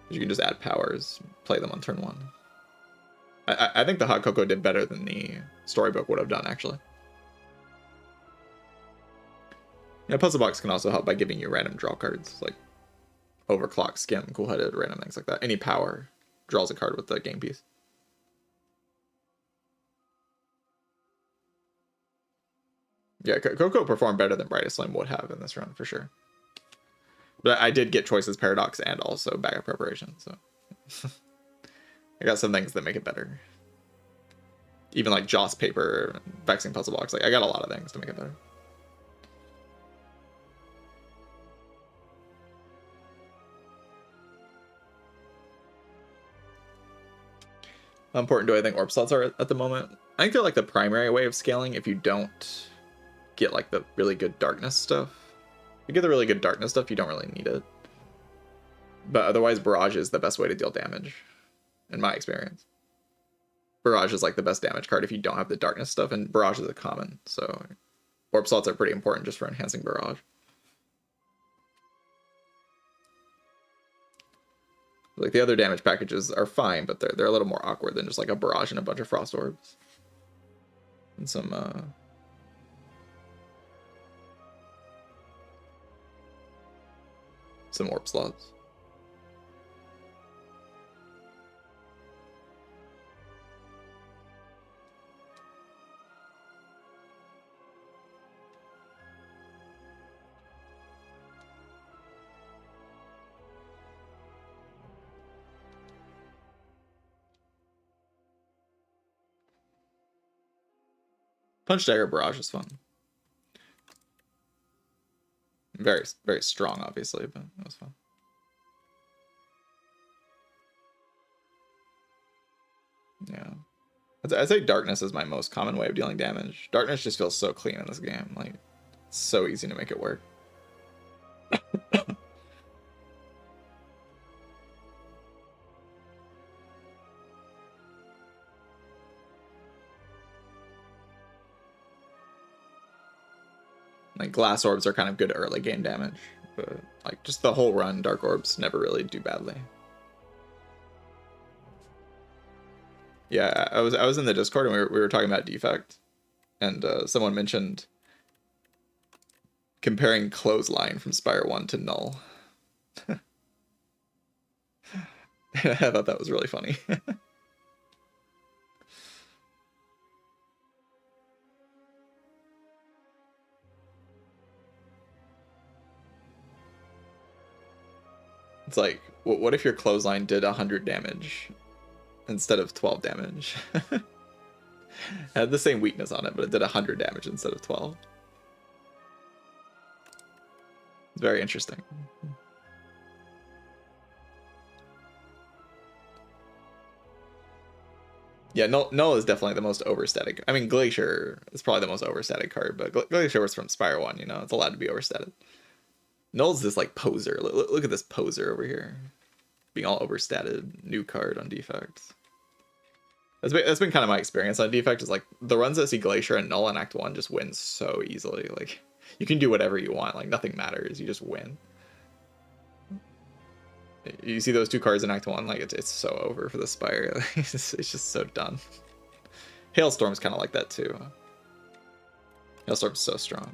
You can just add powers, play them on turn 1. I think the hot cocoa did better than the storybook would have done, actually. Yeah, puzzle box can also help by giving you random draw cards, like overclock, skim, cool-headed, random things like that. Any power draws a card with the game piece. Yeah, Coco performed better than Brightest Flame would have in this run, for sure. But I did get Choices Paradox and also Backup Preparation, so... I got some things that make it better. Even like Joss Paper, Vexing Puzzle Box, like I got a lot of things to make it better. How important do I think orb slots are at the moment? I think they're like the primary way of scaling if you don't get like the really good darkness stuff. If you get the really good darkness stuff, you don't really need it. But otherwise, Barrage is the best way to deal damage, in my experience. Barrage is like the best damage card if you don't have the darkness stuff, and Barrage is a common, so orb slots are pretty important just for enhancing Barrage. Like the other damage packages are fine, but they're a little more awkward than just like a Barrage and a bunch of Frost Orbs. And some orb slots. Punch Dagger Barrage is fun. Very, very strong, obviously, but it was fun. Yeah. I'd say Darkness is my most common way of dealing damage. Darkness just feels so clean in this game. Like, it's so easy to make it work. Like, Glass Orbs are kind of good early game damage, but like just the whole run, Dark Orbs never really do badly. Yeah, I was in the Discord and we were talking about Defect, and someone mentioned comparing Clothesline from Spire 1 to Null. I thought that was really funny. It's like, what if your Clothesline did 100 damage instead of 12 damage? It had the same weakness on it, but it did 100 damage instead of 12. It's very interesting. Yeah, Null is definitely the most overstatic. I mean, Glacier is probably the most overstatic card, but Glacier was from Spire 1, you know, it's allowed to be overstated. Null's this like poser. Look at this poser over here, being all overstated. New card on Defect. That's been kind of my experience on Defect. Is like the runs that see Glacier and Null in Act 1 just win so easily. Like you can do whatever you want. Like nothing matters. You just win. You see those two cards in Act 1. Like it's so over for the Spire. It's just so done. Hailstorm's kind of like that too. Hailstorm's so strong.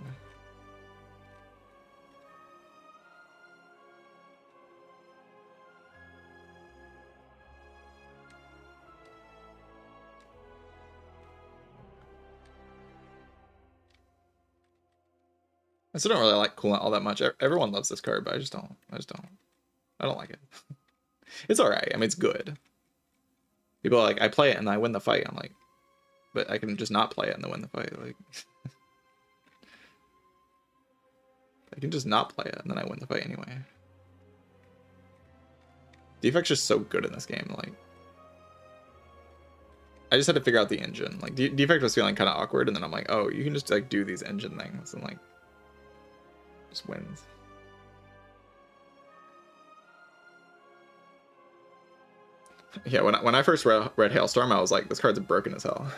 I still don't really like Coolant all that much. Everyone loves this card, but I just don't. I don't like it. It's alright. I mean, it's good. People are like, I play it and I win the fight. I'm like, but I can just not play it and then win the fight. Like, I can just not play it and then I win the fight anyway. Defect's just so good in this game. Like, I just had to figure out the engine. Like, Defect was feeling kind of awkward, and then I'm like, oh, you can just like do these engine things and like just wins. Yeah, when I first read Hailstorm, I was like, this card's broken as hell.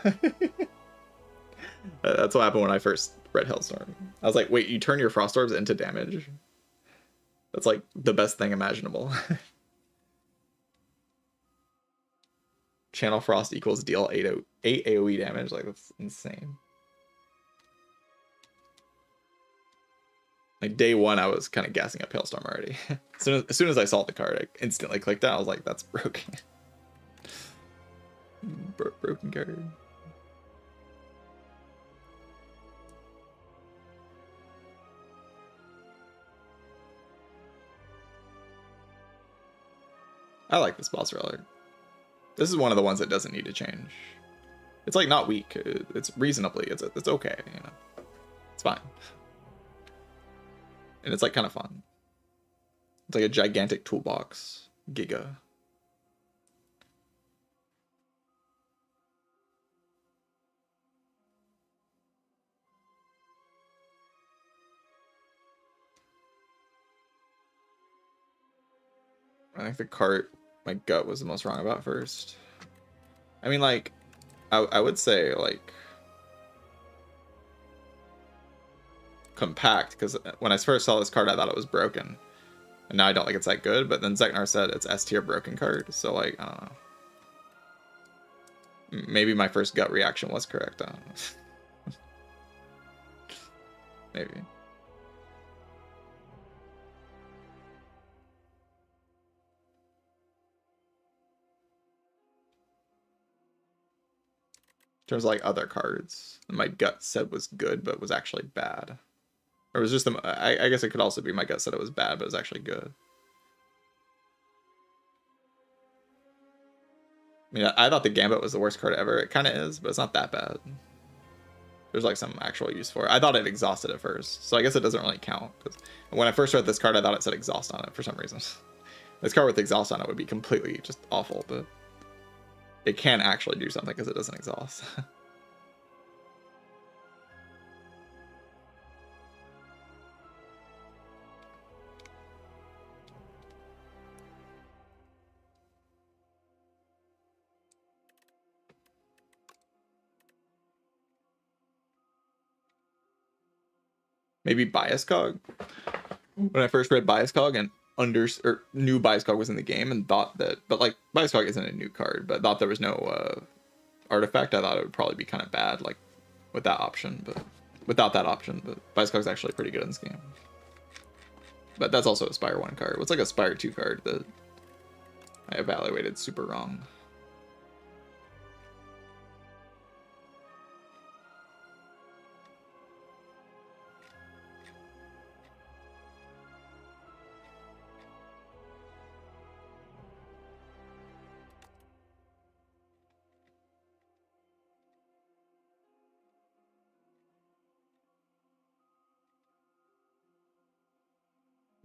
That's what happened when I first read Hailstorm. I was like, wait, you turn your Frost Orbs into damage? That's like the best thing imaginable. Channel Frost equals deal 8 AoE damage. Like, that's insane. Like, day one, I was kind of gassing up Hailstorm already. As soon as I saw the card, I instantly clicked out. I was like, that's broken. Broken card. I like this boss relic. This is one of the ones that doesn't need to change. It's like not weak. It's reasonably. It's okay. You know, it's fine. And it's like kind of fun. It's like a gigantic toolbox. Giga. I think the cart my gut was the most wrong about first. I mean, like, I would say, like, compact, because when I first saw this card, I thought it was broken. And now I don't think it's that good, but then Zeknar said it's S tier broken card, so, like, I don't know. Maybe my first gut reaction was correct, I don't know. Maybe. In terms of like other cards, my gut said was good, but was actually bad. Or it was just I guess it could also be my gut said it was bad, but it was actually good. I mean, I thought the Gambit was the worst card ever. It kind of is, but it's not that bad. There's like some actual use for it. I thought it exhausted at first, so I guess it doesn't really count. Because when I first read this card, I thought it said exhaust on it for some reason. This card with exhaust on it would be completely just awful, but it can actually do something because it doesn't exhaust. Maybe Bias Cog. When I first read Bias Cog and knew Bias Cog was in the game and thought that, but like Bias Cog isn't a new card, but thought there was no artifact, I thought it would probably be kind of bad, like with that option, but without that option. But Bias Cog's actually pretty good in this game. But that's also a Spire 1 card. It's like a Spire 2 card that I evaluated super wrong.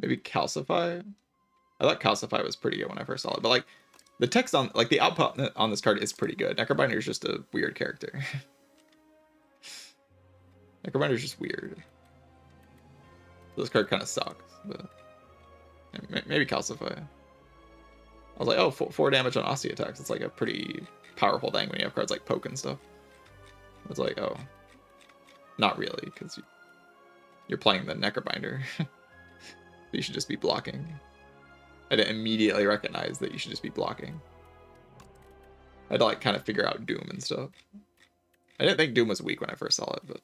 Maybe Calcify? I thought Calcify was pretty good when I first saw it, but like the text on, like the output on this card is pretty good. Necrobinder is just a weird character. Necrobinder is just weird. This card kind of sucks, but maybe Calcify. I was like, oh, 4 damage on Ostia attacks. It's like a pretty powerful thing when you have cards like Poke and stuff. It's like, oh, not really, because you're playing the Necrobinder. You should just be blocking. I didn't immediately recognize that you should just be blocking. I had to like kind of figure out Doom and stuff. I didn't think Doom was weak when I first saw it, but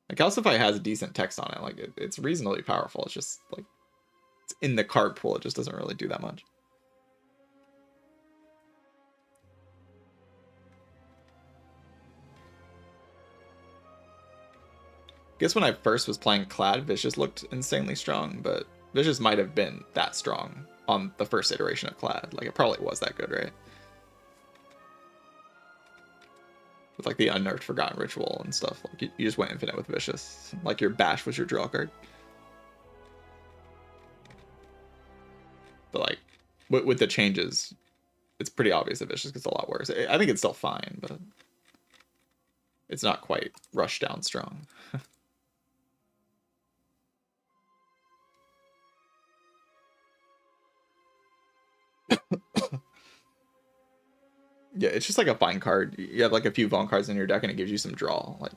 Like Calcify has decent text on it. Like it's reasonably powerful. It's just like it's in the card pool. It just doesn't really do that much. I guess when I first was playing Clad, Vicious looked insanely strong, but Vicious might have been that strong on the first iteration of Clad. Like it probably was that good, right? With like the unnerved Forgotten Ritual and stuff. Like you just went infinite with Vicious. Like your Bash was your draw card. But like with the changes, it's pretty obvious that Vicious gets a lot worse. I think it's still fine, but it's not quite rush down strong. Yeah, it's just like a fine card. You have like a few Vaughn cards in your deck and it gives you some draw. Like,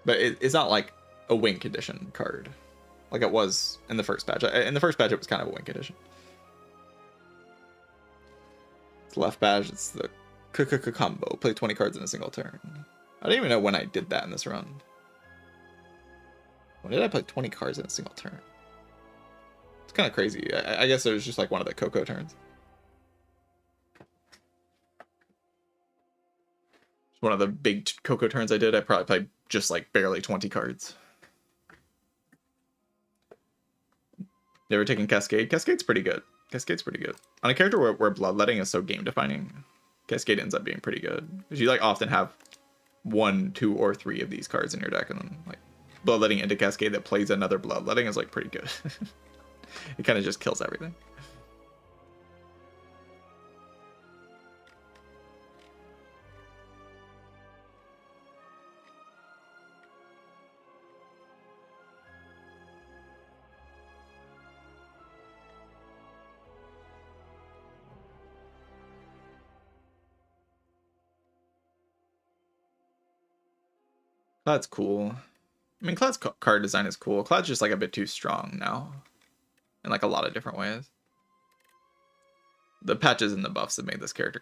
but it's not like a win condition card like it was in the first patch. In the first patch, it was kind of a win condition. It's left badge, it's the combo. Play 20 cards in a single turn. I don't even know when I did that in this run. When did I play 20 cards in a single turn? It's kind of crazy. I guess it was just like one of the Coco turns. One of the big Coco turns I did, I probably played just like barely 20 cards. Never taken Cascade. Cascade's pretty good. Cascade's pretty good. On a character where Bloodletting is so game defining, Cascade ends up being pretty good. Because you like often have 1, 2, or 3 of these cards in your deck, and then like Bloodletting into Cascade that plays another Bloodletting is like pretty good. It kind of just kills everything. Clad's cool. I mean, Clad's card design is cool. Clad's just like a bit too strong now. In like a lot of different ways. The patches and the buffs have made this character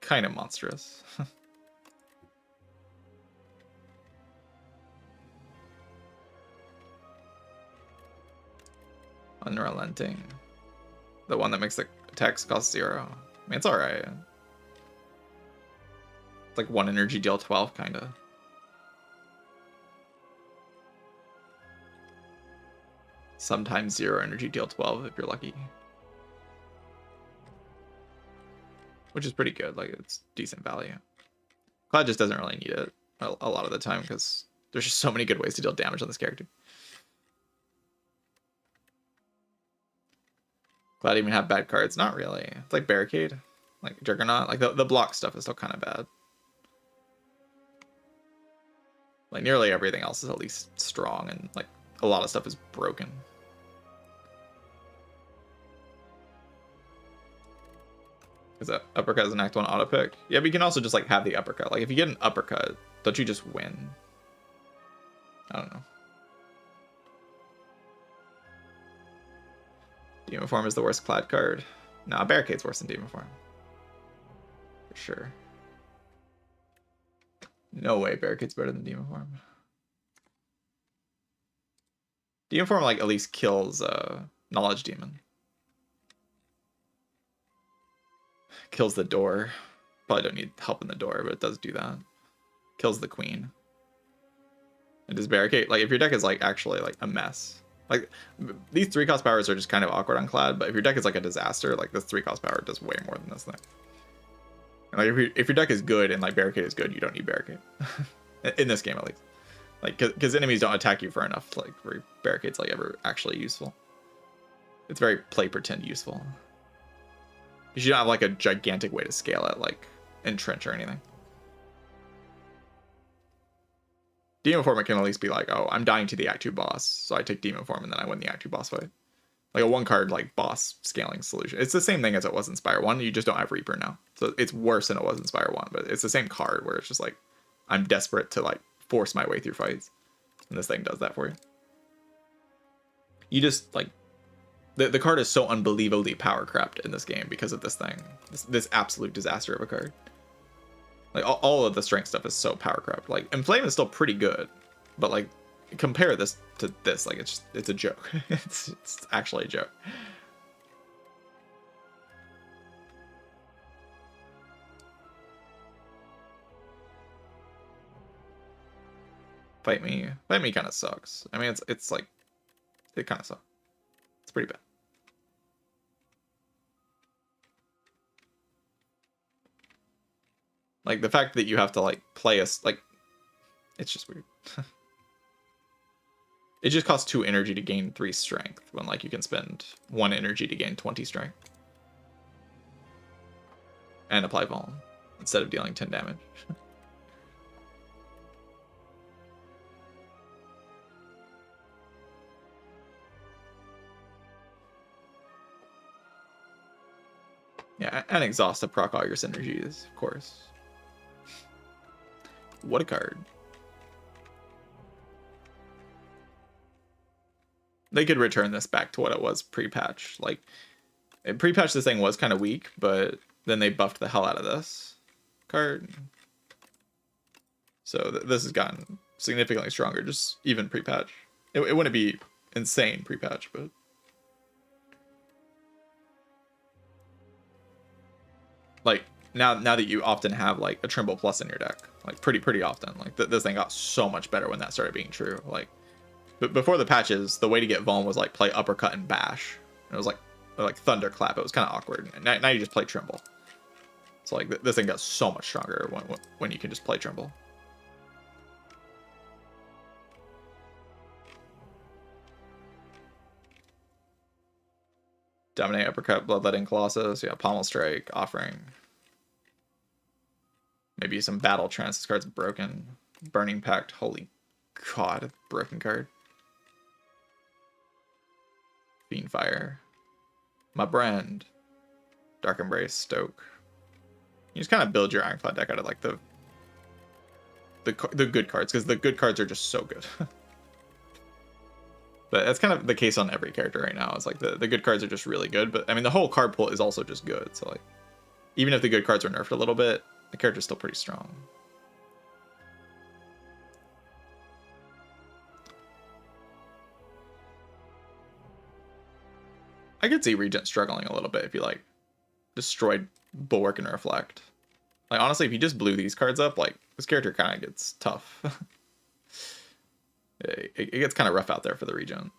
kind of monstrous. Unrelenting. The one that makes the attacks cost 0. I mean, it's alright. It's like 1 energy deal 12, kinda. Sometimes 0 energy deal 12 if you're lucky. Which is pretty good, like it's decent value. Cloud just doesn't really need it a lot of the time because there's just so many good ways to deal damage on this character. Cloud even have bad cards? Not really. It's like Barricade, like Juggernaut. Like the block stuff is still kind of bad. Like nearly everything else is at least strong, and like a lot of stuff is broken. Is that uppercut is an act 1 auto pick? Yeah, but you can also just like have the uppercut. Like if you get an uppercut, don't you just win? I don't know. Demon Form is the worst Clad card. Nah, Barricade's worse than Demon Form. For sure. No way Barricade's better than Demon Form. Demon Form like at least kills Knowledge Demon. Kills the door. Probably don't need help in the door, but it does do that. Kills the queen. And does Barricade, like if your deck is like actually like a mess. Like these 3-cost powers are just kind of awkward on Clad, but if your deck is like a disaster, like this 3-cost power does way more than this thing. And like if your deck is good and like Barricade is good, you don't need Barricade. In this game at least. Like because enemies don't attack you for enough like where Barricade's like ever actually useful. It's very play pretend useful. You don't have like a gigantic way to scale it, like Entrench or anything. Demon Form can at least be like, oh, I'm dying to the Act 2 boss, so I take Demon Form and then I win the Act 2 boss fight. Like a 1-card like boss scaling solution. It's the same thing as it was in Spire 1, you just don't have Reaper now. So it's worse than it was in Spire 1, but it's the same card where it's just like, I'm desperate to like force my way through fights. And this thing does that for you. You just like, the card is so unbelievably power crept in this game because of this thing. This absolute disaster of a card. Like all of the strength stuff is so power corrupt. Like Inflame is still pretty good, but like compare this to this, like it's a joke. it's actually a joke. Fight me kind of sucks. I mean, it's like it kind of sucks. It's pretty bad. Like the fact that you have to like play us, like it's just weird. It just costs 2 energy to gain 3 strength when like you can spend 1 energy to gain 20 strength and apply Vuln instead of dealing 10 damage. Yeah, and exhaust to proc all your synergies, of course. What a card. They could return this back to what it was pre-patch. Like, pre-patch this thing was kind of weak, but then they buffed the hell out of this card. So this has gotten significantly stronger, just even pre-patch. It wouldn't be insane pre-patch, but... Like, now that you often have, like, a Tremble Plus in your deck. Like, pretty often. Like, this thing got so much better when that started being true. Like, but before the patches, the way to get Vuln was, like, play Uppercut and Bash. And it was, like Thunderclap. It was kind of awkward. And now you just play Tremble. So, like, this thing got so much stronger when you can just play Tremble. Dominate, Uppercut, Bloodletting, Colossus. Yeah, Pommel Strike, Offering. Maybe some Battle Trance. This card's broken. Burning Pact. Holy God, broken card. Fiend Fire. My Brand. Dark Embrace, Stoke. You just kind of build your Ironclad deck out of like the good cards, because the good cards are just so good. But that's kind of the case on every character right now. It's like the good cards are just really good, but I mean the whole card pool is also just good. So like, even if the good cards are nerfed a little bit, the character's still pretty strong. I could see Regent struggling a little bit if you like destroyed Bulwark and Reflect. Like honestly, if you just blew these cards up, like this character kind of gets tough. It gets kind of rough out there for the Regent.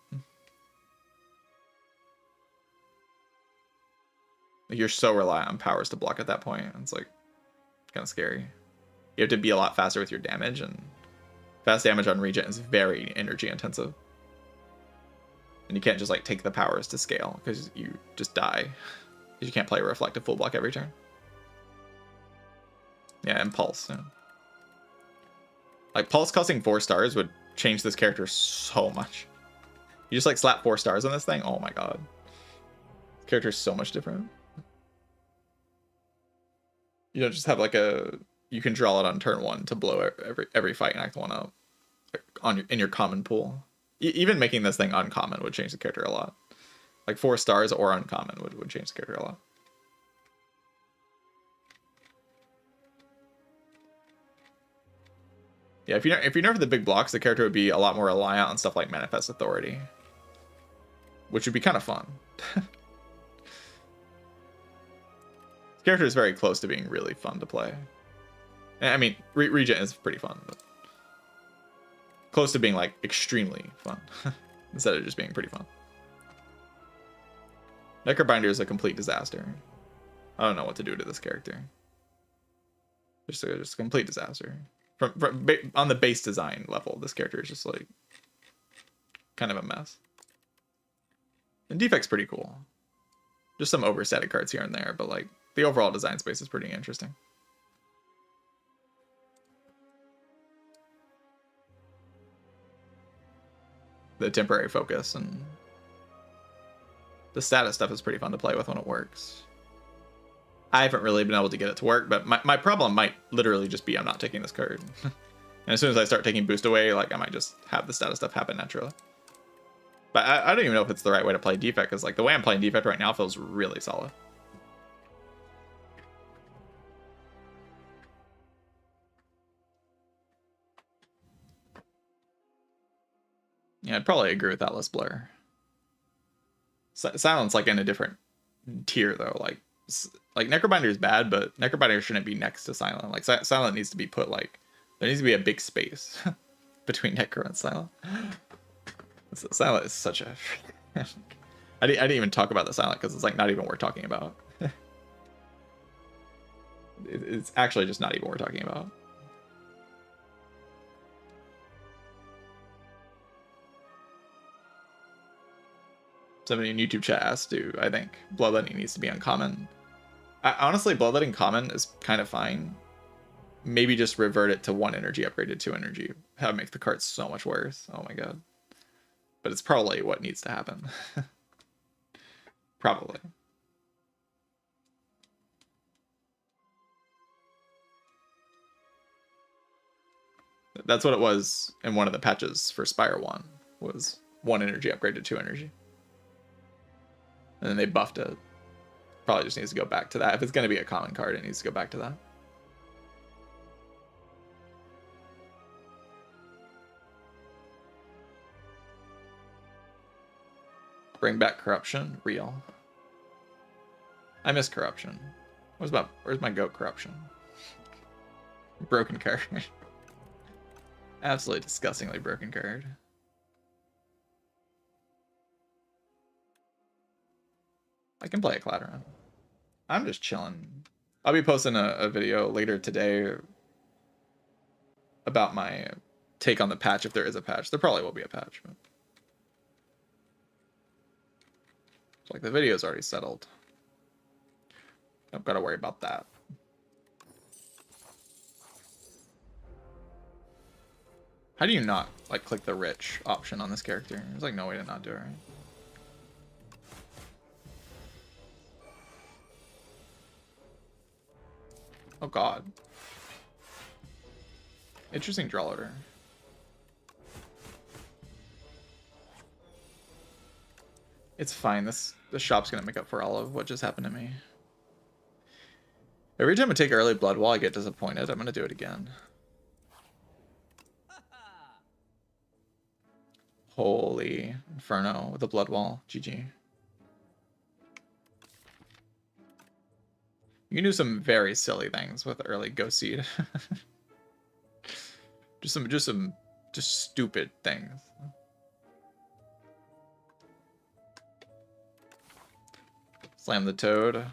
You're so reliant on powers to block at that point. It's like kind of scary. You have to be a lot faster with your damage, and fast damage on Regent is very energy intensive. And you can't just like take the powers to scale because you just die. You can't play a Reflective full block every turn. Yeah, and Pulse. Yeah. Like Pulse costing 4 stars would change this character so much. You just like slap 4 stars on this thing. Oh my god, this character is so much different. You don't just have like you can draw it on turn 1 to blow every fight and act 1 up in your common pool. Even making this thing uncommon would change the character a lot. Like 4 stars or uncommon would change the character a lot. Yeah, if you nerf the big blocks, the character would be a lot more reliant on stuff like Manifest Authority, which would be kind of fun. This character is very close to being really fun to play. I mean, Regent is pretty fun, but close to being like extremely fun instead of just being pretty fun. Necrobinder is a complete disaster. I don't know what to do to this character. Just a complete disaster. On the base design level, this character is just like kind of a mess. And Defect's pretty cool. Just some overstated cards here and there, but like the overall design space is pretty interesting. The temporary focus and the status stuff is pretty fun to play with when it works. I haven't really been able to get it to work, but my problem might literally just be I'm not taking this card. And as soon as I start taking boost away, like I might just have the status stuff happen naturally. But I don't even know if it's the right way to play Defect, because like the way I'm playing Defect right now feels really solid. Yeah, I'd probably agree with that list, Blair. Silence like in a different tier though. Like Necrobinder is bad, but Necrobinder shouldn't be next to Silent. Like Silent needs to be put like there needs to be a big space between Necro and Silent. Silent is such a. I didn't even talk about the Silent because it's like not even worth talking about. It's actually just not even worth talking about. Somebody in YouTube chat asked, "Do I think Bloodletting needs to be uncommon?" Honestly, Bloodletting common is kind of fine. Maybe just revert it to 1 energy, upgrade to 2 energy. That would make the card so much worse. Oh my god. But it's probably what needs to happen. Probably. That's what it was in one of the patches for Spire 1. Was 1 energy upgrade to 2 energy. And then they buffed it. Probably just needs to go back to that. If it's going to be a common card, it needs to go back to that. Bring back corruption. Real. I miss corruption. Where's my goat corruption? Broken card. Absolutely disgustingly broken card. I can play a Clatteron. I'm just chilling. I'll be posting a video later today about my take on the patch, if there is a patch. There probably will be a patch. But... like, the video's already settled. Don't gotta worry about that. How do you not, like, click the rich option on this character? There's, like, no way to not do it, right? Oh god. Interesting draw order. It's fine. The shop's gonna make up for all of what just happened to me. Every time I take early blood wall, I get disappointed. I'm gonna do it again. Holy Inferno with the blood wall. GG. You can do some very silly things with early Ghost Seed. just stupid things. Slam the Toad.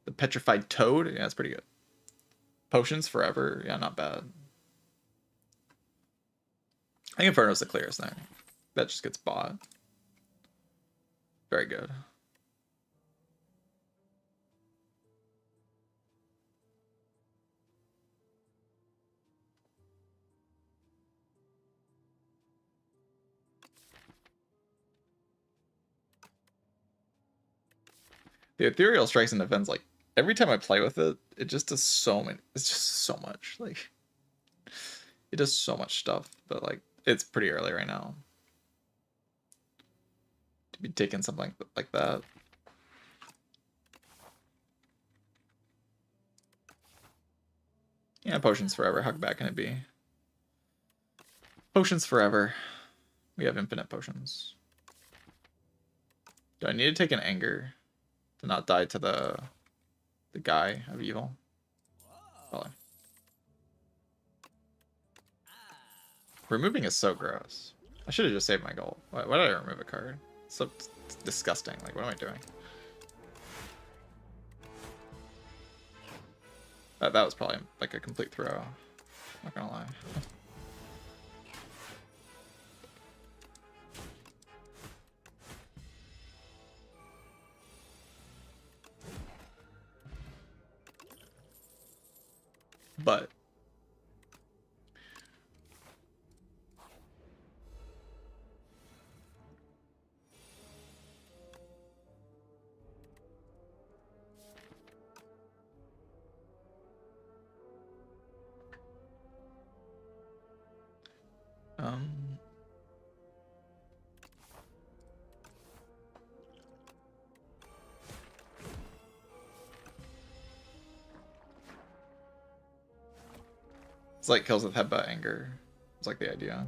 The Petrified Toad? Yeah, that's pretty good. Potions Forever? Yeah, not bad. I think Inferno's the clearest thing. That just gets bought. Very good. The Ethereal Strikes and Defense, like, every time I play with it, it just does so many. It's just so much. Like, it does so much stuff, but, like, it's pretty early right now to be taking something like that. Yeah, Potions Forever. How bad can it be? Potions Forever. We have infinite potions. Do I need to take an Anger to not die to the guy of evil? Probably. Removing is so gross. I should have just saved my gold. Why did I remove a card? It's so disgusting. Like, what am I doing? That was probably like a complete throw. Not gonna lie. But it's like kills with headbutt anger. It's like the idea.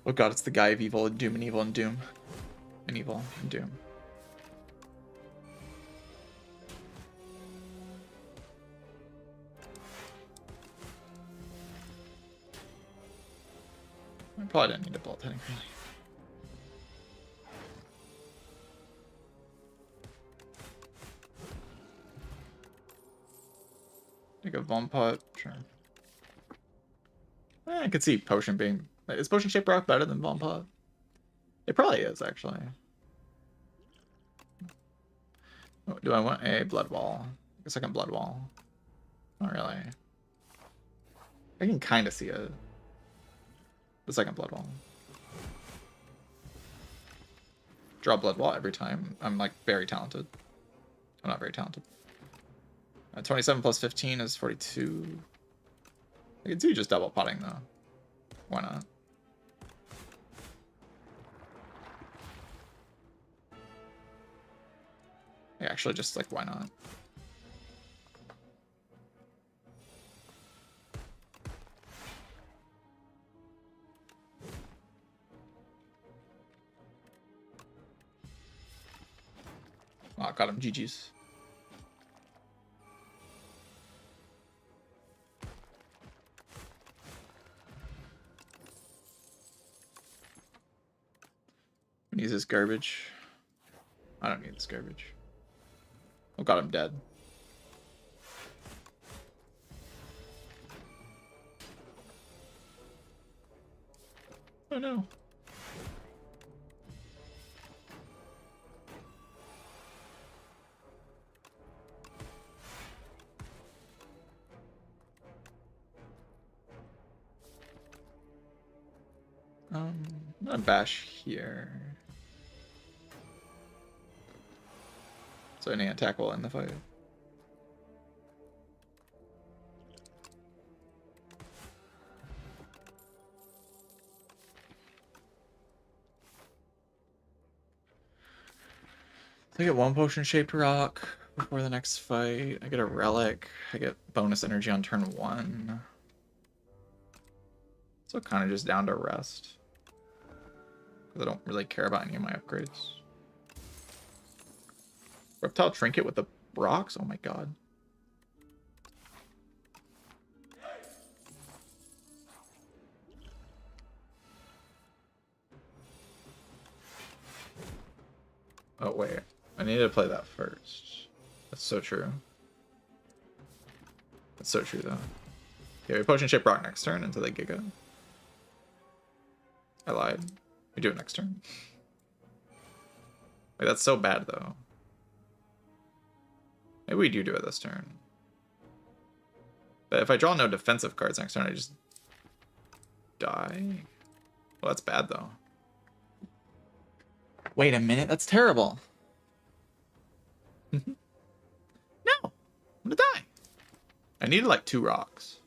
Oh god, it's the guy of evil and doom and evil and doom. And evil and doom. I probably didn't need to bolt technically. Take a Von Pot, sure. I could see Potion being... Is Potion Shaped Rock better than Von Pot? It probably is, actually. Do I want a Blood Wall? A second Blood Wall? Not really. I can kind of see it. The second Blood Wall. Draw Blood Wall every time. I'm, like, very talented. I'm not very talented. 27 plus 15 is 42. I could do just double potting, though. Why not? Yeah, actually, just, like, why not? Oh, got him. GG's. Use this garbage. I don't need this garbage. Oh god, I'm dead. Oh no. I'm gonna bash here. So any attack will end the fight. I get one potion shaped rock before the next fight. I get a relic. I get bonus energy on turn 1. So kind of just down to rest. Because I don't really care about any of my upgrades. Reptile Trinket with the rocks? Oh my god. Oh wait, I need to play that first. That's so true. That's so true though. Okay, we potion shape rock next turn until they giga. I lied. We do it next turn. Wait, that's so bad though. Maybe we do it this turn. But if I draw no defensive cards next turn, I just die. Well, that's bad though. Wait a minute, that's terrible. No, I'm gonna die. I needed like 2 rocks.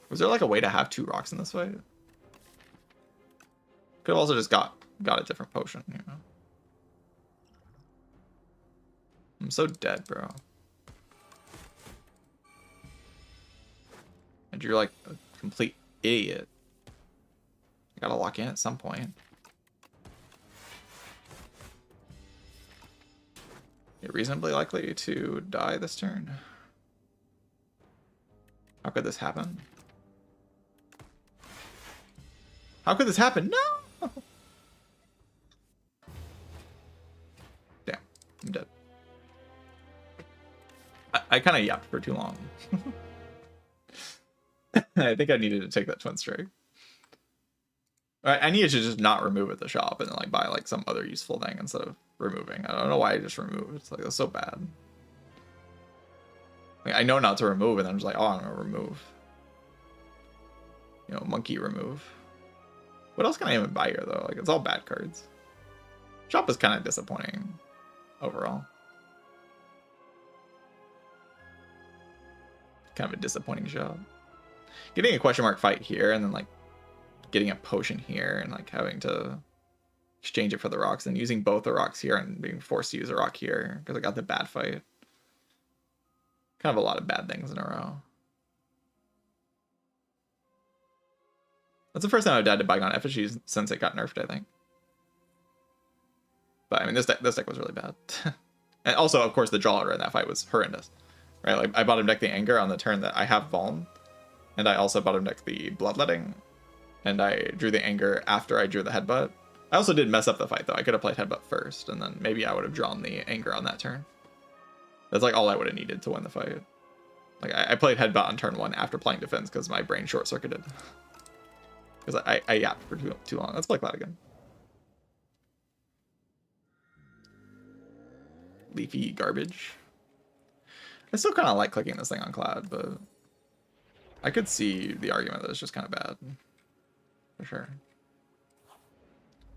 Was there like a way to have 2 rocks in this fight? Could have also just got a different potion, you know. I'm so dead, bro. And you're like a complete idiot. I gotta lock in at some point. You're reasonably likely to die this turn. How could this happen? How could this happen? No! Damn, I'm dead. I kind of yapped for too long. I think I needed to take that twin strike. I needed to just not remove at the shop and then like buy like some other useful thing instead of removing. I don't know why I just removed. It's like that's so bad. Like I know not to remove, and then I'm just like, oh, I'm gonna remove. You know, monkey remove. What else can I even buy here though? Like it's all bad cards. Shop is kind of disappointing overall. Kind of a disappointing shop. Getting a question mark fight here and then like getting a potion here and like having to exchange it for the rocks and using both the rocks here and being forced to use a rock here because I got the bad fight. Kind of a lot of bad things in a row. That's the first time I've died to Bygone Effigy since it got nerfed, I think. But I mean, this deck was really bad. And also, of course, the draw order in that fight was horrendous. Right? Like, I bottom decked the Anger on the turn that I have Vuln, and I also bottom decked the Bloodletting, and I drew the Anger after I drew the Headbutt. I also did mess up the fight, though. I could have played Headbutt first, and then maybe I would have drawn the Anger on that turn. That's like all I would have needed to win the fight. Like, I played Headbutt on turn 1 after playing Defense because my brain short-circuited. Because I yapped for too long. Let's play Cloud again. Leafy garbage. I still kind of like clicking this thing on Cloud, but I could see the argument that it's just kind of bad. For sure.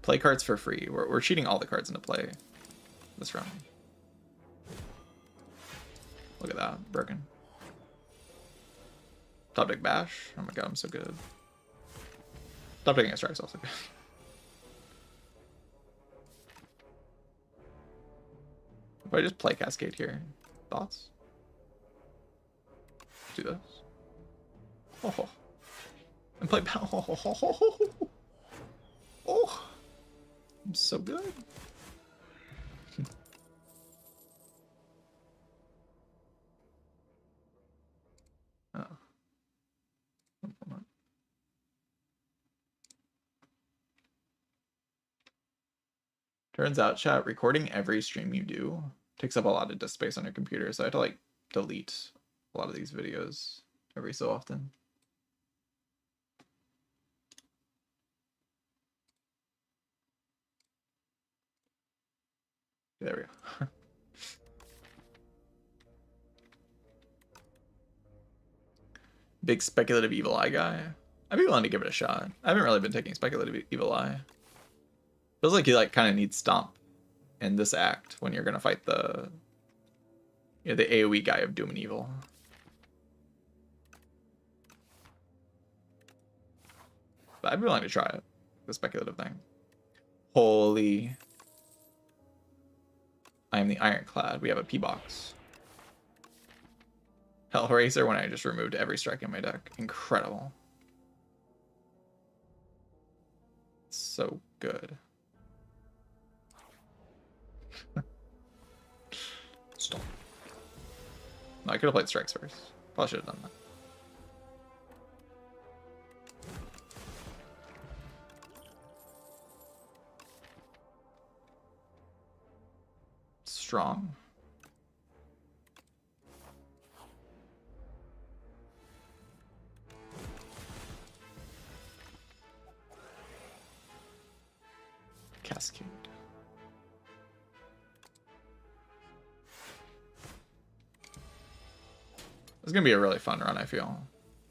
Play cards for free. We're cheating all the cards into play this round. Look at that. Broken. Top deck Bash. Oh my god, I'm so good. Top decking Strike's also good. If I just play Cascade here. Thoughts? Do this. Oh. And play Oh. I'm so good. Oh. Turns out, chat, recording every stream you do takes up a lot of disk space on your computer, so I have to like delete a lot of these videos every so often. There we go. Big speculative evil eye guy. I'd be willing to give it a shot. I haven't really been taking speculative evil eye. Feels like you like kind of need stomp in this act when you're gonna fight the the AoE guy of Doom and Evil. But I'd be willing to try it. The speculative thing. Holy. I am the Ironclad. We have a P-Box. Hellraiser when I just removed every strike in my deck. Incredible. So good. Stop. No, I could have played strikes first. Probably should have done that. Strong. Cascade. It's gonna be a really fun run, I feel.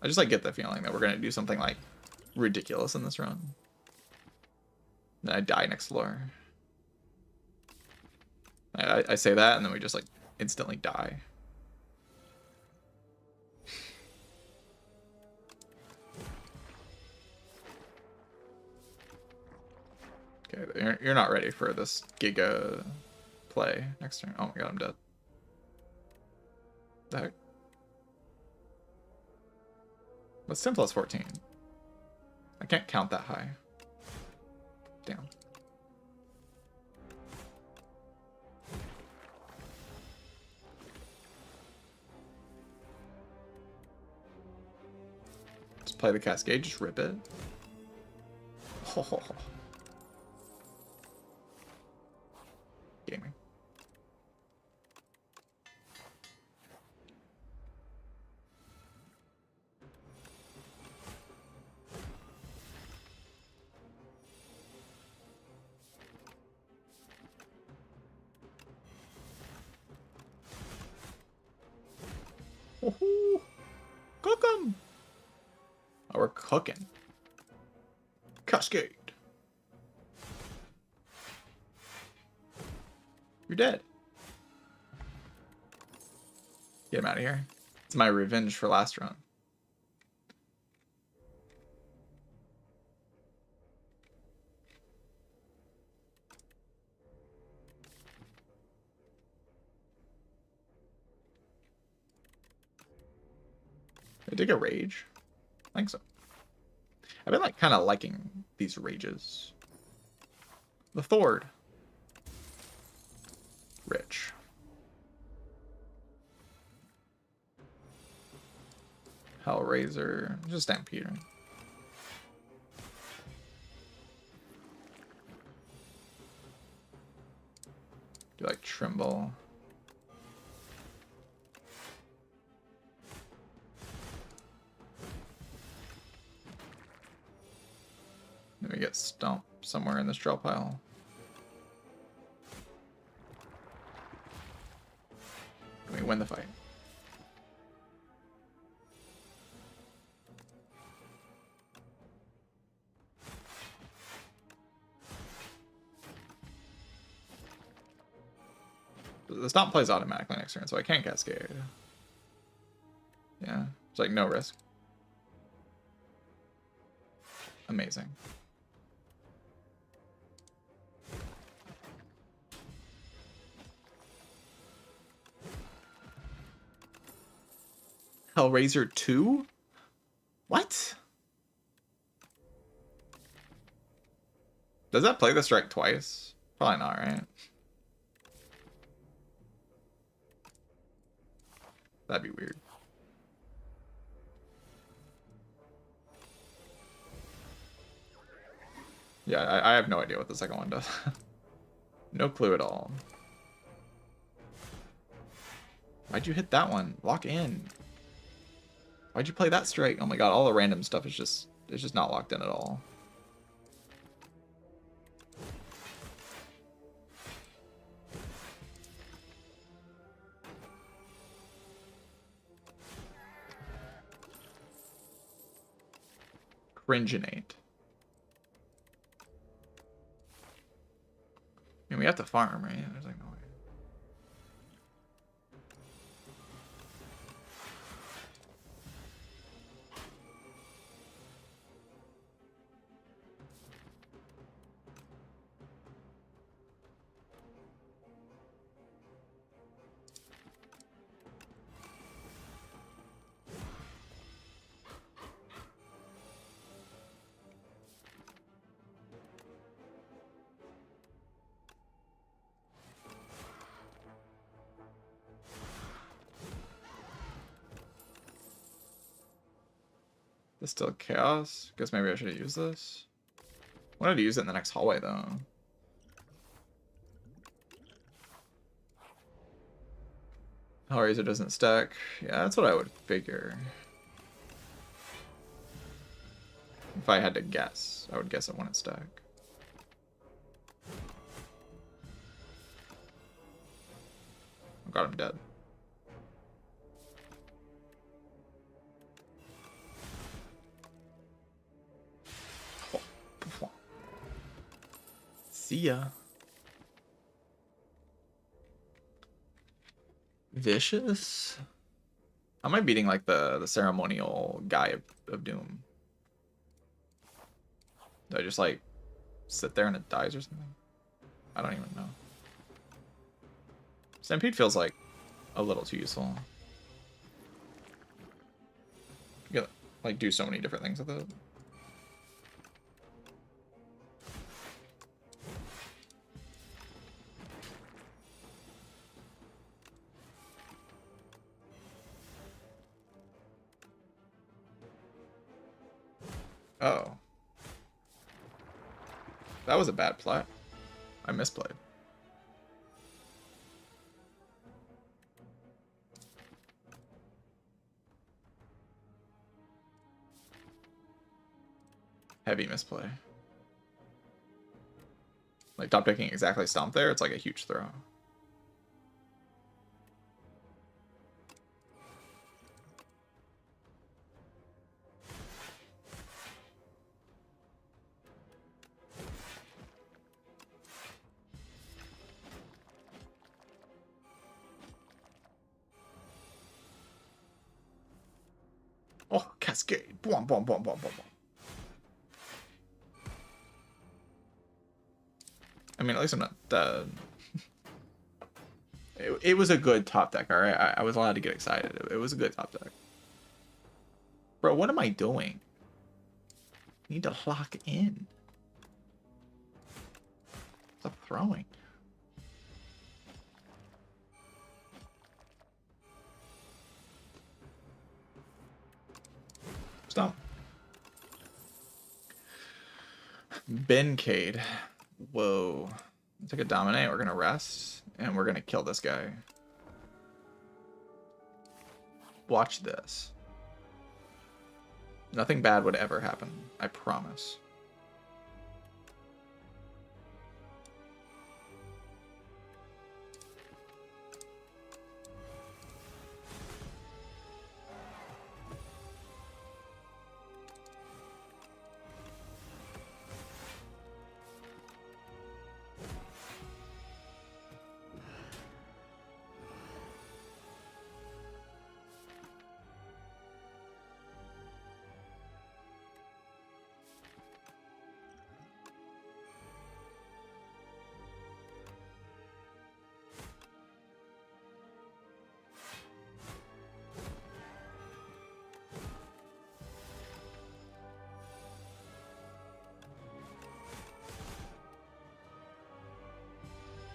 I just like get the feeling that we're gonna do something like ridiculous in this run. Then I die next floor. I say that and then we just like instantly die. Okay, you're not ready for this Giga play next turn. Oh my god, I'm dead. The heck? What's 10 plus 14? I can't count that high. Damn. Just play the Cascade, just rip it. Oh. Gaming. Cook 'em! Oh, we're cooking. Cascade. You're dead. Get him out of here. It's my revenge for last round. Did I take a rage? I think so. I've been like kind of liking these rages. The Thord. Rich. Hellraiser. Just Stampeder. Do like Trimble. Then we get Stomp somewhere in this draw pile. We win the fight. The Stomp plays automatically next turn, so I can't Cascade. Yeah, it's like no risk. Amazing. Hellraiser 2? What? Does that play the strike twice? Probably not, right? That'd be weird. Yeah, I have no idea what the second one does. No clue at all. Why'd you hit that one? Lock in. Why'd you play that strike? Oh my god, all the random stuff is just not locked in at all. Cringinate. I mean, we have to farm, right? There's like no way. There's still chaos. Guess maybe I should have used this. I wanted to use it in the next hallway though. Hellraiser doesn't stack. Yeah, that's what I would figure. If I had to guess, I would guess it wouldn't stack. Oh god, I'm dead. See ya. Vicious? How am I beating like the ceremonial guy of Doom? Do I just like sit there and it dies or something? I don't even know. Stampede feels like a little too useful. You can like do so many different things with it. Oh. That was a bad play. I misplayed. Heavy misplay. Like top decking exactly Stomp there, it's like a huge throw. Oh, Cascade. Boom, boom, boom, boom, boom, boom. I mean, at least I'm not dead. It was a good top deck, alright? I was allowed to get excited. It was a good top deck. Bro, what am I doing? You need to lock in. Stop throwing. Stop. Bencade. Whoa. Take a dominate. We're gonna rest, and we're gonna kill this guy. Watch this. Nothing bad would ever happen. I promise.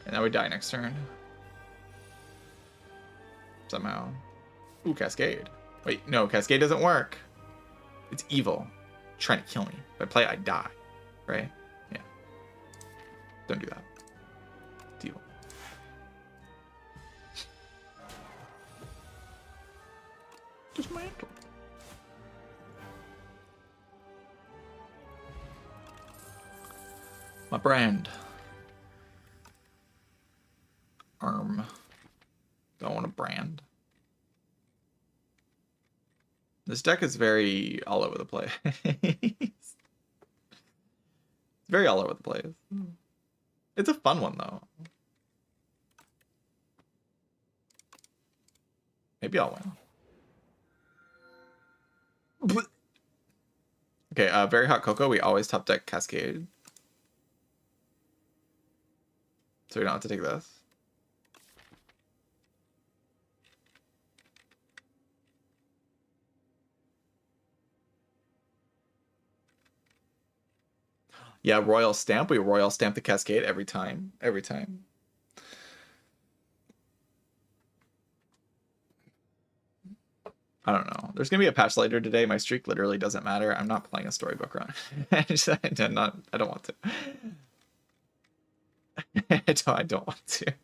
And now we die next turn. Somehow. Ooh, Cascade. Wait, no, Cascade doesn't work. It's evil. It's trying to kill me. If I play, I die. Right? Yeah. Don't do that. It's evil. Dismantle. My brand. Don't want a brand. This deck is very all over the place. It's very all over the place. It's a fun one though. Maybe I'll win. Okay, very hot cocoa. We always top deck Cascade. So we don't have to take this. Yeah, Royal Stamp. We Royal Stamp the Cascade every time. Every time. I don't know. There's going to be a patch later today. My streak literally doesn't matter. I'm not playing a storybook run. I don't want to. I don't want to.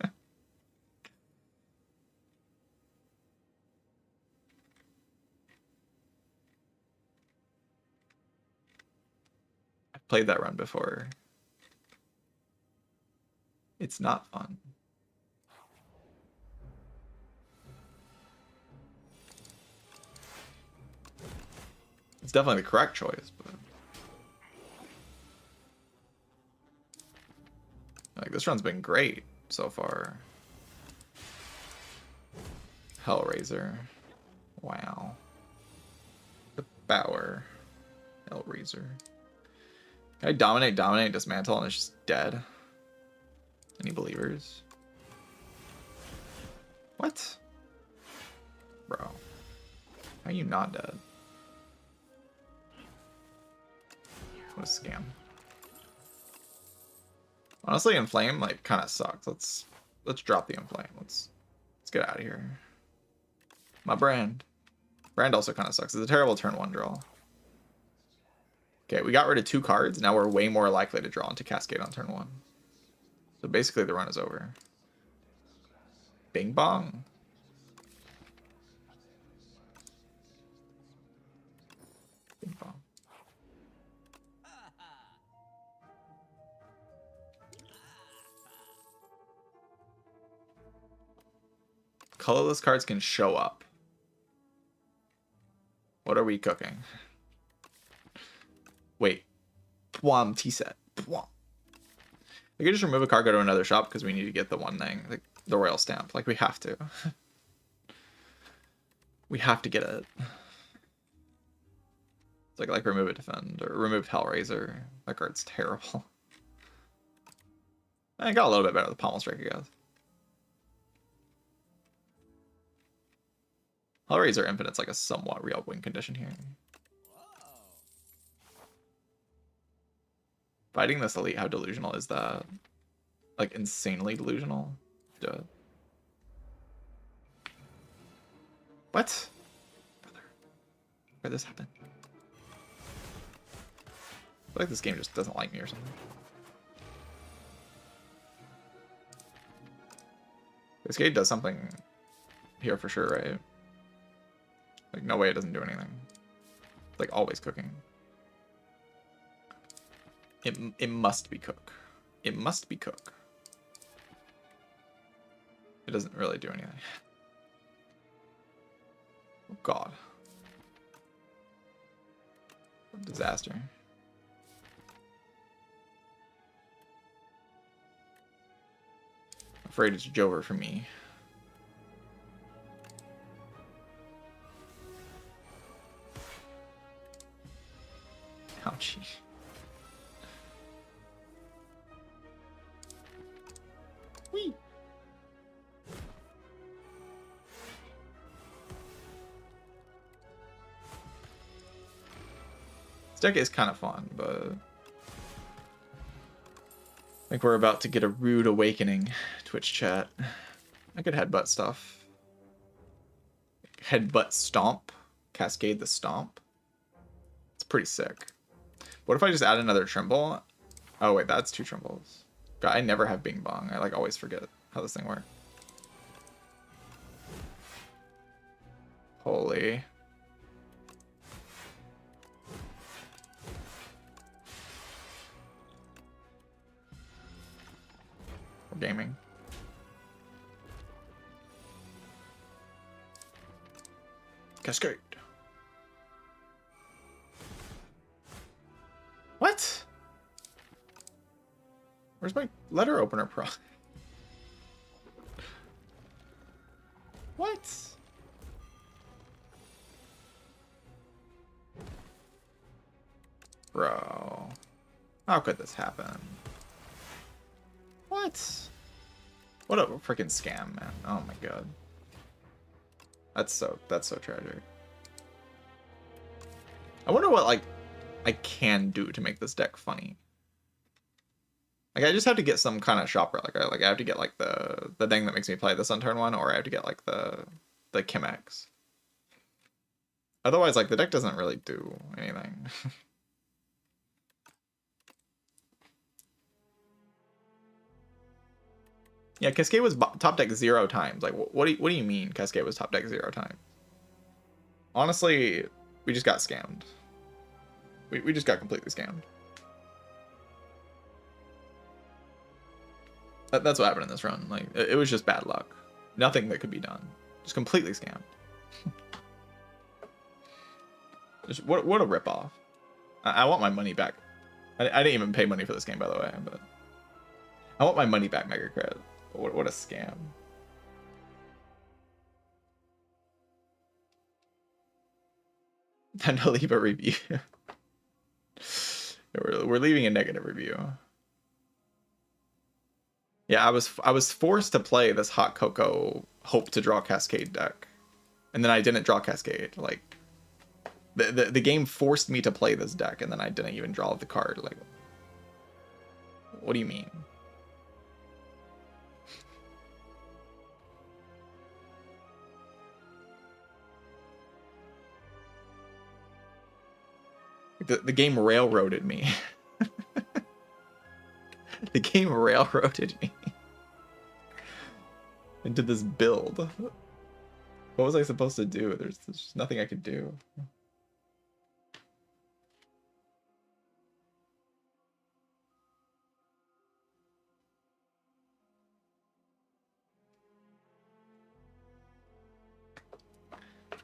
I've played that run before. It's not fun. It's definitely the correct choice, but like this run's been great so far. Hellraiser. Wow. The Bower. Hellraiser. Can I dominate, dismantle, and it's just dead? Any believers? What? Bro. How are you not dead? What a scam. Honestly, Inflame like kind of sucks. Let's drop the Inflame. Let's get out of here. My brand. Brand also kind of sucks. It's a terrible turn 1 draw. Okay, we got rid of 2 cards. Now we're way more likely to draw into Cascade on turn 1. So basically the run is over. Bing bong. Bing bong. Colorless cards can show up. What are we cooking? Wait. Pwam tea set. Pwam. We could just remove a card, go to another shop because we need to get the one thing, like the Royal Stamp. Like we have to. We have to get it. It's like remove a defend or remove Hellraiser. That card's terrible. I got a little bit better with Pommel Strike, I guess. Hellraiser Infinite's like a somewhat real win condition here. Fighting this elite, how delusional is that? Like, insanely delusional. Duh. What? Brother. Where'd this happen? I feel like this game just doesn't like me or something. This game does something here for sure, right? Like, no way it doesn't do anything. It's like always cooking. It must be cook. It must be cook. It doesn't really do anything. Oh god. Disaster. Afraid it's Jover for me. Ouchie. Whee! This deck is kind of fun, but I think we're about to get a rude awakening, Twitch chat. I could headbutt stuff. Headbutt Stomp. Cascade the Stomp. It's pretty sick. What if I just add another Trimble? Oh wait, that's 2 Trimbles. God, I never have Bing Bong. I like always forget how this thing works. Holy. We're gaming. Cascade. What? Where's my letter opener pro? What? Bro. How could this happen? What? What a freaking scam, man. Oh my god. That's so tragic. I wonder what like I can do to make this deck funny. Like I just have to get some kind of shop relic. Like I have to get like the thing that makes me play this on turn 1, or I have to get like the Chemex. Otherwise, like the deck doesn't really do anything. Yeah, Cascade was top deck 0 times. Like, what do you mean Cascade was top deck 0 times? Honestly, we just got scammed. We just got completely scammed. That's what happened in this run. Like, it was just bad luck. Nothing that could be done. Just completely scammed. Just, what a ripoff. I want my money back. I didn't even pay money for this game, by the way, but I want my money back, Mega Cred. What a scam. Time to leave a review. We're leaving a negative review. Yeah, I was forced to play this Hot Cocoa Hope to Draw Cascade deck. And then I didn't draw Cascade. Like the game forced me to play this deck, and then I didn't even draw the card. Like, what do you mean? The game railroaded me. The game railroaded me into this build. What was I supposed to do? There's just nothing I could do.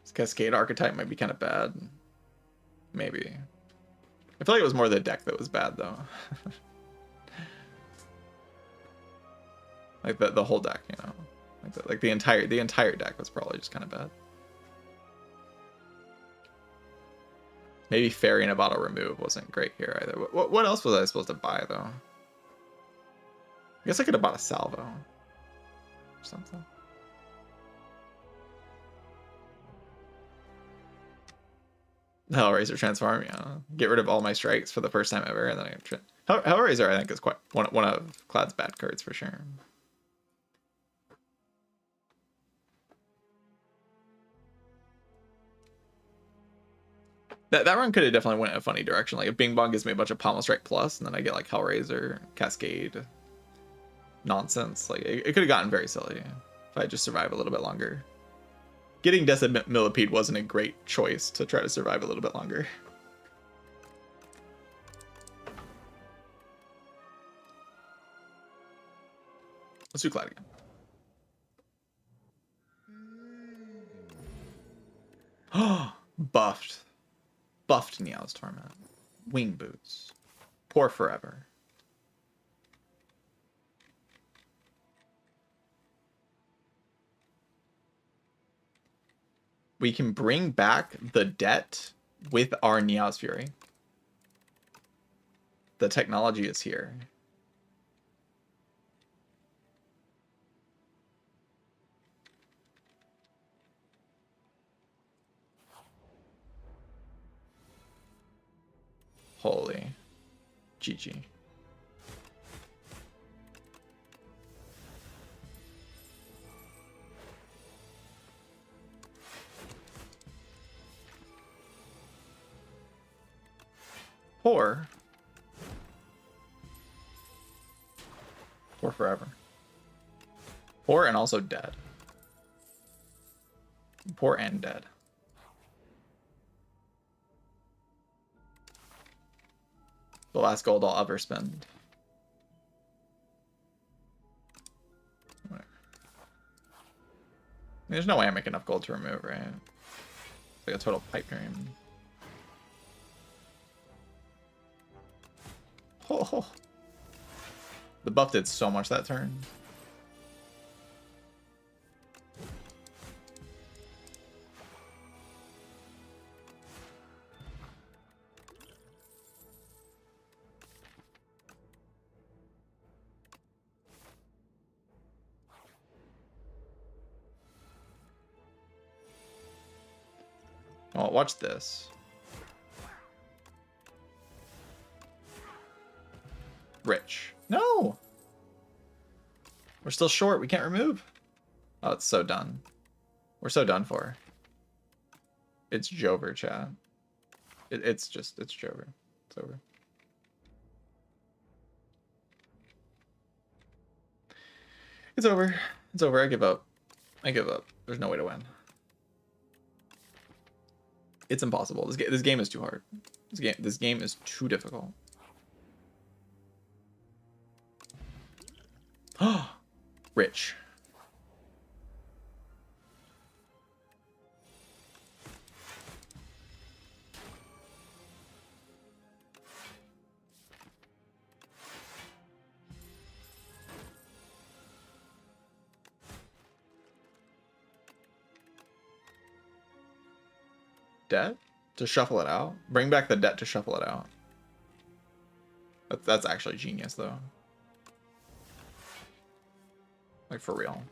This Cascade archetype might be kind of bad. Maybe. I feel like it was more the deck that was bad, though. Like the whole deck, you know, like the entire deck was probably just kind of bad. Maybe Fairy and a Bottle Remove wasn't great here either. What else was I supposed to buy though? I guess I could have bought a Salvo or something. Hellraiser Transform, yeah. Get rid of all my strikes for the first time ever, and then I Hellraiser, I think, is quite one of Cloud's bad cards for sure. That run could have definitely went in a funny direction. Like if Bing Bong gives me a bunch of Pommel Strike plus, and then I get like Hellraiser, Cascade, nonsense. Like it could have gotten very silly if I just survive a little bit longer. Getting Decid Millipede wasn't a great choice to try to survive a little bit longer. Let's do Cloud again. Buffed Neo's Torment. Wing Boots. Pour Forever. We can bring back the debt with our Neo's Fury. The technology is here. Holy. GG. Pour Forever. Pour and also Dead. Pour and Dead. The last gold I'll ever spend. There's no way I make enough gold to remove, right? It's like a total pipe dream. Oh. The buff did so much that turn. Oh, watch this. Rich. No! We're still short. We can't remove. Oh, it's so done. We're so done for. It's Jover, chat. It's Jover. It's over. It's over. It's over. I give up. I give up. There's no way to win. It's impossible. This game is too hard. This game is too difficult. Rich. Debt to shuffle it out. Bring back the debt to shuffle it out. That's actually genius, though. Like, for real.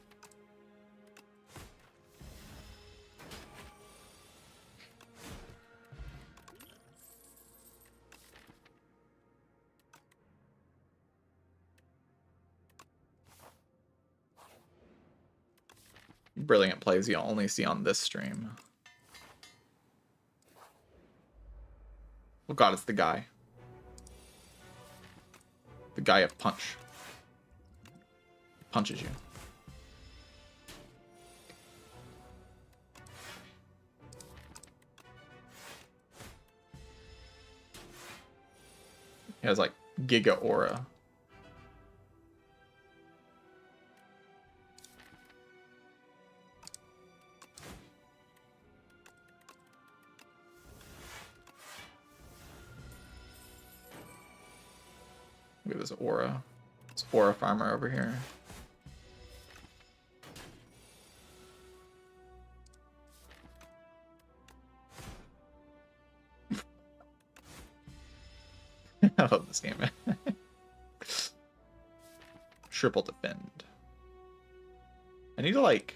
Brilliant plays you only see on this stream. Oh god, it's the guy. The guy at punch. Punches you. He has like Giga Aura. Look at this aura. It's aura farmer over here. I love this game, man. Triple defend. I need to like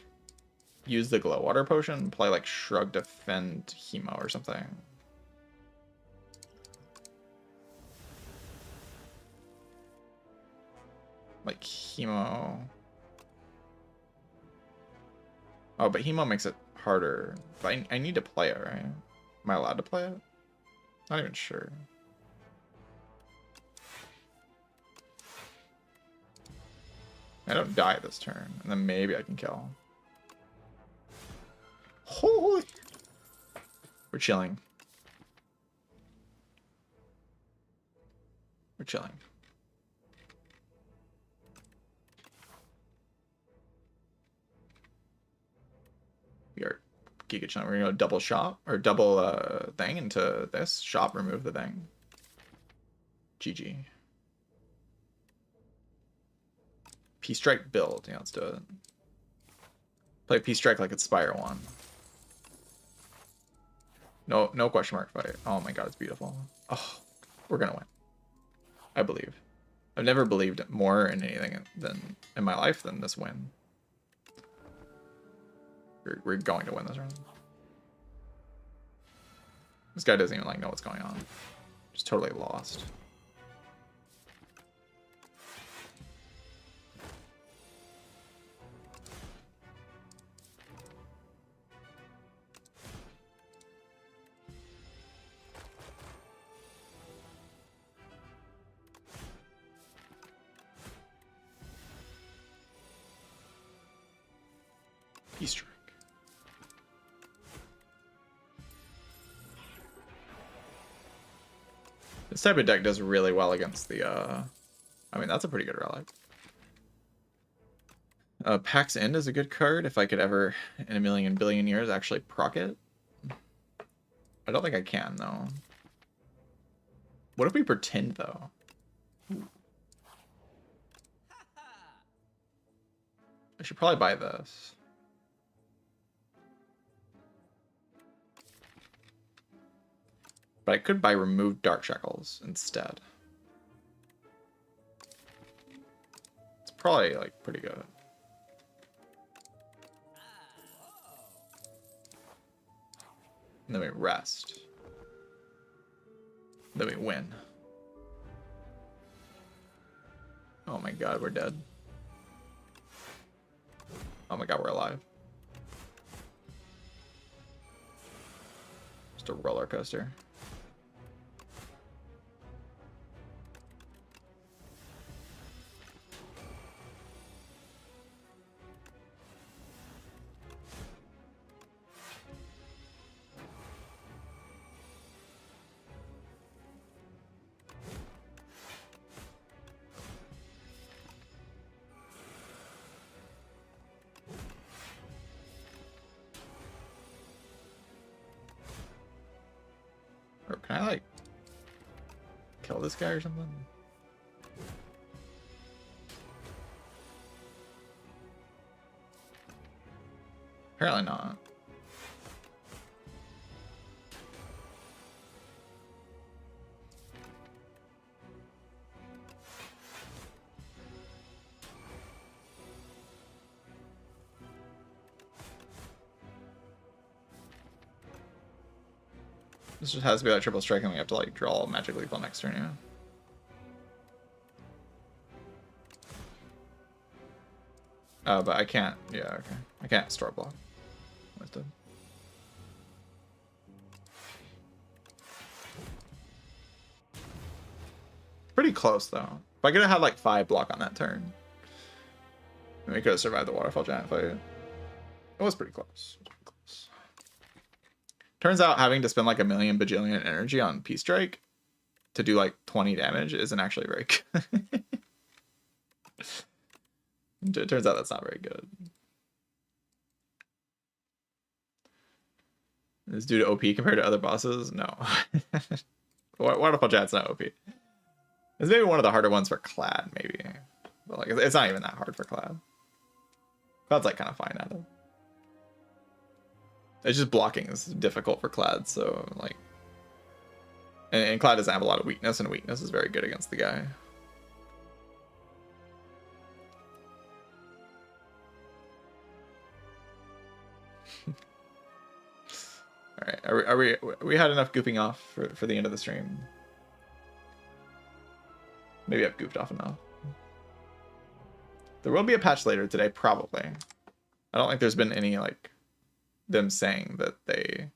use the glow water potion and play like shrug defend Hemo or something. Like Hemo. Oh, but Hemo makes it harder. But I need to play it, right? Am I allowed to play it? Not even sure. I don't die this turn, and then maybe I can kill. Holy! We're chilling. We're chilling. We are Giga chilling. We're gonna go double shop or double thing into this shop. Remove the thing. GG. P-Strike build. Yeah, let's do it. Play P-Strike like it's Spire 1. No question mark fight. Oh my god, it's beautiful. Oh, we're gonna win. I believe. I've never believed more in anything than in my life than this win. We're going to win this round. This guy doesn't even like know what's going on. Just totally lost. P-Strike. This type of deck does really well against the, I mean, that's a pretty good relic. Pax End is a good card if I could ever, in a million billion years, actually proc it. I don't think I can, though. What if we pretend, though? I should probably buy this. But I could buy Removed Dark Shackles instead. It's probably, like, pretty good. And then we rest. Then we win. Oh my god, we're dead. Oh my god, we're alive. Just a roller coaster. Or can I, like, kill this guy or something? Apparently not. This just has to be like triple strike and we have to like draw magic lethal next turn, yeah. Oh, but I can't, yeah, okay. I can't store block. Wasted. Pretty close though. If I could have had like 5 block on that turn, then we could have survived the waterfall giant fight. It was pretty close. Turns out having to spend like a million bajillion energy on P-Strike to do like 20 damage isn't actually very good. It turns out that's not very good. Is due to OP compared to other bosses? No. Waterfall Giant's not OP. It's maybe one of the harder ones for Clad, maybe. But like, it's not even that hard for Clad. Clad's like kind of fine at it. It's just blocking is difficult for Clad, so like, and Clad doesn't have a lot of weakness, and weakness is very good against the guy. All right, are we had enough goofing off for the end of the stream? Maybe I've goofed off enough. There will be a patch later today, probably. I don't think there's been any, like, them saying that they...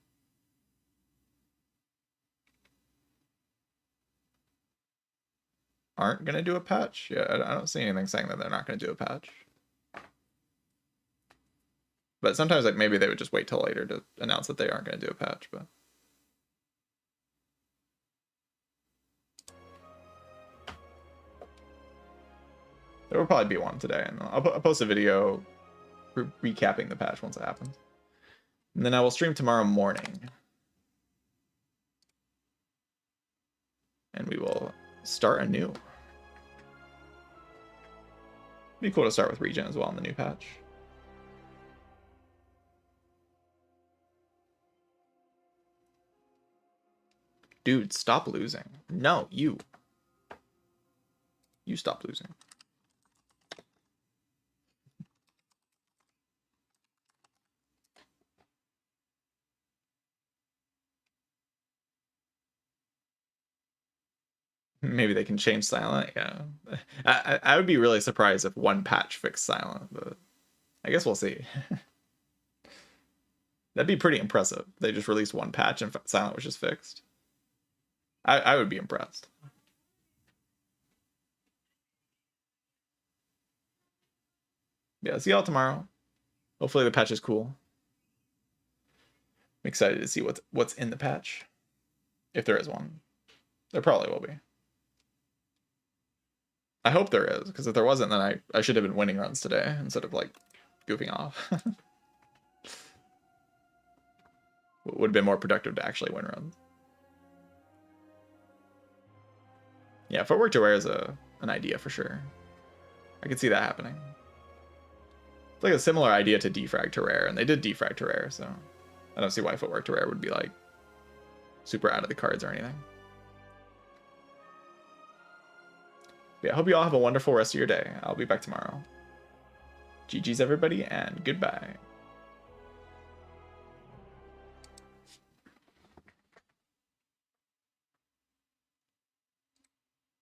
aren't going to do a patch. Yeah, I don't see anything saying that they're not going to do a patch. But sometimes, like, maybe they would just wait till later to announce that they aren't going to do a patch, but... there will probably be one today, and I'll post a video recapping the patch once it happens. And then I will stream tomorrow morning. And we will start anew. Be cool to start with Regent as well in the new patch. Dude, stop losing. No, you. You stop losing. Maybe they can change silent. Yeah, I would be really surprised if one patch fixed silent, but I guess we'll see. That'd be pretty impressive. They just released one patch and silent was just fixed. I would be impressed. Yeah, see y'all tomorrow. Hopefully the patch is cool. I'm excited to see what's in the patch, if there is one. There probably will be. I hope there is, because if there wasn't, then I should have been winning runs today instead of, like, goofing off. Would have been more productive to actually win runs. Yeah, footwork to wear is an idea for sure. I could see that happening. It's like a similar idea to defrag to rare, and they did defrag to rare, so I don't see why footwork to rare would be, like, super out of the cards or anything. Yeah, I hope you all have a wonderful rest of your day. I'll be back tomorrow. GG's everybody, and goodbye.